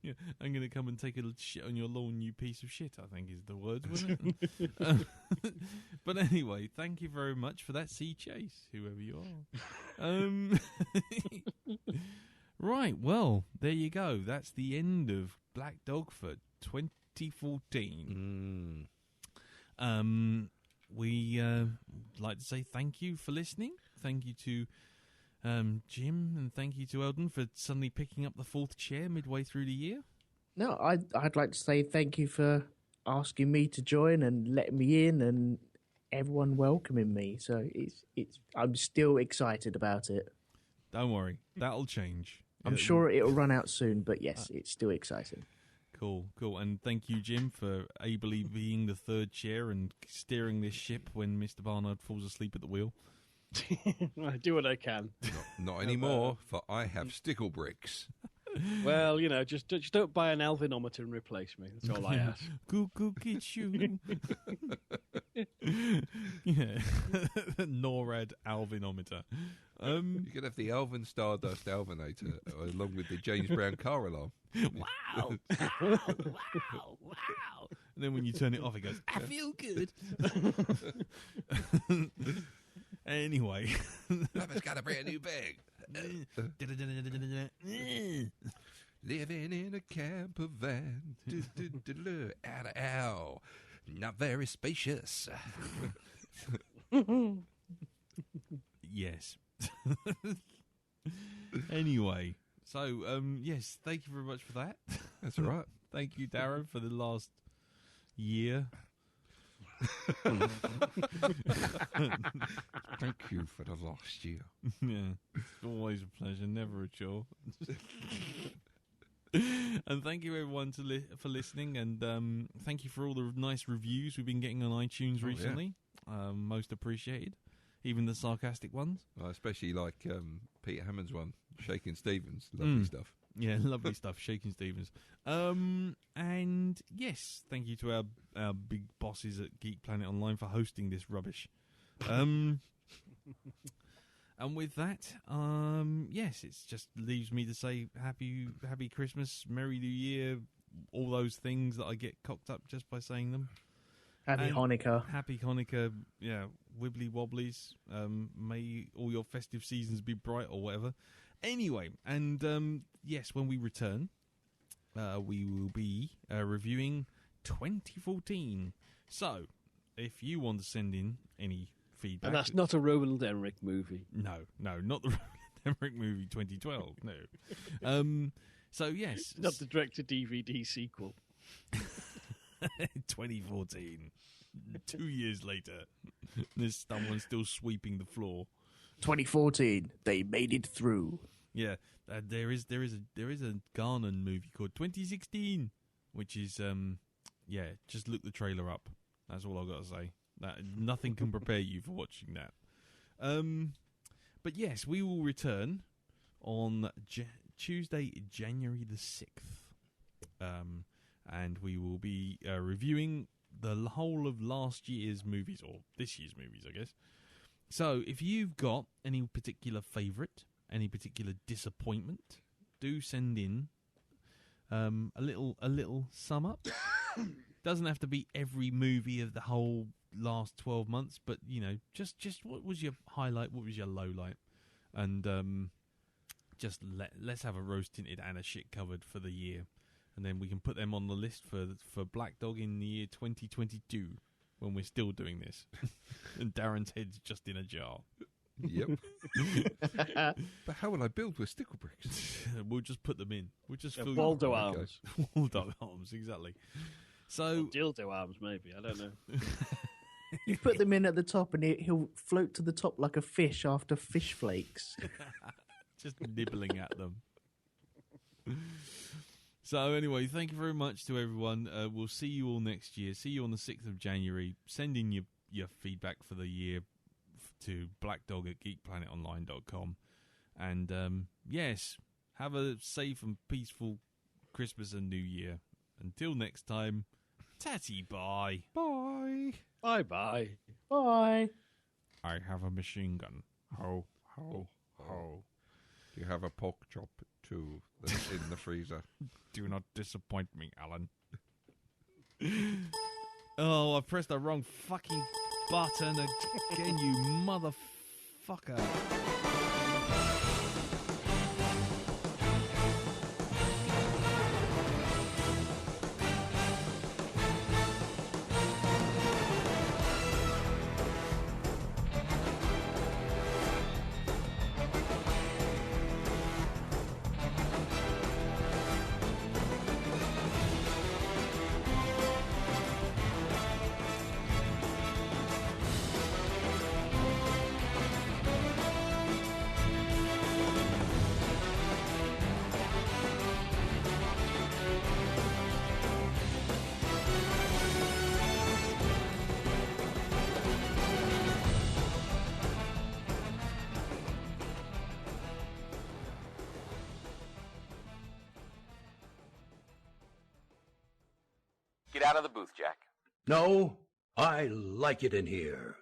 Yeah, I'm going to come and take a shit on your lawn, you piece of shit, I think is the words, wasn't it? But anyway, thank you very much for that, C. Chase, whoever you are. Right, well, there you go. That's the end of Blackdog for 2014. We like to say thank you for listening. Thank you to Jim, and thank you to Eldon for suddenly picking up the 4th chair midway through the year. No, I'd like to say thank you for asking me to join and letting me in, and everyone welcoming me. So I'm still excited about it. Don't worry, that'll change. I'm sure it'll run out soon, but yes, it's still exciting. Cool. And thank you, Jim, for ably being the 3rd chair and steering this ship when Mr. Barnard falls asleep at the wheel. I do what I can. Not anymore, for I have stickle bricks. Well, just don't buy an alvinometer and replace me. That's all I ask. Go get you. Yeah, NORAD alvinometer. You could have the Alvin Stardust Alvinator along with the James Brown car alarm. Wow. And then when you turn it off, it goes, I feel good. Anyway. Lover's got a brand new bag. Living in a camper van. Ow. Not very spacious. Yes. Anyway, so yes, thank you very much for that. That's all right. Thank you, Darren, for the last year. Thank you for the last year. Yeah, it's always a pleasure, never a chore. And thank you everyone for listening, and thank you for all the nice reviews we've been getting on iTunes recently. Yeah. Most appreciated, even the sarcastic ones. Especially like Peter Hammond's one, Shaking Stevens. Lovely stuff. Yeah, lovely stuff, Shaking Stevens. And yes, thank you to our big bosses at Geek Planet Online for hosting this rubbish. And with that, yes, it just leaves me to say happy Christmas, Merry New Year, all those things that I get cocked up just by saying them. Happy Hanukkah. Happy Hanukkah, yeah, wibbly wobblies. May all your festive seasons be bright or whatever. Anyway, and yes, when we return, we will be reviewing 2014. So, if you want to send in any feedback. And that's not a Roland Emmerich movie. No, not the Roland Emmerich movie 2012. No. So yes, Not the direct-to-DVD sequel. 2014. 2 years later, there's someone still sweeping the floor. 2014, they made it through. Yeah, there is a Garnon movie called 2016, which is just look the trailer up. That's all I've got to say. Nothing can prepare you for watching that. But yes, we will return on Tuesday, January the 6th, and we will be reviewing the whole of last year's movies, or this year's movies, I guess. So, if you've got any particular favourite, any particular disappointment, do send in a little sum up. Doesn't have to be every movie of the whole last 12 months, but just what was your highlight, what was your low light, and just let's have a rose tinted and a shit covered for the year, and then we can put them on the list for Blackdog in the year 2022 when we're still doing this, and Darren's head's just in a jar. Yep. But how will I build with stickle bricks? We'll just put them in. We'll just fill Waldo arms. Waldo arms, exactly. So dildo arms, maybe. I don't know. You put them in at the top, and he'll float to the top like a fish after fish flakes. Just nibbling at them. So anyway, thank you very much to everyone. We'll see you all next year. See you on the 6th of January. Send in your feedback for the year to blackdog@geekplanetonline.com. And yes, have a safe and peaceful Christmas and New Year. Until next time, tatty bye. Bye. Bye-bye. Bye. I have a machine gun. Ho, ho, ho. Do you have a pork chop too that's in the freezer? Do not disappoint me, Alan. Oh, I pressed the wrong fucking button again, you motherfucker. Get out of the booth, Jack. No, I like it in here.